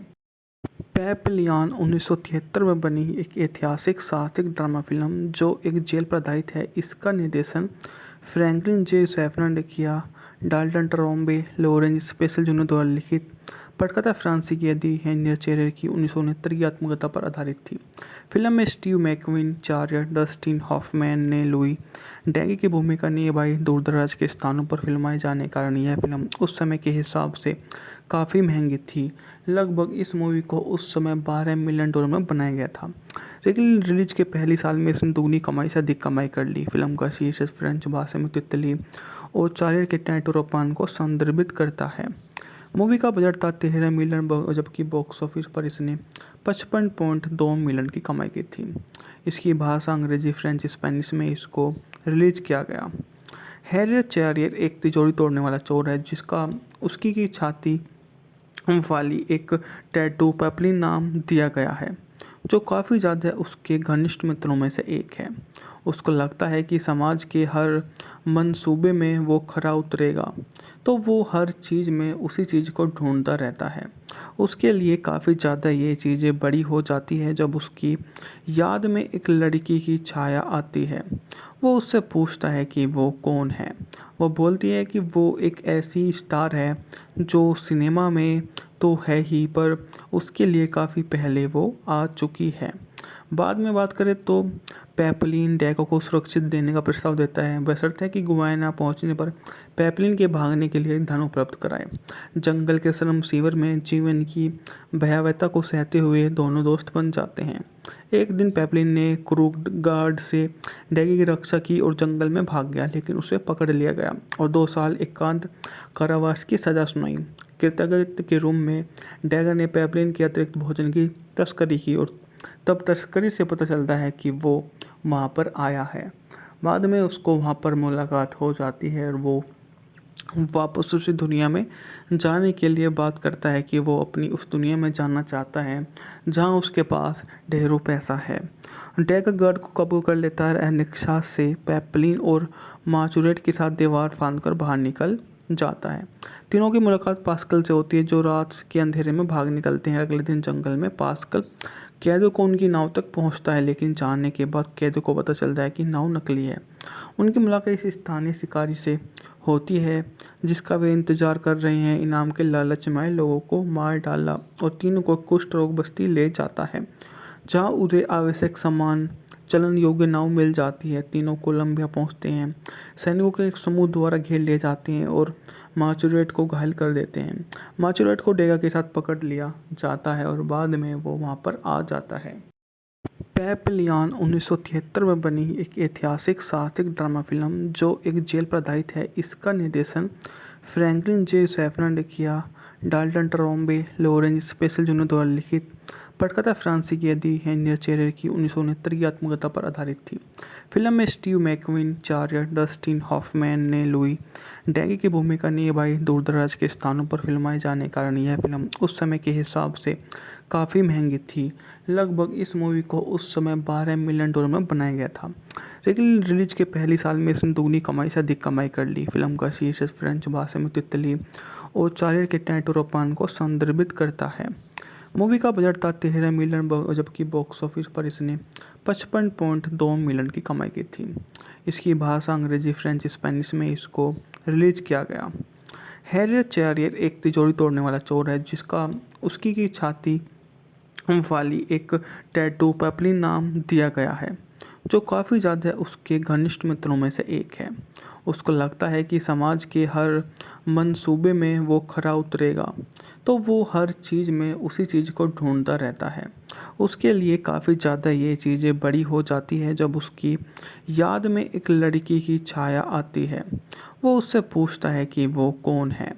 पेपलियान 1973 में बनी एक ऐतिहासिक साहसिक ड्रामा फिल्म जो एक जेल पर आधारित है। इसका निर्देशन फ्रैंकलिन जे सैफरन ने किया। Dalton Trombay, Lawrence special junior द्वारा लिखित। पटकथा फ्रांसीसी कैदी हेनरी चेरेर की 1969 की आत्मकथा पर आधारित थी। फिल्म में स्टीव मैकक्वीन, चार्ल्स डस्टिन हॉफमैन ने लुई डैगी की भूमिका निभाई। दूरदराज के स्थानों पर फिल्माए जाने के कारण यह फिल्म उस समय के हिसाब से काफ़ी महंगी थी। लगभग इस मूवी को उस समय $12 मिलियन में बनाया गया था, लेकिन रिलीज के पहले साल में इसने दुगनी कमाई से अधिक कमाई कर ली। फिल्म का शीर्षक फ्रेंच भाषा में तितली और चार्ल्स के टैटोरोपान को संदर्भित करता है। मूवी का बजट था $13 मिलियन, जबकि बॉक्स ऑफिस पर इसने 55.2 मिलियन की कमाई की थी। इसकी भाषा अंग्रेजी, फ्रेंच, स्पेनिश में इसको रिलीज किया गया। हैरियट चेरियर एक तिजोरी तोड़ने वाला चोर है जिसका उसकी की छाती वाली एक टैटू पेपलिन नाम दिया गया है, जो काफ़ी ज़्यादा उसके घनिष्ठ मित्रों में से एक है। उसको लगता है कि समाज के हर मंसूबे में वो खरा उतरेगा, तो वो हर चीज़ में उसी चीज़ को ढूंढता रहता है। उसके लिए काफ़ी ज़्यादा ये चीज़ें बड़ी हो जाती है जब उसकी याद में एक लड़की की छाया आती है। वो उससे पूछता है कि वो कौन है। वो बोलती है कि वो एक ऐसी स्टार है जो सिनेमा में तो है ही, पर उसके लिए काफ़ी पहले वो आ चुकी है। बाद में बात करें तो पेपलिन डैगो को सुरक्षित देने का प्रस्ताव देता है, बशर्ते कि गुआना पहुंचने पर पेपलिन के भागने के लिए धन उपलब्ध कराए। जंगल के श्रम शिविर में जीवन की भयावहता को सहते हुए दोनों दोस्त बन जाते हैं। एक दिन पेपलिन ने क्रूड गार्ड से डैगी की रक्षा की और जंगल में भाग गया, लेकिन उसे पकड़ लिया गया और 2 साल एकांत कारावास की सज़ा सुनाई। कृतज्ञता के रूम में डैगर ने पेपलिन के अतिरिक्त भोजन की तस्करी की और तब तस्करी से पता चलता है कि वो वहाँ पर आया है। बाद में उसको वहाँ पर मुलाकात हो जाती है और वो वापस उसी दुनिया में जाने के लिए बात करता है कि वो अपनी उस दुनिया में जाना चाहता है जहाँ उसके पास ढेरों पैसा है। डैगर गार्ड को काबू कर लेता है। निक्सा से पेपलिन और माचुरेट के साथ दीवार फांदकर बाहर निकल जाता है। तीनों की मुलाकात पास्कल से होती है जो रात के अंधेरे में भाग निकलते हैं। अगले दिन जंगल में पास्कल कैदों को उनकी नाव तक पहुंचता है, लेकिन जानने के बाद कैदों को पता चलता है कि नाव नकली है। उनकी मुलाकात इस स्थानीय शिकारी से होती है जिसका वे इंतजार कर रहे हैं। इनाम के लालच में लोगों को मार डाला और तीनों को कुष्ठ रोग बस्ती ले जाता है जहाँ उन्हें आवश्यक सामान चलन योग्य नाव मिल जाती है। तीनों कोलंबिया पहुंचते हैं। सैनिकों के एक समूह द्वारा घेर लिए जाते हैं और माचुरेट को घायल कर देते हैं। माचुरेट को डेगा के साथ पकड़ लिया जाता है और बाद में वो वहां पर आ जाता है। पेपलियान 1973 में बनी एक ऐतिहासिक साहसिक ड्रामा फिल्म जो एक जेल पर आधारित है। इसका निर्देशन फ्रैंकलिन जे सैफरन ने किया। Dalton Trombay, Lawrence special junior द्वारा लिखित। पटकथा फ्रांसीसी कैदी हेनरी चेरेर की 1969 की आत्मकथा पर आधारित थी। फिल्म में स्टीव मैकक्वीन, चार्ल्स डस्टिन हॉफमैन ने लुई डैगी की भूमिका निभाई। दूरदराज के स्थानों पर फिल्माए जाने के कारण यह फिल्म उस समय के हिसाब से काफ़ी महंगी थी। लगभग इस मूवी को उस समय $12 मिलियन में बनाया गया था, लेकिन रिलीज के पहले साल में इसने दुगनी कमाई से अधिक कमाई कर ली। फिल्म का शीर्षक फ्रेंच भाषा में तितली और चार्ल्स के टैटोरोपान को संदर्भित करता है। मूवी का बजट था $13 मिलियन, जबकि बॉक्स ऑफिस पर इसने 55.2 मिलियन की कमाई की थी। इसकी भाषा अंग्रेजी, फ्रेंच, स्पेनिश में इसको रिलीज किया गया। हैरियट चेरियर एक तिजोरी तोड़ने वाला चोर है जिसका उसकी की छाती वाली एक टैटू पेपलिन नाम दिया गया है, जो काफ़ी ज़्यादा उसके घनिष्ठ मित्रों में से एक है। उसको लगता है कि समाज के हर मंसूबे में वो खरा उतरेगा, तो वो हर चीज़ में उसी चीज़ को ढूँढता रहता है। उसके लिए काफ़ी ज़्यादा ये चीज़ें बड़ी हो जाती है जब उसकी याद में एक लड़की की छाया आती है। वो उससे पूछता है कि वो कौन है।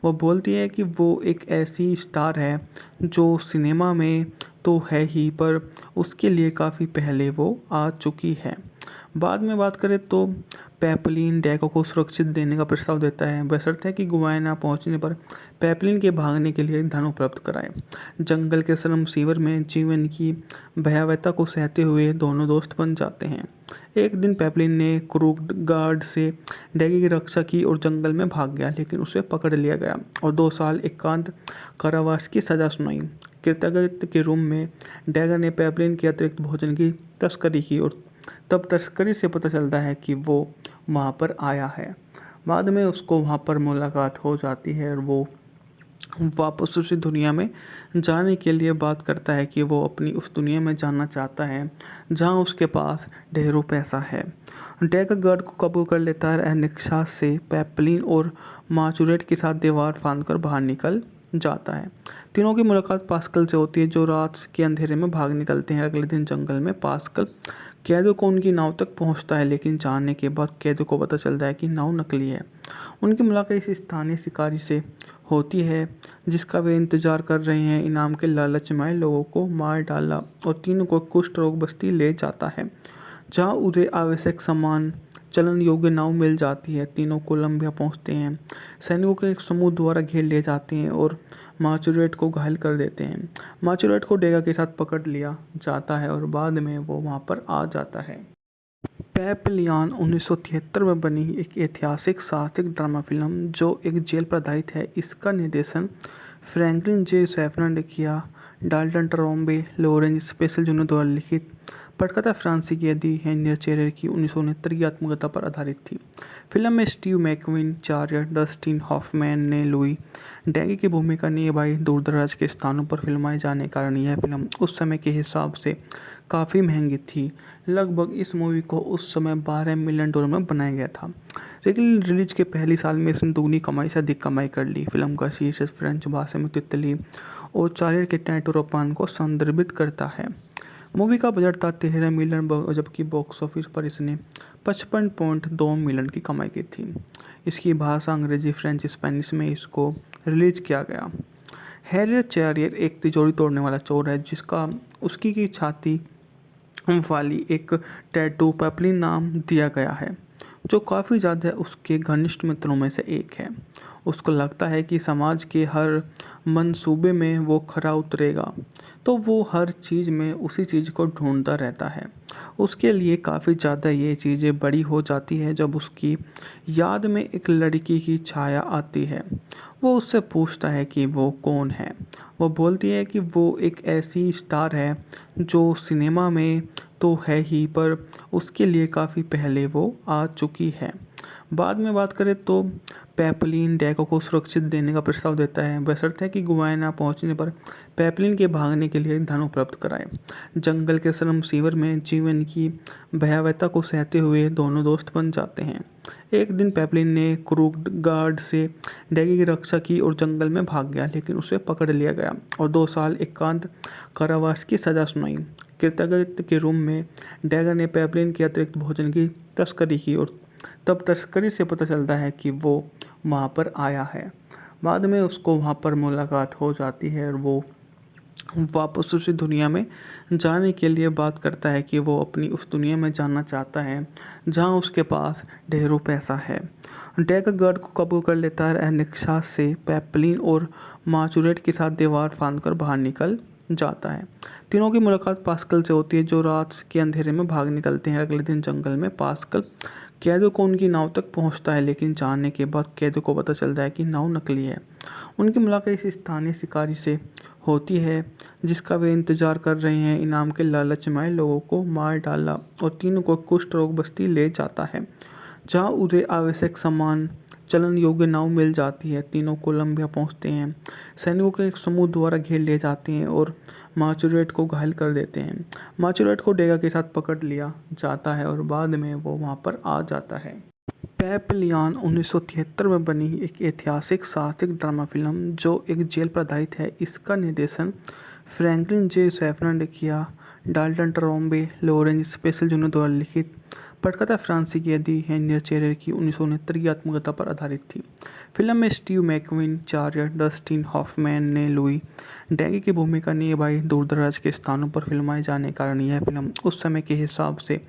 वो बोलती है कि वो एक ऐसी स्टार है जो सिनेमा में तो है ही, पर उसके लिए काफ़ी पहले वो आ चुकी है। बाद में बात करें तो पेपलिन डैको को सुरक्षित देने का प्रस्ताव देता है, बशर्ते कि गुआना पहुंचने पर पेपलिन के भागने के लिए धन उपलब्ध कराए। जंगल के श्रम शिविर में जीवन की भयावहता को सहते हुए दोनों दोस्त बन जाते हैं। एक दिन पेपलिन ने क्रूड गार्ड से डैगी की रक्षा की और जंगल में भाग गया, लेकिन उसे पकड़ लिया गया और 2 साल एकांत कारावास की सज़ा सुनाई। कृतज्ञता के रूम में डैगर ने पेपलिन के अतिरिक्त भोजन की तस्करी की और तब तस्करी से पता चलता है कि वो वहाँ पर आया है। बाद में उसको वहाँ पर मुलाकात हो जाती है और वो वापस उसी दुनिया में जाने के लिए बात करता है कि वो अपनी उस दुनिया में जाना चाहता है जहाँ उसके पास ढेरों पैसा है। डैगर गार्ड को काबू कर लेता है। निक्सा से पेपलिन और माचुरेट के साथ दीवार फांदकर बाहर निकल जाता है। तीनों की मुलाकात पास्कल से होती है जो रात के अंधेरे में भाग निकलते हैं। अगले दिन जंगल में पास्कल कैदो को उनकी नाव तक पहुंचता है, लेकिन जानने के बाद कैदो को पता चलता है कि नाव नकली है। उनकी मुलाकात इस स्थानीय शिकारी से होती है जिसका वे इंतजार कर रहे हैं। इनाम के लालच में लोगों को मार डाला और तीनों को कुष्ठ रोग बस्ती ले जाता है, जहाँ उन्हें आवश्यक सामान चलन योग्य नाव मिल जाती है। तीनों कोलंबिया पहुंचते हैं। सैनिकों के एक समूह द्वारा घेर लिए जाते हैं और माचुरेट को घायल कर देते हैं। माचुरेट को डेगा के साथ पकड़ लिया जाता है और बाद में वो वहाँ पर आ जाता है। पेपलियान 1973 में बनी एक ऐतिहासिक साहसिक ड्रामा फिल्म जो एक जेल पर आधारित है। इसका निर्देशन फ्रैंकलिन जे सैफरन ने किया। Dalton Trombay, Lawrence special junior द्वारा लिखित। पटकथा फ्रांसीसी यदि हेनियर चेरर की 1969 की आत्मकथा पर आधारित थी। फिल्म में स्टीव मैकक्विन, चार्ल्स डस्टिन हॉफमैन ने लुई डैगी की भूमिका निभाई। दूरदराज के स्थानों पर फिल्माए जाने के कारण यह फिल्म उस समय के हिसाब से काफ़ी महंगी थी। लगभग इस मूवी को उस समय $12 मिलियन में बनाया गया था, लेकिन रिलीज के पहले साल में इसने दोगुनी कमाई से अधिक कमाई कर ली। फिल्म का शीर्षक फ्रेंच भाषा में तितली और चार्ल्स के टैटूरोपान को संदर्भित करता है। मूवी का बजट था $13 मिलियन, जबकि बॉक्स ऑफिस पर इसने 55.2 मिलियन की कमाई की थी। इसकी भाषा अंग्रेजी, फ्रेंच, स्पेनिश में इसको रिलीज किया गया। हैरियट चेरियर एक तिजोरी तोड़ने वाला चोर है जिसका उसकी की छाती वाली एक टैटू पेपलिन नाम दिया गया है, जो काफ़ी ज़्यादा उसके घनिष्ठ मित्रों में से एक है। उसको लगता है कि समाज के हर मंसूबे में वो खरा उतरेगा, तो वो हर चीज़ में उसी चीज़ को ढूंढता रहता है। उसके लिए काफ़ी ज़्यादा ये चीज़ें बड़ी हो जाती है जब उसकी याद में एक लड़की की छाया आती है। वो उससे पूछता है कि वो कौन है। वो बोलती है कि वो एक ऐसी स्टार है जो सिनेमा में तो है ही, पर उसके लिए काफ़ी पहले वो आ चुकी है। बाद में बात करें तो पेपलिन डैको को सुरक्षित देने का प्रस्ताव देता है, बशर्ते कि गुआना पहुंचने पर पेपलिन के भागने के लिए धन उपलब्ध कराए। जंगल के श्रम शिविर में जीवन की भयावहता को सहते हुए दोनों दोस्त बन जाते हैं। एक दिन पेपलिन ने क्रूड गार्ड से डैगी की रक्षा की और जंगल में भाग गया, लेकिन उसे पकड़ लिया गया और 2 साल एकांत कारावास की सज़ा सुनाई। कृतज्ञता के रूम में डैगर ने पेपलिन के अतिरिक्त भोजन की तस्करी की और तब तस्करी से पता चलता है कि वो वहाँ पर आया है। बाद में उसको वहाँ पर मुलाकात हो जाती है और वो वापस उसी दुनिया में जाने के लिए बात करता है कि वो अपनी उस दुनिया में जाना चाहता है जहाँ उसके पास ढेरों पैसा है। डैगर गार्ड को काबू कर लेता है। निक्सा से पेपलिन और माचुरेट के साथ दीवार फांदकर बाहर निकल जाता है। तीनों की मुलाकात पास्कल से होती है जो रात के अंधेरे में भाग निकलते हैं। अगले दिन जंगल में पास्कल कैदो को उनकी नाव तक पहुंचता है, लेकिन जानने के बाद कैदो को पता चलता है कि नाव नकली है। उनकी मुलाकात इस स्थानीय शिकारी से होती है जिसका वे इंतजार कर रहे हैं। इनाम के लालच में लोगों को मार डाला और तीनों को कुष्ठ रोग बस्ती ले जाता है, जहाँ उन्हें आवश्यक सामान चलन योग्य नाव मिल जाती है। तीनों कोलंबिया पहुंचते हैं। सैनिकों के एक समूह द्वारा घेर लिए जाते हैं और मार्चुरेट को घायल कर देते हैं। मार्चुरेट को डेगा के साथ पकड़ लिया जाता है और बाद में वो वहां पर आ जाता है। पेपलियान 1973 में बनी एक ऐतिहासिक साहसिक ड्रामा फिल्म जो एक जेल पर आधारित है। इसका निर्देशन फ्रैंकलिन जे सैफरन ने किया। Dalton Trombay, Lawrence special junior द्वारा लिखित। पटकथा फ्रांसीसी कैदी हेनरियट चेरेर की 1969 की आत्मकथा पर आधारित थी। फिल्म में स्टीव मैकक्वीन, चार्ल्स डस्टिन हॉफमैन ने लुई डैगी की भूमिका निभाई। दूर-दराज के स्थानों पर फिल्माए जाने के कारण यह फिल्म उस समय के हिसाब से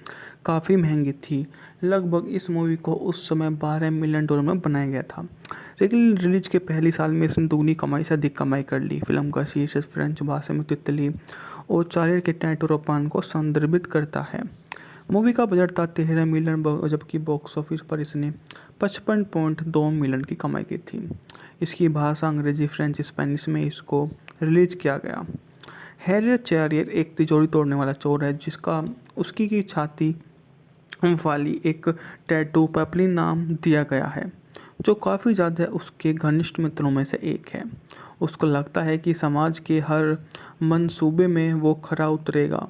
काफ़ी महंगी थी। लगभग इस मूवी को उस समय $12 मिलियन में बनाया गया था, लेकिन रिलीज के पहले साल में इसने दुगनी कमाई से अधिक कमाई कर ली। फिल्म का शीर्षक फ्रेंच भाषा में तितली और चार्ल्स के टैटूरोपान को संदर्भित करता है। मूवी का बजट था $13 मिलियन, जबकि बॉक्स ऑफिस पर इसने 55.2 मिलियन की कमाई की थी। इसकी भाषा अंग्रेजी, फ्रेंच, स्पेनिश में इसको रिलीज किया गया। हैरियट चेरेर एक तिजोरी तोड़ने वाला चोर है जिसका उसकी की छाती वाली एक टैटू पेपलिन नाम दिया गया है, जो काफ़ी ज़्यादा उसके घनिष्ठ मित्रों में से एक है। उसको लगता है कि समाज के हर मंसूबे में वो खरा उतरेगा,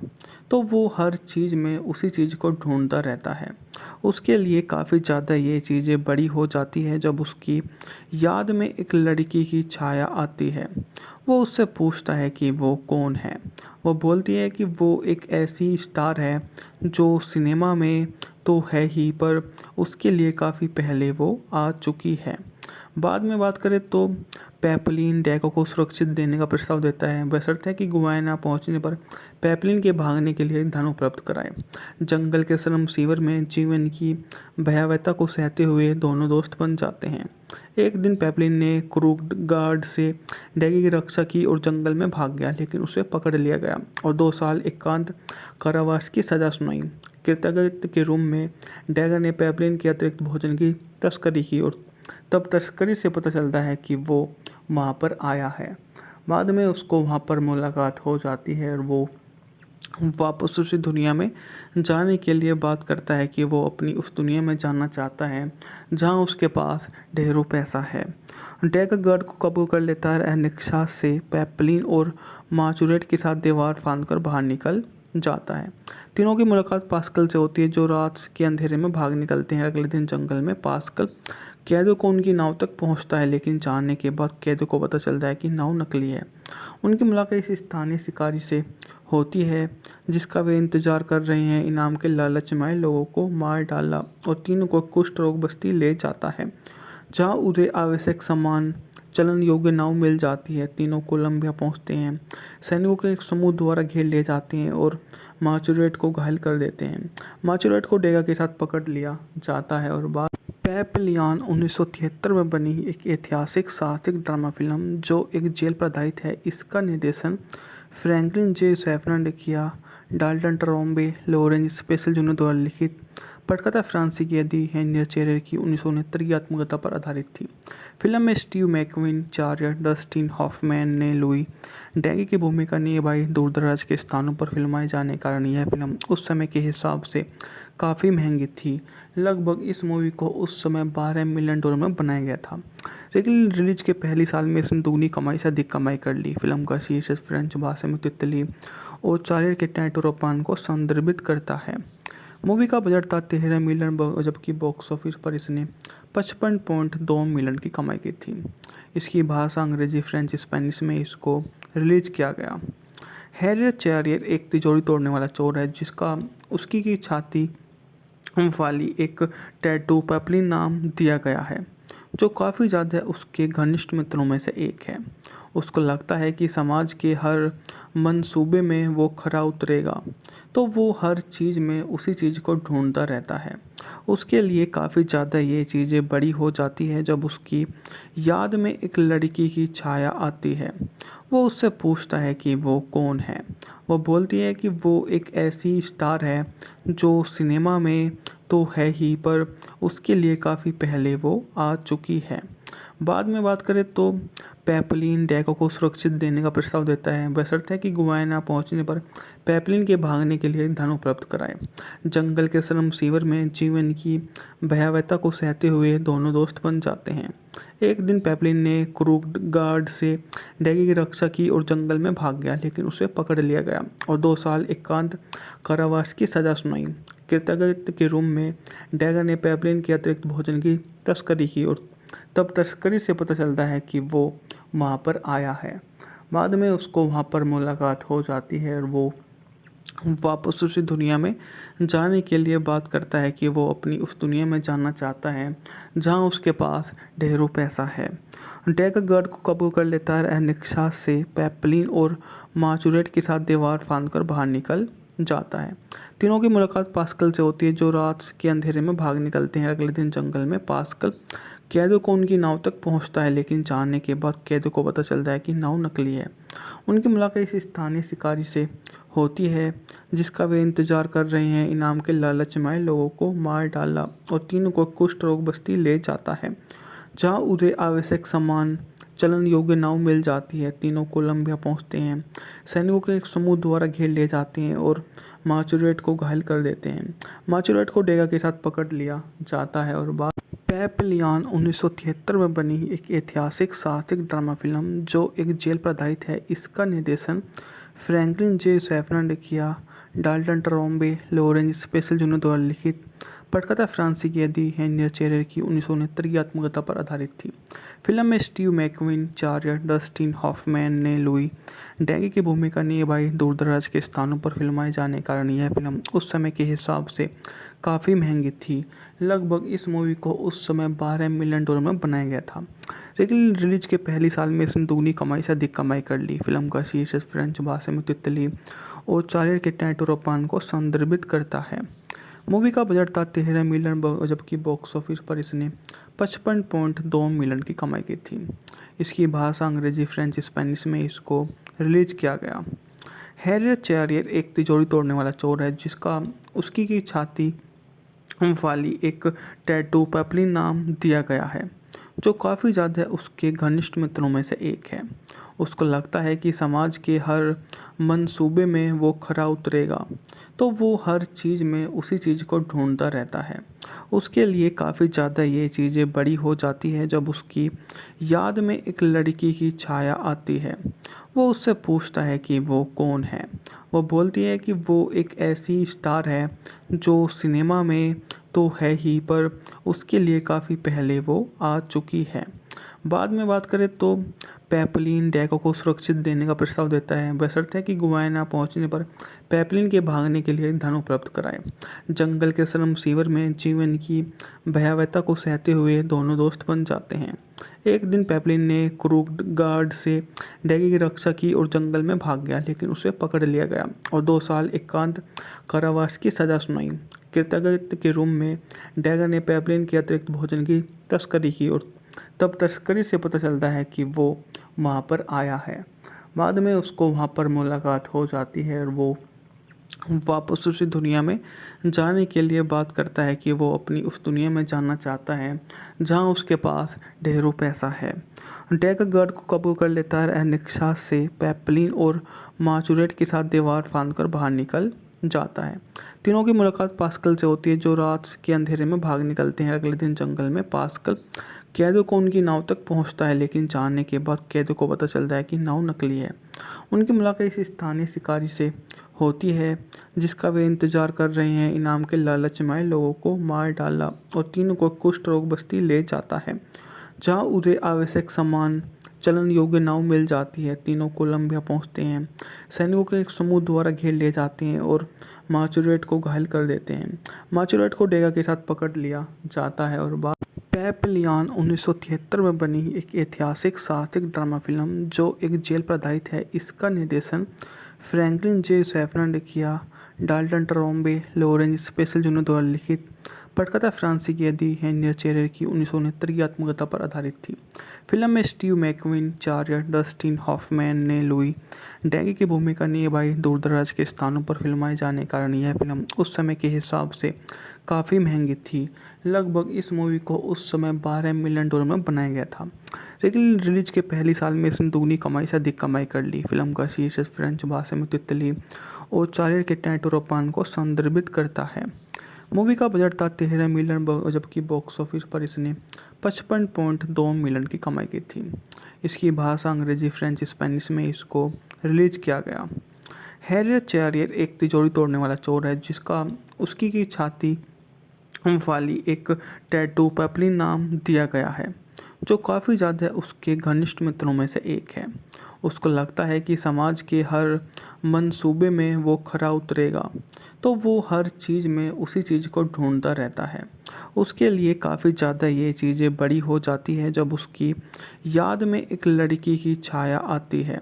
तो वो हर चीज़ में उसी चीज़ को ढूंढता रहता है। उसके लिए काफ़ी ज़्यादा ये चीज़ें बड़ी हो जाती है जब उसकी याद में एक लड़की की छाया आती है। वो उससे पूछता है कि वो कौन है। वो बोलती है कि वो एक ऐसी स्टार है जो सिनेमा में तो है ही, पर उसके लिए काफ़ी पहले वो आ चुकी है। बाद में बात करें तो पेपलिन डैगो को सुरक्षित देने का प्रस्ताव देता है, बशर्ते कि गुआना पहुंचने पर पेपलिन के भागने के लिए धन उपलब्ध कराए। जंगल के श्रम शिविर में जीवन की भयावहता को सहते हुए दोनों दोस्त बन जाते हैं। एक दिन पेपलिन ने क्रूड गार्ड से डैगी की रक्षा की और जंगल में भाग गया, लेकिन उसे पकड़ लिया गया और 2 साल एकांत कारावास की सजा सुनाई। कृतज्ञता के रूप में डैगर ने पेपलिन के अतिरिक्त भोजन की तस्करी की और तब तस्करी से पता चलता है कि वो वहाँ पर आया है। बाद में उसको वहाँ पर मुलाकात हो जाती है और वो वापस उसी दुनिया में जाने के लिए बात करता है कि वो अपनी उस दुनिया में जाना चाहता है जहाँ उसके पास ढेरों पैसा है। डैगर गार्ड को कबूल कर लेता है। निक्षा से पेपलिन और मार्चुरेट के साथ दीवार फांदकर बाहर निकल जाता है। तीनों की मुलाकात पास्कल से होती है, जो रात के अंधेरे में भाग निकलते हैं। अगले दिन जंगल में पास्कल कैदों को उनकी नाव तक पहुंचता है, लेकिन जानने के बाद कैदों को पता चलता है कि नाव नकली है। उनकी मुलाकात इस स्थानीय शिकारी से होती है जिसका वे इंतजार कर रहे हैं। इनाम के लालच में लोगों को मार डाला और तीनों को कुष्ठ रोग बस्ती ले जाता है, जहाँ उन्हें आवश्यक सामान चलन योग्य नाव मिल जाती है। तीनों कोलंबिया पहुंचते हैं। सैनिकों के एक समूह द्वारा घेर लिए जाते हैं और मार्चुरेट को घायल कर देते हैं। मार्चुरेट को डेगा के साथ पकड़ लिया जाता है और बाद पेपलियान 1973 में बनी एक ऐतिहासिक साहसिक ड्रामा फिल्म जो एक जेल पर आधारित है। इसका निर्देशन फ्रैंकलिन जे सैफरन ने किया। Dalton Trombay, Lawrence special junior द्वारा लिखित। पटकथा फ्रांसीसी कैदी हेनरियट चेरेर की 1969 की आत्मकथा पर आधारित थी। फिल्म में स्टीव मैकक्वीन, चार्ल्स डस्टिन हॉफमैन ने लुई डैगी की भूमिका निभाई। दूर-दराज के स्थानों पर फिल्माए जाने के कारण यह फिल्म उस समय के हिसाब से काफ़ी महंगी थी। लगभग इस मूवी को उस समय $12 मिलियन में बनाया गया था, लेकिन रिलीज के पहले साल में इसने दुगनी कमाई से अधिक कमाई कर ली। फिल्म का शीर्षक फ्रेंच भाषा में तितली और चार्ल्स के टैटूरोपान को संदर्भित करता है। मूवी का बजट था $13 मिलियन, जबकि बॉक्स ऑफिस पर इसने 55.2 मिलियन की कमाई की थी। इसकी भाषा अंग्रेजी, फ्रेंच, स्पेनिश में इसको रिलीज किया गया। हैरियट चेरेर एक तिजोरी तोड़ने वाला चोर है जिसका उसकी की छाती वाली एक टैटू पेपलिन नाम दिया गया है, जो काफ़ी ज़्यादा उसके घनिष्ठ मित्रों में से एक है। उसको लगता है कि समाज के हर मंसूबे में वो खरा उतरेगा, तो वो हर चीज़ में उसी चीज़ को ढूंढता रहता है। उसके लिए काफ़ी ज़्यादा ये चीज़ें बड़ी हो जाती है जब उसकी याद में एक लड़की की छाया आती है। वो उससे पूछता है कि वो कौन है। वो बोलती है कि वो एक ऐसी स्टार है जो सिनेमा में तो है ही, पर उसके लिए काफ़ी पहले वो आ चुकी है। बाद में बात करें तो पेपलिन डैगो को सुरक्षित देने का प्रस्ताव देता है, बशर्ते कि गुयाना पहुंचने पर पेपलिन के भागने के लिए धन उपलब्ध कराए। जंगल के श्रम शिविर में जीवन की भयावहता को सहते हुए दोनों दोस्त बन जाते हैं। एक दिन पेपलिन ने क्रूड गार्ड से डैगी की रक्षा की और जंगल में भाग गया, लेकिन उसे पकड़ लिया गया और 2 साल एकांत कारावास की सजा सुनाई। कृतज्ञता के रूप में डैगर ने पेपलिन के अतिरिक्त भोजन की तस्करी की और तब तस्करी से पता चलता है कि वो वहाँ पर आया है। बाद में उसको वहाँ पर मुलाकात हो जाती है और वो वापस उसी दुनिया में जाने के लिए बात करता है कि वो अपनी उस दुनिया में जाना चाहता है जहाँ उसके पास ढेरों पैसा है। डैगर गार्ड को कबूल कर लेता है। निक्सा से पेपलिन और माचुरेट के साथ दीवार फांदकर बाहर निकल जाता है। तीनों की मुलाकात पास्कल से होती है, जो रात के अंधेरे में भाग निकलते हैं। अगले दिन जंगल में पास्कल कैदो को उनकी नाव तक पहुंचता है, लेकिन जानने के बाद कैदो को पता चलता है कि नाव नकली है। उनकी मुलाकात इस स्थानीय शिकारी से होती है जिसका वे इंतजार कर रहे हैं। इनाम के लालच में लोगों को मार डाला और तीनों को कुष्ठ रोग बस्ती ले जाता है, जहाँ उन्हें आवश्यक सामान चलन योग्य नाव मिल जाती है। तीनों कोलंबिया पहुंचते हैं। सैनिकों के एक समूह द्वारा घेर ले जाते हैं और माचुरेट को घायल कर देते हैं। माचुरेट को डेगा के साथ पकड़ लिया जाता है और बाद पेपलियान 1973 में बनी एक ऐतिहासिक साहसिक ड्रामा फिल्म जो एक जेल पर आधारित है। इसका निर्देशन फ्रैंकलिन जे सैफरन ने किया। Dalton Trumbo Lorenz special junior द्वारा लिखित। पटकथा फ्रांसीसी दी हेनियर चेरर की 1969 की आत्मकथा पर आधारित थी। फिल्म में स्टीव मैकक्विन, चार्ल्स डस्टिन हॉफमैन ने लुई डैगी की भूमिका निभाई। दूरदराज के स्थानों पर फिल्माए जाने के कारण यह फिल्म उस समय के हिसाब से काफ़ी महंगी थी। लगभग इस मूवी को उस समय $12 मिलियन में बनाया गया था, लेकिन रिलीज के पहले साल में इसने दुगनी कमाई से अधिक कमाई कर ली। फिल्म का शीर्षक फ्रेंच भाषा में तितली और चार्ल्स के टैटोरोपान को संदर्भित करता है। मूवी का बजट था $13 मिलियन, जबकि बॉक्स ऑफिस पर इसने 55.2 मिलियन की कमाई की थी। इसकी भाषा अंग्रेजी, फ्रेंच, स्पेनिश में इसको रिलीज किया गया। हैरियर चेरियर एक तिजोरी तोड़ने वाला चोर है जिसका उसकी की छाती वाली एक टैटू पेपलिन नाम दिया गया है, जो काफ़ी ज़्यादा उसके घनिष्ठ मित्रों में से एक है। उसको लगता है कि समाज के हर मंसूबे में वो खरा उतरेगा, तो वो हर चीज़ में उसी चीज़ को ढूंढता रहता है। उसके लिए काफ़ी ज़्यादा ये चीज़ें बड़ी हो जाती है जब उसकी याद में एक लड़की की छाया आती है। वो उससे पूछता है कि वो कौन है। वो बोलती है कि वो एक ऐसी स्टार है जो सिनेमा में तो है ही, पर उसके लिए काफ़ी पहले वो आ चुकी है। बाद में बात करें तो पेपलिन डैगो को सुरक्षित देने का प्रस्ताव देता है, बशर्ते कि गुयाना पहुंचने पर पेपलिन के भागने के लिए धन उपलब्ध कराए। जंगल के श्रम शिविर में जीवन की भयावहता को सहते हुए दोनों दोस्त बन जाते हैं। एक दिन पेपलिन ने क्रूड गार्ड से डैगी की रक्षा की और जंगल में भाग गया, लेकिन उसे पकड़ लिया गया और 2 साल एकांत कारावास की सजा सुनाई। कृतज्ञता के रूप में डैगर ने पेपलिन के अतिरिक्त भोजन की तस्करी की और तब तस्करी से पता चलता है कि वो वहाँ पर आया है। बाद में उसको वहाँ पर मुलाकात हो जाती है और वो वापस उसी दुनिया में जाने के लिए बात करता है कि वो अपनी उस दुनिया में जाना चाहता है जहाँ उसके पास ढेरों पैसा है। डैगर गार्ड को कबूल कर लेता है। निक्सा से पेपलिन और माचुरेट के साथ दीवार फांदकर बाहर निकल जाता है। तीनों की मुलाकात पास्कल से होती है, जो रात के अंधेरे में भाग निकलते हैं। अगले दिन जंगल में पास्कल कैदो को उनकी नाव तक पहुंचता है, लेकिन जानने के बाद कैदो को पता चलता है कि नाव नकली है। उनकी मुलाकात इस स्थानीय शिकारी से होती है जिसका वे इंतजार कर रहे हैं। इनाम के लालच में लोगों को मार डाला और तीनों को कुष्ठ रोग बस्ती ले जाता है, जहाँ उन्हें आवश्यक सामान चलन योग्य नाव मिल जाती है। तीनों कोलंबिया पहुंचते हैं। सैनिकों के एक समूह द्वारा घेर ले जाते हैं और माचुरेट को घायल कर देते हैं। माचुरेट को डेगा के साथ पकड़ लिया जाता है और बाद पेपलियान 1973 में बनी एक ऐतिहासिक साहसिक ड्रामा फिल्म जो एक जेल पर आधारित है। इसका निर्देशन फ्रैंकलिन जे सैफरन ने किया। Dalton Trumbo Lorenz special junior द्वारा लिखित। पटकथा फ्रांसीसी कैदी हेनरी चेरेर की 1969 की आत्मकथा पर आधारित थी। फिल्म में स्टीव मैकक्विन, चार्ल्स डस्टिन हॉफमैन ने लुई डैगी की भूमिका निभाई। दूर-दराज के स्थानों पर फिल्माए जाने के कारण यह फिल्म उस समय के हिसाब से काफ़ी महंगी थी। लगभग इस मूवी को उस समय $12 मिलियन में बनाया गया था, लेकिन रिलीज के पहले साल में इसने दुगनी कमाई से अधिक कमाई कर ली। फिल्म का शीर्षक फ्रेंच भाषा में तितली और चार्ल्स के टैटूरोपान को संदर्भित करता है। मूवी का बजट था $13 मिलियन, जबकि बॉक्स ऑफिस पर इसने 55.2 मिलियन की कमाई की थी। इसकी भाषा अंग्रेजी, फ्रेंच, स्पेनिश में इसको रिलीज किया गया। हैरी चेरियर एक तिजोरी तोड़ने वाला चोर है जिसका उसकी की छाती वाली एक टैटू पेपलिन नाम दिया गया है, जो काफ़ी ज़्यादा उसके घनिष्ठ मित्रों में से एक है। उसको लगता है कि समाज के हर मंसूबे में वो खरा उतरेगा, तो वो हर चीज़ में उसी चीज़ को ढूंढता रहता है। उसके लिए काफ़ी ज़्यादा ये चीज़ें बड़ी हो जाती है जब उसकी याद में एक लड़की की छाया आती है।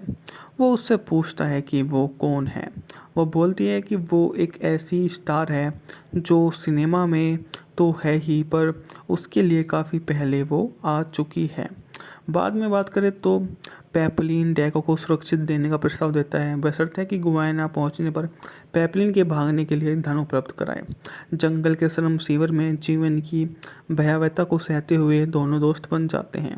वो उससे पूछता है कि वो कौन है। वो बोलती है कि वो एक ऐसी स्टार है जो सिनेमा में तो है ही, पर उसके लिए काफ़ी पहले वो आ चुकी है। बाद में बात करें तो पेपलिन डैको को सुरक्षित देने का प्रस्ताव देता है, बशर्ते कि गुआना पहुंचने पर पेपलिन के भागने के लिए धन उपलब्ध कराए। जंगल के श्रम शिविर में जीवन की भयावहता को सहते हुए दोनों दोस्त बन जाते हैं।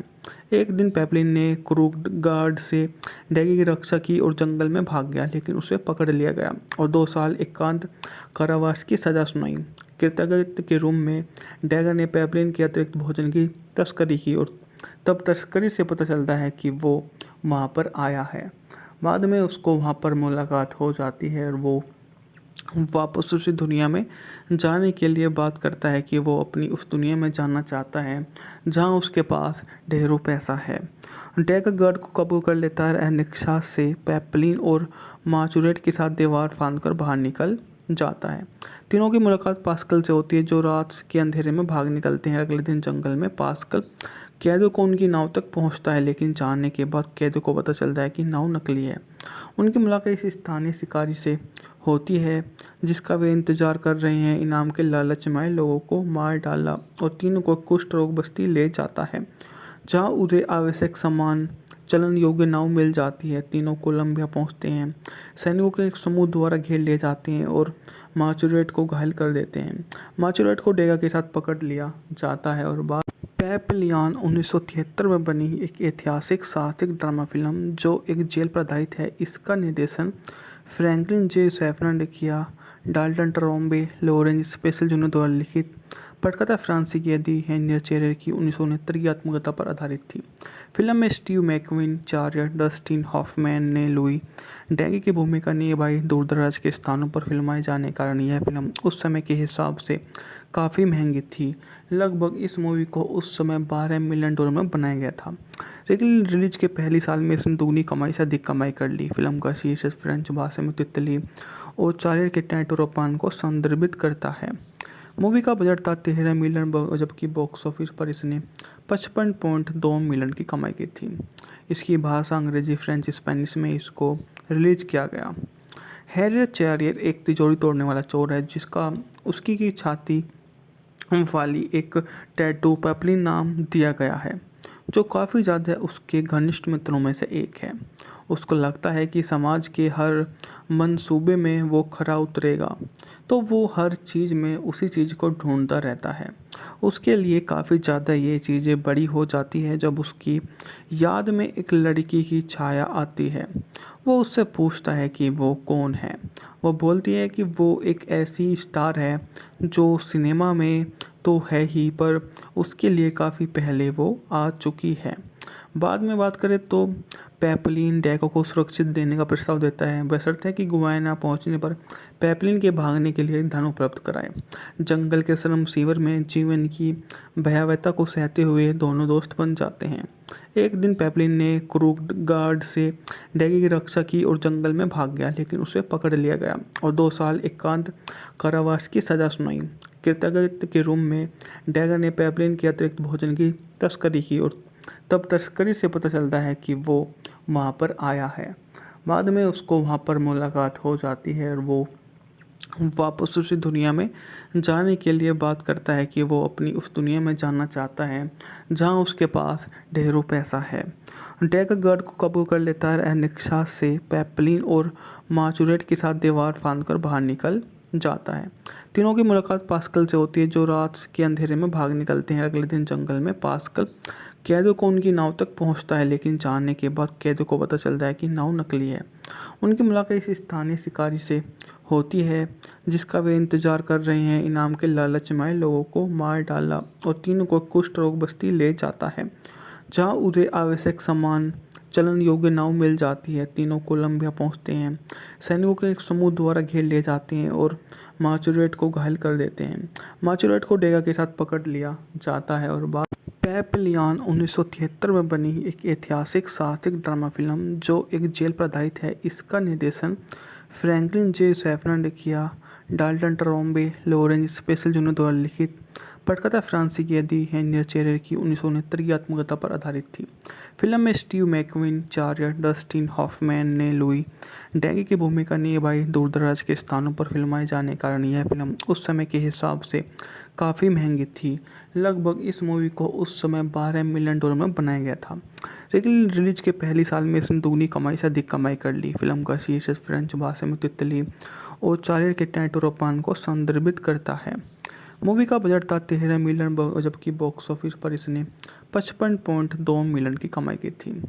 एक दिन पेपलिन ने क्रूड गार्ड से डैगी की रक्षा की और जंगल में भाग गया, लेकिन उसे पकड़ लिया गया और 2 साल एकांत कारावास की सजा सुनाई। कृतज्ञता के रूप में डैगर ने पेपलिन के अतिरिक्त भोजन की तस्करी की और तब तस्करी से पता चलता है कि वो वहाँ पर आया है। बाद में उसको वहाँ पर मुलाकात हो जाती है और वो वापस उसी दुनिया में जाने के लिए बात करता है कि वो अपनी उस दुनिया में जाना चाहता है जहाँ उसके पास ढेरों पैसा है। डैगर गार्ड को काबू कर लेता है। निक्सा से पेपलिन और माचुरेट के साथ दीवार फांदकर बाहर निकल जाता है। तीनों की मुलाकात पास्कल से होती है, जो रात के अंधेरे में भाग निकलते हैं। अगले दिन जंगल में पास्कल कैदों को उनकी नाव तक पहुंचता है, लेकिन जानने के बाद कैदों को पता चलता है कि नाव नकली है। उनकी मुलाकात इस स्थानीय शिकारी से होती है जिसका वे इंतजार कर रहे हैं। इनाम के लालच में लोगों को मार डाला और तीनों को कुष्ठ रोग बस्ती ले जाता है, जहाँ उन्हें आवश्यक सामान चलन योग्य नाव मिल जाती है। तीनों कोलंबिया पहुंचते हैं। सैनिकों के एक समूह द्वारा घेर ले जाते हैं और माचुरेट को घायल कर देते हैं। माचुरेट को डेगा के साथ पकड़ लिया जाता है और बाद पेपलियन 1973 में बनी एक ऐतिहासिक साहसिक ड्रामा फिल्म जो एक जेल पर आधारित है। इसका निर्देशन फ्रैंकलिन जे. सैफरन ने किया। Dalton Trombay, Lawrence special junior द्वारा लिखित। पटकथा फ्रांसीसी कैदी हेनरी चेरेर की 1969 की आत्मकथा पर आधारित थी। फिल्म में स्टीव मैकक्विन, चार्ल्स डस्टिन हॉफमैन ने लुई डैगी की भूमिका निभाई। दूर-दराज के स्थानों पर फिल्माए जाने के कारण यह फिल्म उस समय के हिसाब से काफ़ी महंगी थी। लगभग इस मूवी को उस समय $12 मिलियन में बनाया गया था, लेकिन रिलीज के पहले साल में इसने दुगनी कमाई से अधिक कमाई कर ली। फिल्म का शीर्षक फ्रेंच भाषा में तितली और चार्ल्स के टैटूरोपान को संदर्भित करता है। मूवी का बजट था $13 मिलियन, जबकि बॉक्स ऑफिस पर इसने 55.2 मिलियन की कमाई की थी। इसकी भाषा अंग्रेजी, फ्रेंच, स्पेनिश में इसको रिलीज किया गया। हैरी चेरियर एक तिजोरी तोड़ने वाला चोर है जिसका उसकी की छाती वाली एक टैटू पेपलिन नाम दिया गया है, जो काफ़ी ज़्यादा उसके घनिष्ठ मित्रों में से एक है। उसको लगता है कि समाज के हर मंसूबे में वो खरा उतरेगा, तो वो हर चीज़ में उसी चीज़ को ढूंढता रहता है। उसके लिए काफ़ी ज़्यादा ये चीज़ें बड़ी हो जाती है जब उसकी याद में एक लड़की की छाया आती है। वो उससे पूछता है कि वो कौन है। वो बोलती है कि वो एक ऐसी स्टार है जो सिनेमा में तो है ही, पर उसके लिए काफ़ी पहले वो आ चुकी है। बाद में बात करें तो पेपलिन डैको को सुरक्षित देने का प्रस्ताव देता है, बशर्ते कि गुआना पहुंचने पर पेपलिन के भागने के लिए धन उपलब्ध कराए। जंगल के श्रम शिविर में जीवन की भयावहता को सहते हुए दोनों दोस्त बन जाते हैं। एक दिन पेपलिन ने क्रूड गार्ड से डैगी की रक्षा की और जंगल में भाग गया, लेकिन उसे पकड़ लिया गया और 2 साल एकांत कारावास की सजा सुनाई। कृतज्ञता के रूप में डैगर ने पेपलिन के अतिरिक्त भोजन की तस्करी की और तब तस्करी से पता चलता है कि वो वहाँ पर आया है। बाद में उसको वहाँ पर मुलाकात हो जाती है और वो वापस उसी दुनिया में जाने के लिए बात करता है कि वो अपनी उस दुनिया में जाना चाहता है जहाँ उसके पास ढेरों पैसा है। डैग गर्ड को काबू कर लेता है। एनिक्सा से पेपलिन और माचुरेट के साथ दीवार फांदकर बाहर निकल जाता है। तीनों की मुलाकात पास्कल से होती है जो रात के अंधेरे में भाग निकलते हैं। अगले दिन जंगल में पास्कल कैदों को उनकी नाव तक पहुंचता है, लेकिन जानने के बाद कैदों को पता चलता है कि नाव नकली है। उनकी मुलाकात इस स्थानीय शिकारी से होती है जिसका वे इंतजार कर रहे हैं। इनाम के लालच में लोगों को मार डाला और तीनों को कुष्ठ रोग बस्ती ले जाता है जहाँ उन्हें आवश्यक सामान चलन योग्य नाव मिल जाती है। तीनों कोलंबिया पहुंचते हैं। सैनिकों के एक समूह द्वारा घेर लिए जाते हैं और माचुरेट को घायल कर देते हैं। माचुरेट को डेगा के साथ पकड़ लिया जाता है और बाद पेपलियान 1973 में बनी एक ऐतिहासिक साहसिक ड्रामा फिल्म जो एक जेल पर आधारित है। इसका निर्देशन फ्रैंकलिन जे सैफरन ने किया। Dalton Trombay, Lawrence special junior द्वारा लिखित। पटकथा फ्रांसीसी कैदी हेनरियट चेरेर की 1969 की आत्मकथा पर आधारित थी। फिल्म में स्टीव मैकक्विन, चार्ल्स डस्टिन हॉफमैन ने लुई डैगी की भूमिका निभाई। दूरदराज के स्थानों पर फिल्माए जाने के कारण यह फिल्म उस समय के हिसाब से काफ़ी महंगी थी। लगभग इस मूवी को उस समय $12 मिलियन में बनाया गया था। लेकिन रिलीज के पहली साल में इसने दुगनी कमाई से अधिक कमाई कर ली। फिल्म का शीर्षक फ्रेंच भाषा में तितली और चार्ल्स के टैटूरोपान को संदर्भित करता है। मूवी का बजट था $13 मिलियन, जबकि बॉक्स ऑफिस पर इसने 55.2 मिलियन की कमाई की थी।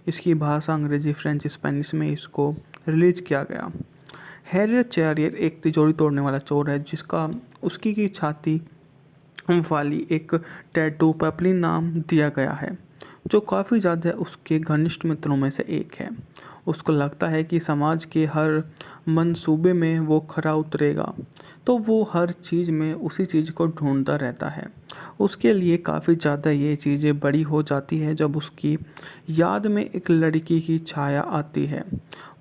इसकी भाषा अंग्रेजी, फ्रेंच, स्पेनिश में इसको रिलीज किया गया। हैरियट चेरियर एक तिजोरी तोड़ने वाला चोर है जिसका उसकी की छाती वाली एक टैटू पेपलिन नाम दिया गया है जो काफ़ी ज़्यादा उसके घनिष्ठ मित्रों में से एक है। उसको लगता है कि समाज के हर मंसूबे में वो खरा उतरेगा, तो वो हर चीज़ में उसी चीज़ को ढूंढता रहता है। उसके लिए काफ़ी ज़्यादा ये चीज़ें बड़ी हो जाती है जब उसकी याद में एक लड़की की छाया आती है।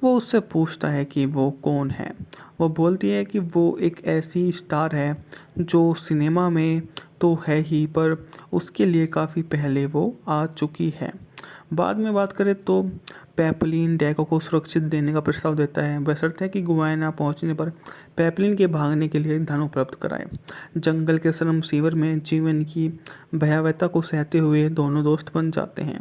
वो उससे पूछता है कि वो कौन है। वो बोलती है कि वो एक ऐसी स्टार है जो सिनेमा में तो है ही, पर उसके लिए काफ़ी पहले वो आ चुकी है। बाद में बात करें तो पेपलिन डैगो को सुरक्षित देने का प्रस्ताव देता है, बशर्ते कि गुयाना पहुंचने पर पेपलिन के भागने के लिए धन उपलब्ध कराए। जंगल के श्रम शिविर में जीवन की भयावहता को सहते हुए दोनों दोस्त बन जाते हैं।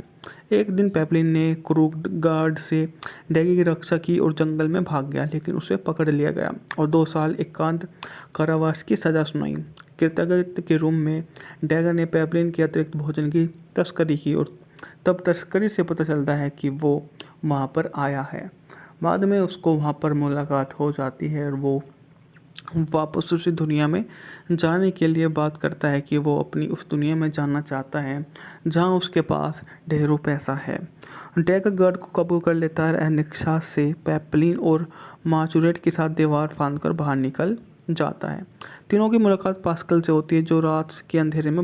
एक दिन पेपलिन ने क्रूड गार्ड से डैगी की रक्षा की और जंगल में भाग गया, लेकिन उसे पकड़ लिया गया और 2 साल एकांत कारावास की सजा सुनाई। कृतज्ञता के रूप में डैगर ने पेपलिन के अतिरिक्त भोजन की तस्करी की और तब तस्करी से पता चलता है कि वो वहाँ पर आया है। बाद में उसको वहाँ पर मुलाकात हो जाती है और वो वापस उसी दुनिया में जाने के लिए बात करता है कि वो अपनी उस दुनिया में जाना चाहता है जहाँ उसके पास ढेरों पैसा है। डैग गर्ड को काबू कर लेता है। एनिक्सा से पेपलिन और माचुरेट के साथ दीवार फांदकर बाहर निकल जाता है। तीनों की मुलाकात पास्कल से होती है जो रात के अंधेरे में